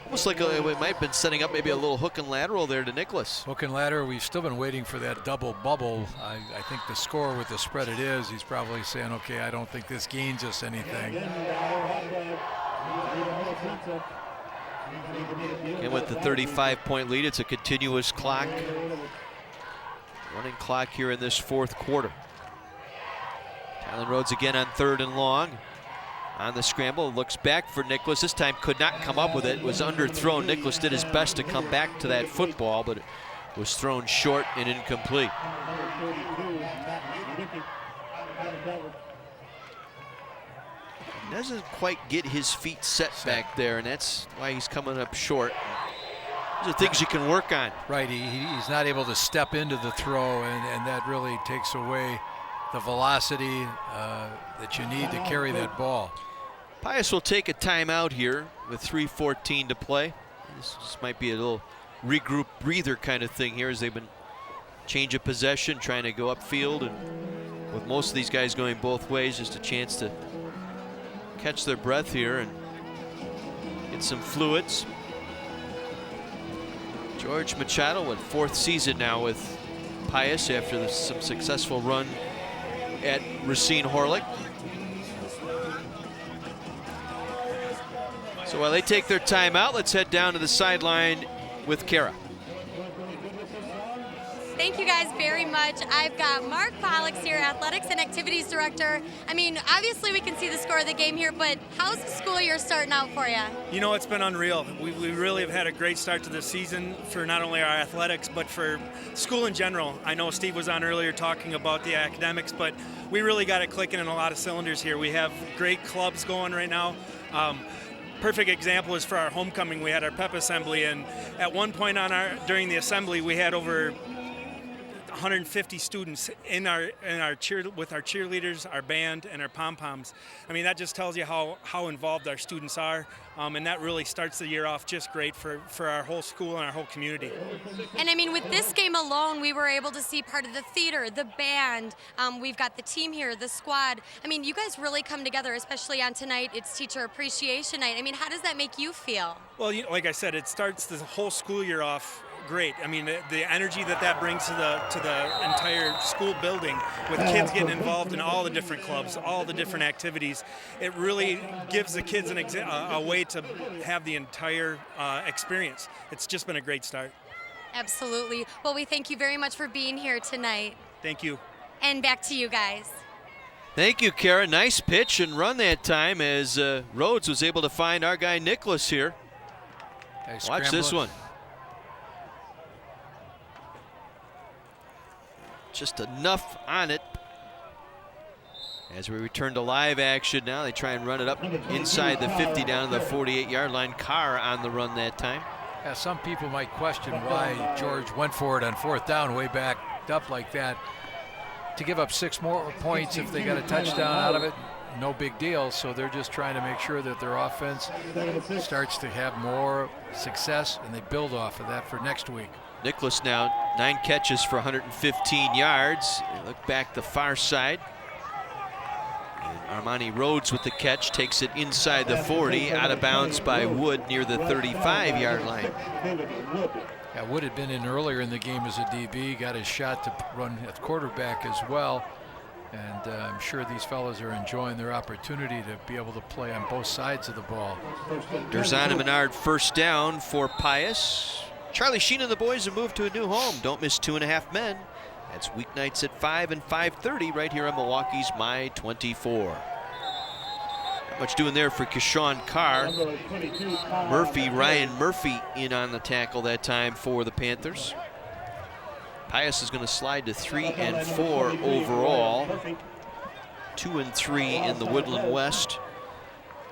Almost like it might have been setting up maybe a little hook and lateral there to Nicholas. Hook and lateral. We've still been waiting for that double bubble. I think the score with the spread it is, he's probably saying, okay, I don't think this gains us anything. And with the 35-point lead, it's a continuous clock. Running clock here in this 4th quarter. Tylen Rhodes again on 3rd and long. On the scramble, looks back for Nicholas. This time could not come up with it. It was underthrown. Nicholas did his best to come back to that football, but it was thrown short and incomplete. Doesn't quite get his feet set back there, and that's why he's coming up short. Those are things you can work on. Right, he's not able to step into the throw, and that really takes away the velocity that you need to carry that ball. Pius will take a timeout here with 3:14 to play. This might be a little regroup breather kind of thing here as they've been change of possession, trying to go upfield, and with most of these guys going both ways, just a chance to catch their breath here and get some fluids. George Machado, what, 4th season now with Pius after some successful run at Racine Horlick. So while they take their timeout, let's head down to the sideline with Kara. Thank you guys very much. I've got Mark Pollux here, Athletics and Activities Director. I mean, obviously we can see the score of the game here, but how's the school year starting out for you? You know, it's been unreal. We really have had a great start to the season for not only our athletics, but for school in general. I know Steve was on earlier talking about the academics, but we really got it clicking in a lot of cylinders here. We have great clubs going right now. perfect example is for our homecoming. We had our pep assembly, and at one point during the assembly, we had over 150 students with our cheerleaders, our band, and our pom-poms. I mean, that just tells you how involved our students are, and that really starts the year off just great for our whole school and our whole community. And I mean, with this game alone, we were able to see part of the theater, the band. We've got the team here, the squad. I mean, you guys really come together, especially on tonight. It's Teacher Appreciation Night. I mean, how does that make you feel? Well, like I said, it starts the whole school year off great. I mean, the energy that brings to the entire school building, with kids getting involved in all the different clubs, all the different activities, it really gives the kids a way to have the entire experience. It's just been a great start. Absolutely. Well, we thank you very much for being here tonight. Thank you. And back to you guys. Thank you, Kara. Nice pitch and run that time as Rhodes was able to find our guy Nicholas here. Watch this one. Just enough on it. As we return to live action now, they try and run it up inside the 50 down to the 48-yard line. Carr on the run that time. Yeah, some people might question why George went for it on 4th down, way back up like that. To give up 6 more points if they got a touchdown out of it, no big deal. So they're just trying to make sure that their offense starts to have more success, and they build off of that for next week. Nicholas now 9 catches for 115 yards. They look back the far side. And Armani Rhodes with the catch takes it inside the 40, out of bounds by Wood near the 35-yard line. Yeah, Wood had been in earlier in the game as a DB, got his shot to run at quarterback as well. And I'm sure these fellas are enjoying their opportunity to be able to play on both sides of the ball. Derzan and Menard first down for Pius. Charlie Sheen and the boys have moved to a new home. Don't miss 2.5 Men. That's weeknights at 5 and 5:30 right here on Milwaukee's My 24. Not much doing there for Keshawn Carr. Ryan Murphy in on the tackle that time for the Panthers. Pius is going to slide to 3 and 4 overall. 2 and 3 in the Woodland West.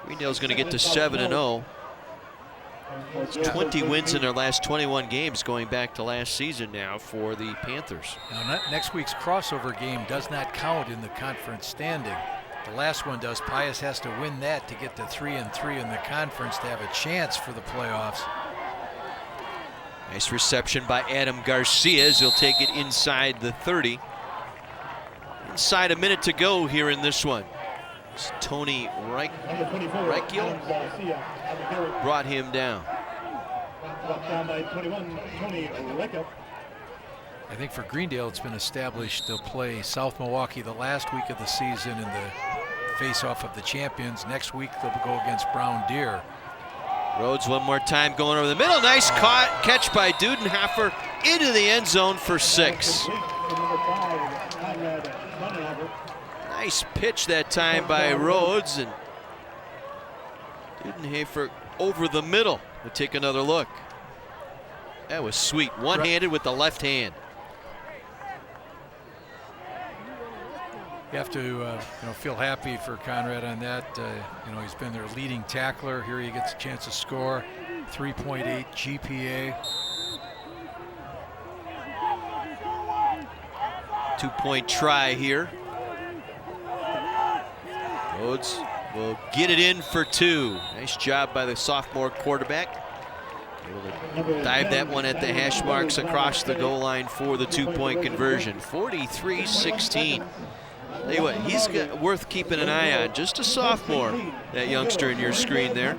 Greendale's going to get to 7 and 0. 20 wins in their last 21 games going back to last season now for the Panthers. Now, next week's crossover game does not count in the conference standing. The last one does. Pius has to win that to get to 3 and 3 in the conference to have a chance for the playoffs. Nice reception by Adam Garcia as he'll take it inside the 30. Inside a minute to go here in this one. It's Tony Reichel brought him down. I think for Greendale it's been established they'll play South Milwaukee the last week of the season in the face-off of the champions. Next week they'll go against Brown Deer. Rhodes one more time going over the middle. Nice catch by Dudenhofer into the end zone for 6. Nice pitch that time by Rhodes, and Dudenhofer over the middle. We'll take another look. That was sweet. One-handed with the left hand. You have to feel happy for Conrad on that. He's been their leading tackler. Here he gets a chance to score. 3.8 GPA. 2-point try here. Rhodes will get it in for 2. Nice job by the sophomore quarterback. Able to dive that one at the hash marks across the goal line for the 2-point conversion. 43-16. Tell you what, he's worth keeping an eye on. Just a sophomore, that youngster in your screen there.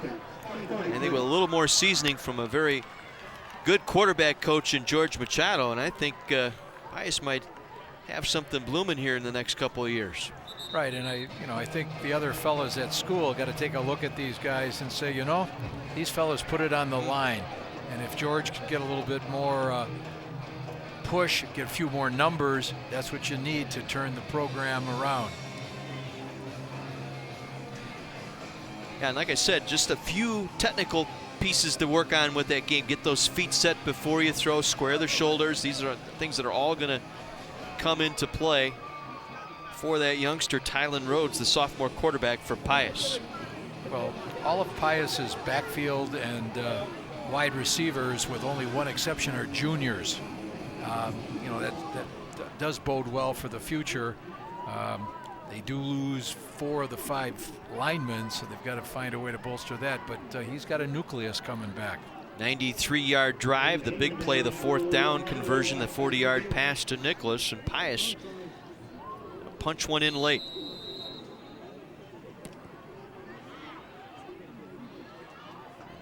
I think with a little more seasoning from a very good quarterback coach in George Machado, and I think Pius might have something blooming here in the next couple of years. Right, and I think the other fellas at school got to take a look at these guys and say, these fellas put it on the line, and if George can get a little bit more push, get a few more numbers, that's what you need to turn the program around. Yeah, and like I said, just a few technical pieces to work on with that game. Get those feet set before you throw, square the shoulders. These are things that are all going to come into play for that youngster, Tylen Rhodes, the sophomore quarterback for Pius. Well, all of Pius's backfield and wide receivers, with only one exception, are juniors. You know, that does bode well for the future. They do lose 4 of the 5 linemen, so they've got to find a way to bolster that. But he's got a nucleus coming back. 93-yard drive, the big play, the 4th down conversion, the 40-yard pass to Nicholas, and Pius punch one in late.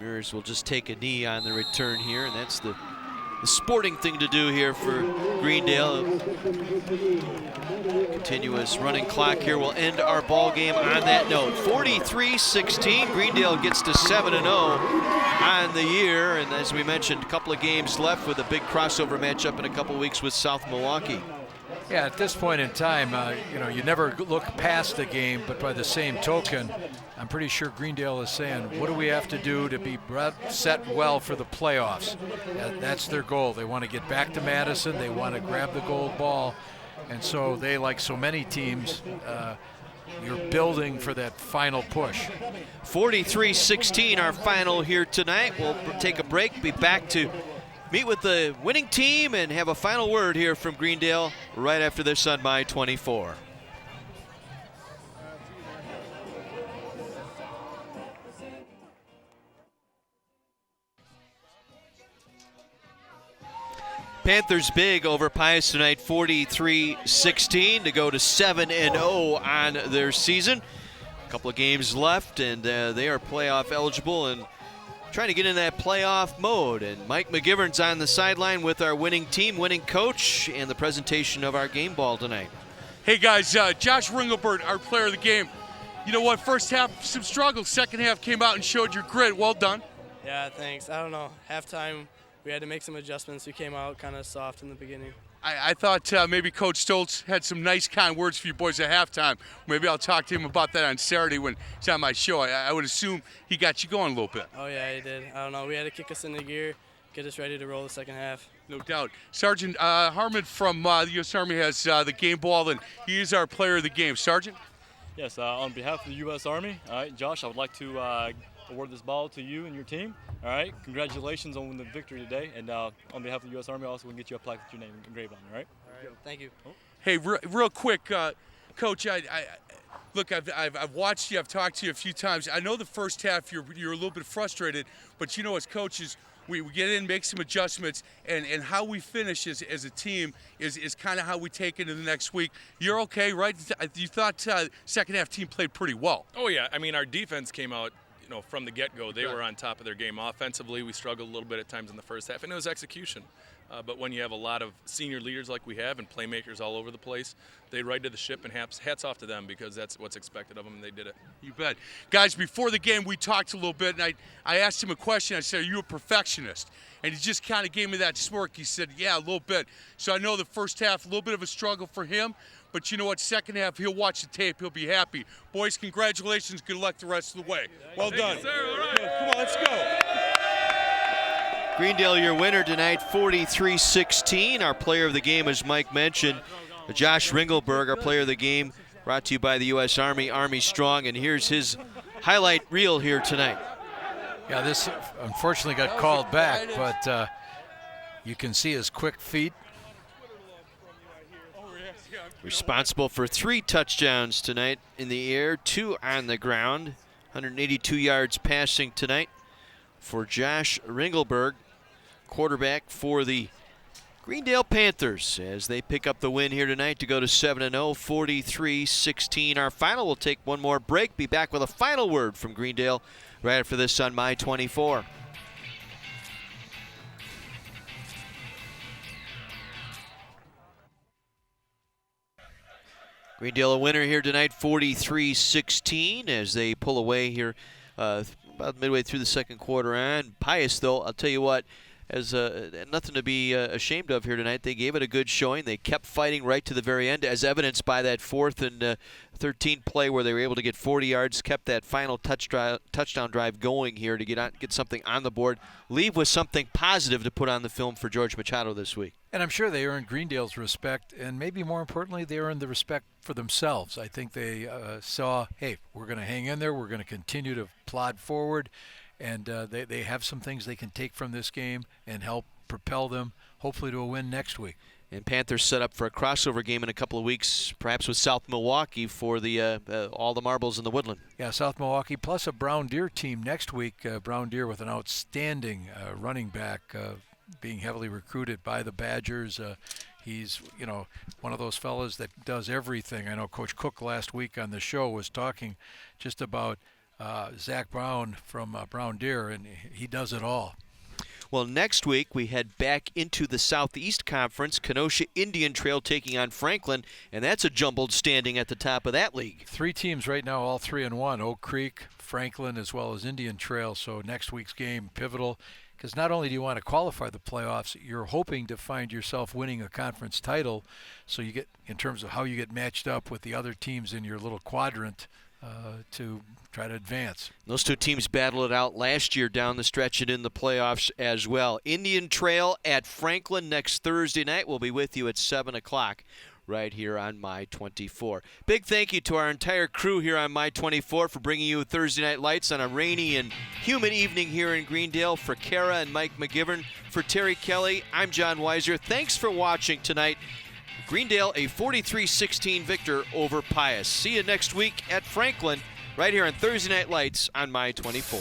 Ramirez will just take a knee on the return here, and that's the sporting thing to do here for Greendale. Continuous running clock here will end our ball game on that note. 43-16, Greendale gets to 7-0 on the year, and as we mentioned, a couple of games left with a big crossover matchup in a couple weeks with South Milwaukee. Yeah, at this point in time, you know, you never look past the game, but by the same token, I'm pretty sure Greendale is saying, what do we have to do to be set well for the playoffs? That's their goal. They want to get back to Madison. They want to grab the gold ball. And so they, like so many teams, you're building for that final push. 43-16, our final here tonight. We'll take a break, be back to meet with the winning team and have a final word here from Greendale right after this on My 24. Panthers big over Pius tonight, 43-16 to go to 7-0 on their season. A couple of games left, and they are playoff eligible and trying to get in that playoff mode. And Mike McGivern's on the sideline with our winning team, winning coach, and the presentation of our game ball tonight. Hey guys, Josh Ringelberg, our player of the game. You know what, first half, some struggles. Second half came out and showed your grit. Well done. Yeah, thanks. I don't know, halftime we had to make some adjustments. We came out kind of soft in the beginning. I thought maybe Coach Stoltz had some nice, kind words for you boys at halftime. Maybe I'll talk to him about that on Saturday when he's on my show. I would assume he got you going a little bit. Oh, yeah, he did. I don't know. We had to kick us into gear, get us ready to roll the second half. No doubt. Sergeant Harmon from the U.S. Army has the game ball, and he is our player of the game. Sergeant? Yes, on behalf of the U.S. Army, all right, Josh, I would like to award this ball to you and your team. All right, congratulations on the victory today, and on behalf of the U.S. Army, also we can get you a plaque with your name engraved on it. All right. All right. Thank you. Hey, real quick, Coach. Look, I've watched you. I've talked to you a few times. I know the first half you're a little bit frustrated, but you know, as coaches, we get in, make some adjustments, and how we finish as a team is kind of how we take into the next week. You're okay, right? You thought second half team played pretty well. Oh yeah, I mean our defense came out. You know, from the get-go, they were on top of their game. Offensively, we struggled a little bit at times in the first half, and it was execution. But when you have a lot of senior leaders like we have and playmakers all over the place, they ride to the ship, and hats off to them because that's what's expected of them, and they did it. You bet. Guys, before the game, we talked a little bit, and I asked him a question. I said, are you a perfectionist? And he just kind of gave me that smirk. He said, yeah, a little bit. So I know the first half, a little bit of a struggle for him. But you know what? Second half, he'll watch the tape. He'll be happy. Boys, congratulations. Good luck the rest of the way. Well done. Thank you, sir. All right. Come on, let's go. Greendale, your winner tonight, 43-16. Our player of the game, as Mike mentioned, Josh Ringelberg, our player of the game, brought to you by the U.S. Army, Army Strong. And here's his highlight reel here tonight. Yeah, this unfortunately got called back, but you can see his quick feet. Responsible for 3 touchdowns tonight in the air, 2 on the ground. 182 yards passing tonight for Josh Ringelberg, quarterback for the Greendale Panthers, as they pick up the win here tonight to go to 7-0, 43-16. Our final will take one more break. Be back with a final word from Greendale right after this on My 24. Greendale a winner here tonight, 43-16, as they pull away here about midway through the second quarter on. Pius, though, I'll tell you what, has nothing to be ashamed of here tonight. They gave it a good showing. They kept fighting right to the very end, as evidenced by that 4th and 13 play where they were able to get 40 yards, kept that final touchdown drive going here to get something on the board, leave with something positive to put on the film for George Machado this week. And I'm sure they earned Greendale's respect, and maybe more importantly, they earned the respect for themselves. I think they saw, hey, we're going to hang in there, we're going to continue to plod forward, and they have some things they can take from this game and help propel them, hopefully, to a win next week. And Panthers set up for a crossover game in a couple of weeks, perhaps with South Milwaukee for the all the marbles in the Woodland. Yeah, South Milwaukee plus a Brown Deer team next week. Brown Deer with an outstanding running back being heavily recruited by the Badgers. He's, one of those fellas that does everything. I know Coach Cook last week on the show was talking just about Zach Brown from Brown Deer, and he does it all. Well, next week we head back into the Southeast Conference. Kenosha Indian Trail taking on Franklin, and that's a jumbled standing at the top of that league. 3 teams right now, all 3-1. Oak Creek, Franklin, as well as Indian Trail. So next week's game, pivotal, because not only do you want to qualify the playoffs, you're hoping to find yourself winning a conference title. So you get, in terms of how you get matched up with the other teams in your little quadrant, to try to advance. Those 2 teams battled it out last year down the stretch and in the playoffs as well. Indian Trail at Franklin next Thursday night. We'll be with you at 7 o'clock right here on My 24. Big thank you to our entire crew here on My 24 for bringing you Thursday Night Lights on a rainy and humid evening here in Greendale. For Kara and Mike McGivern, for Terry Kelly, I'm John Weiser. Thanks for watching tonight. Greendale, a 43-16 victor over Pius. See you next week at Franklin, right here on Thursday Night Lights on My 24.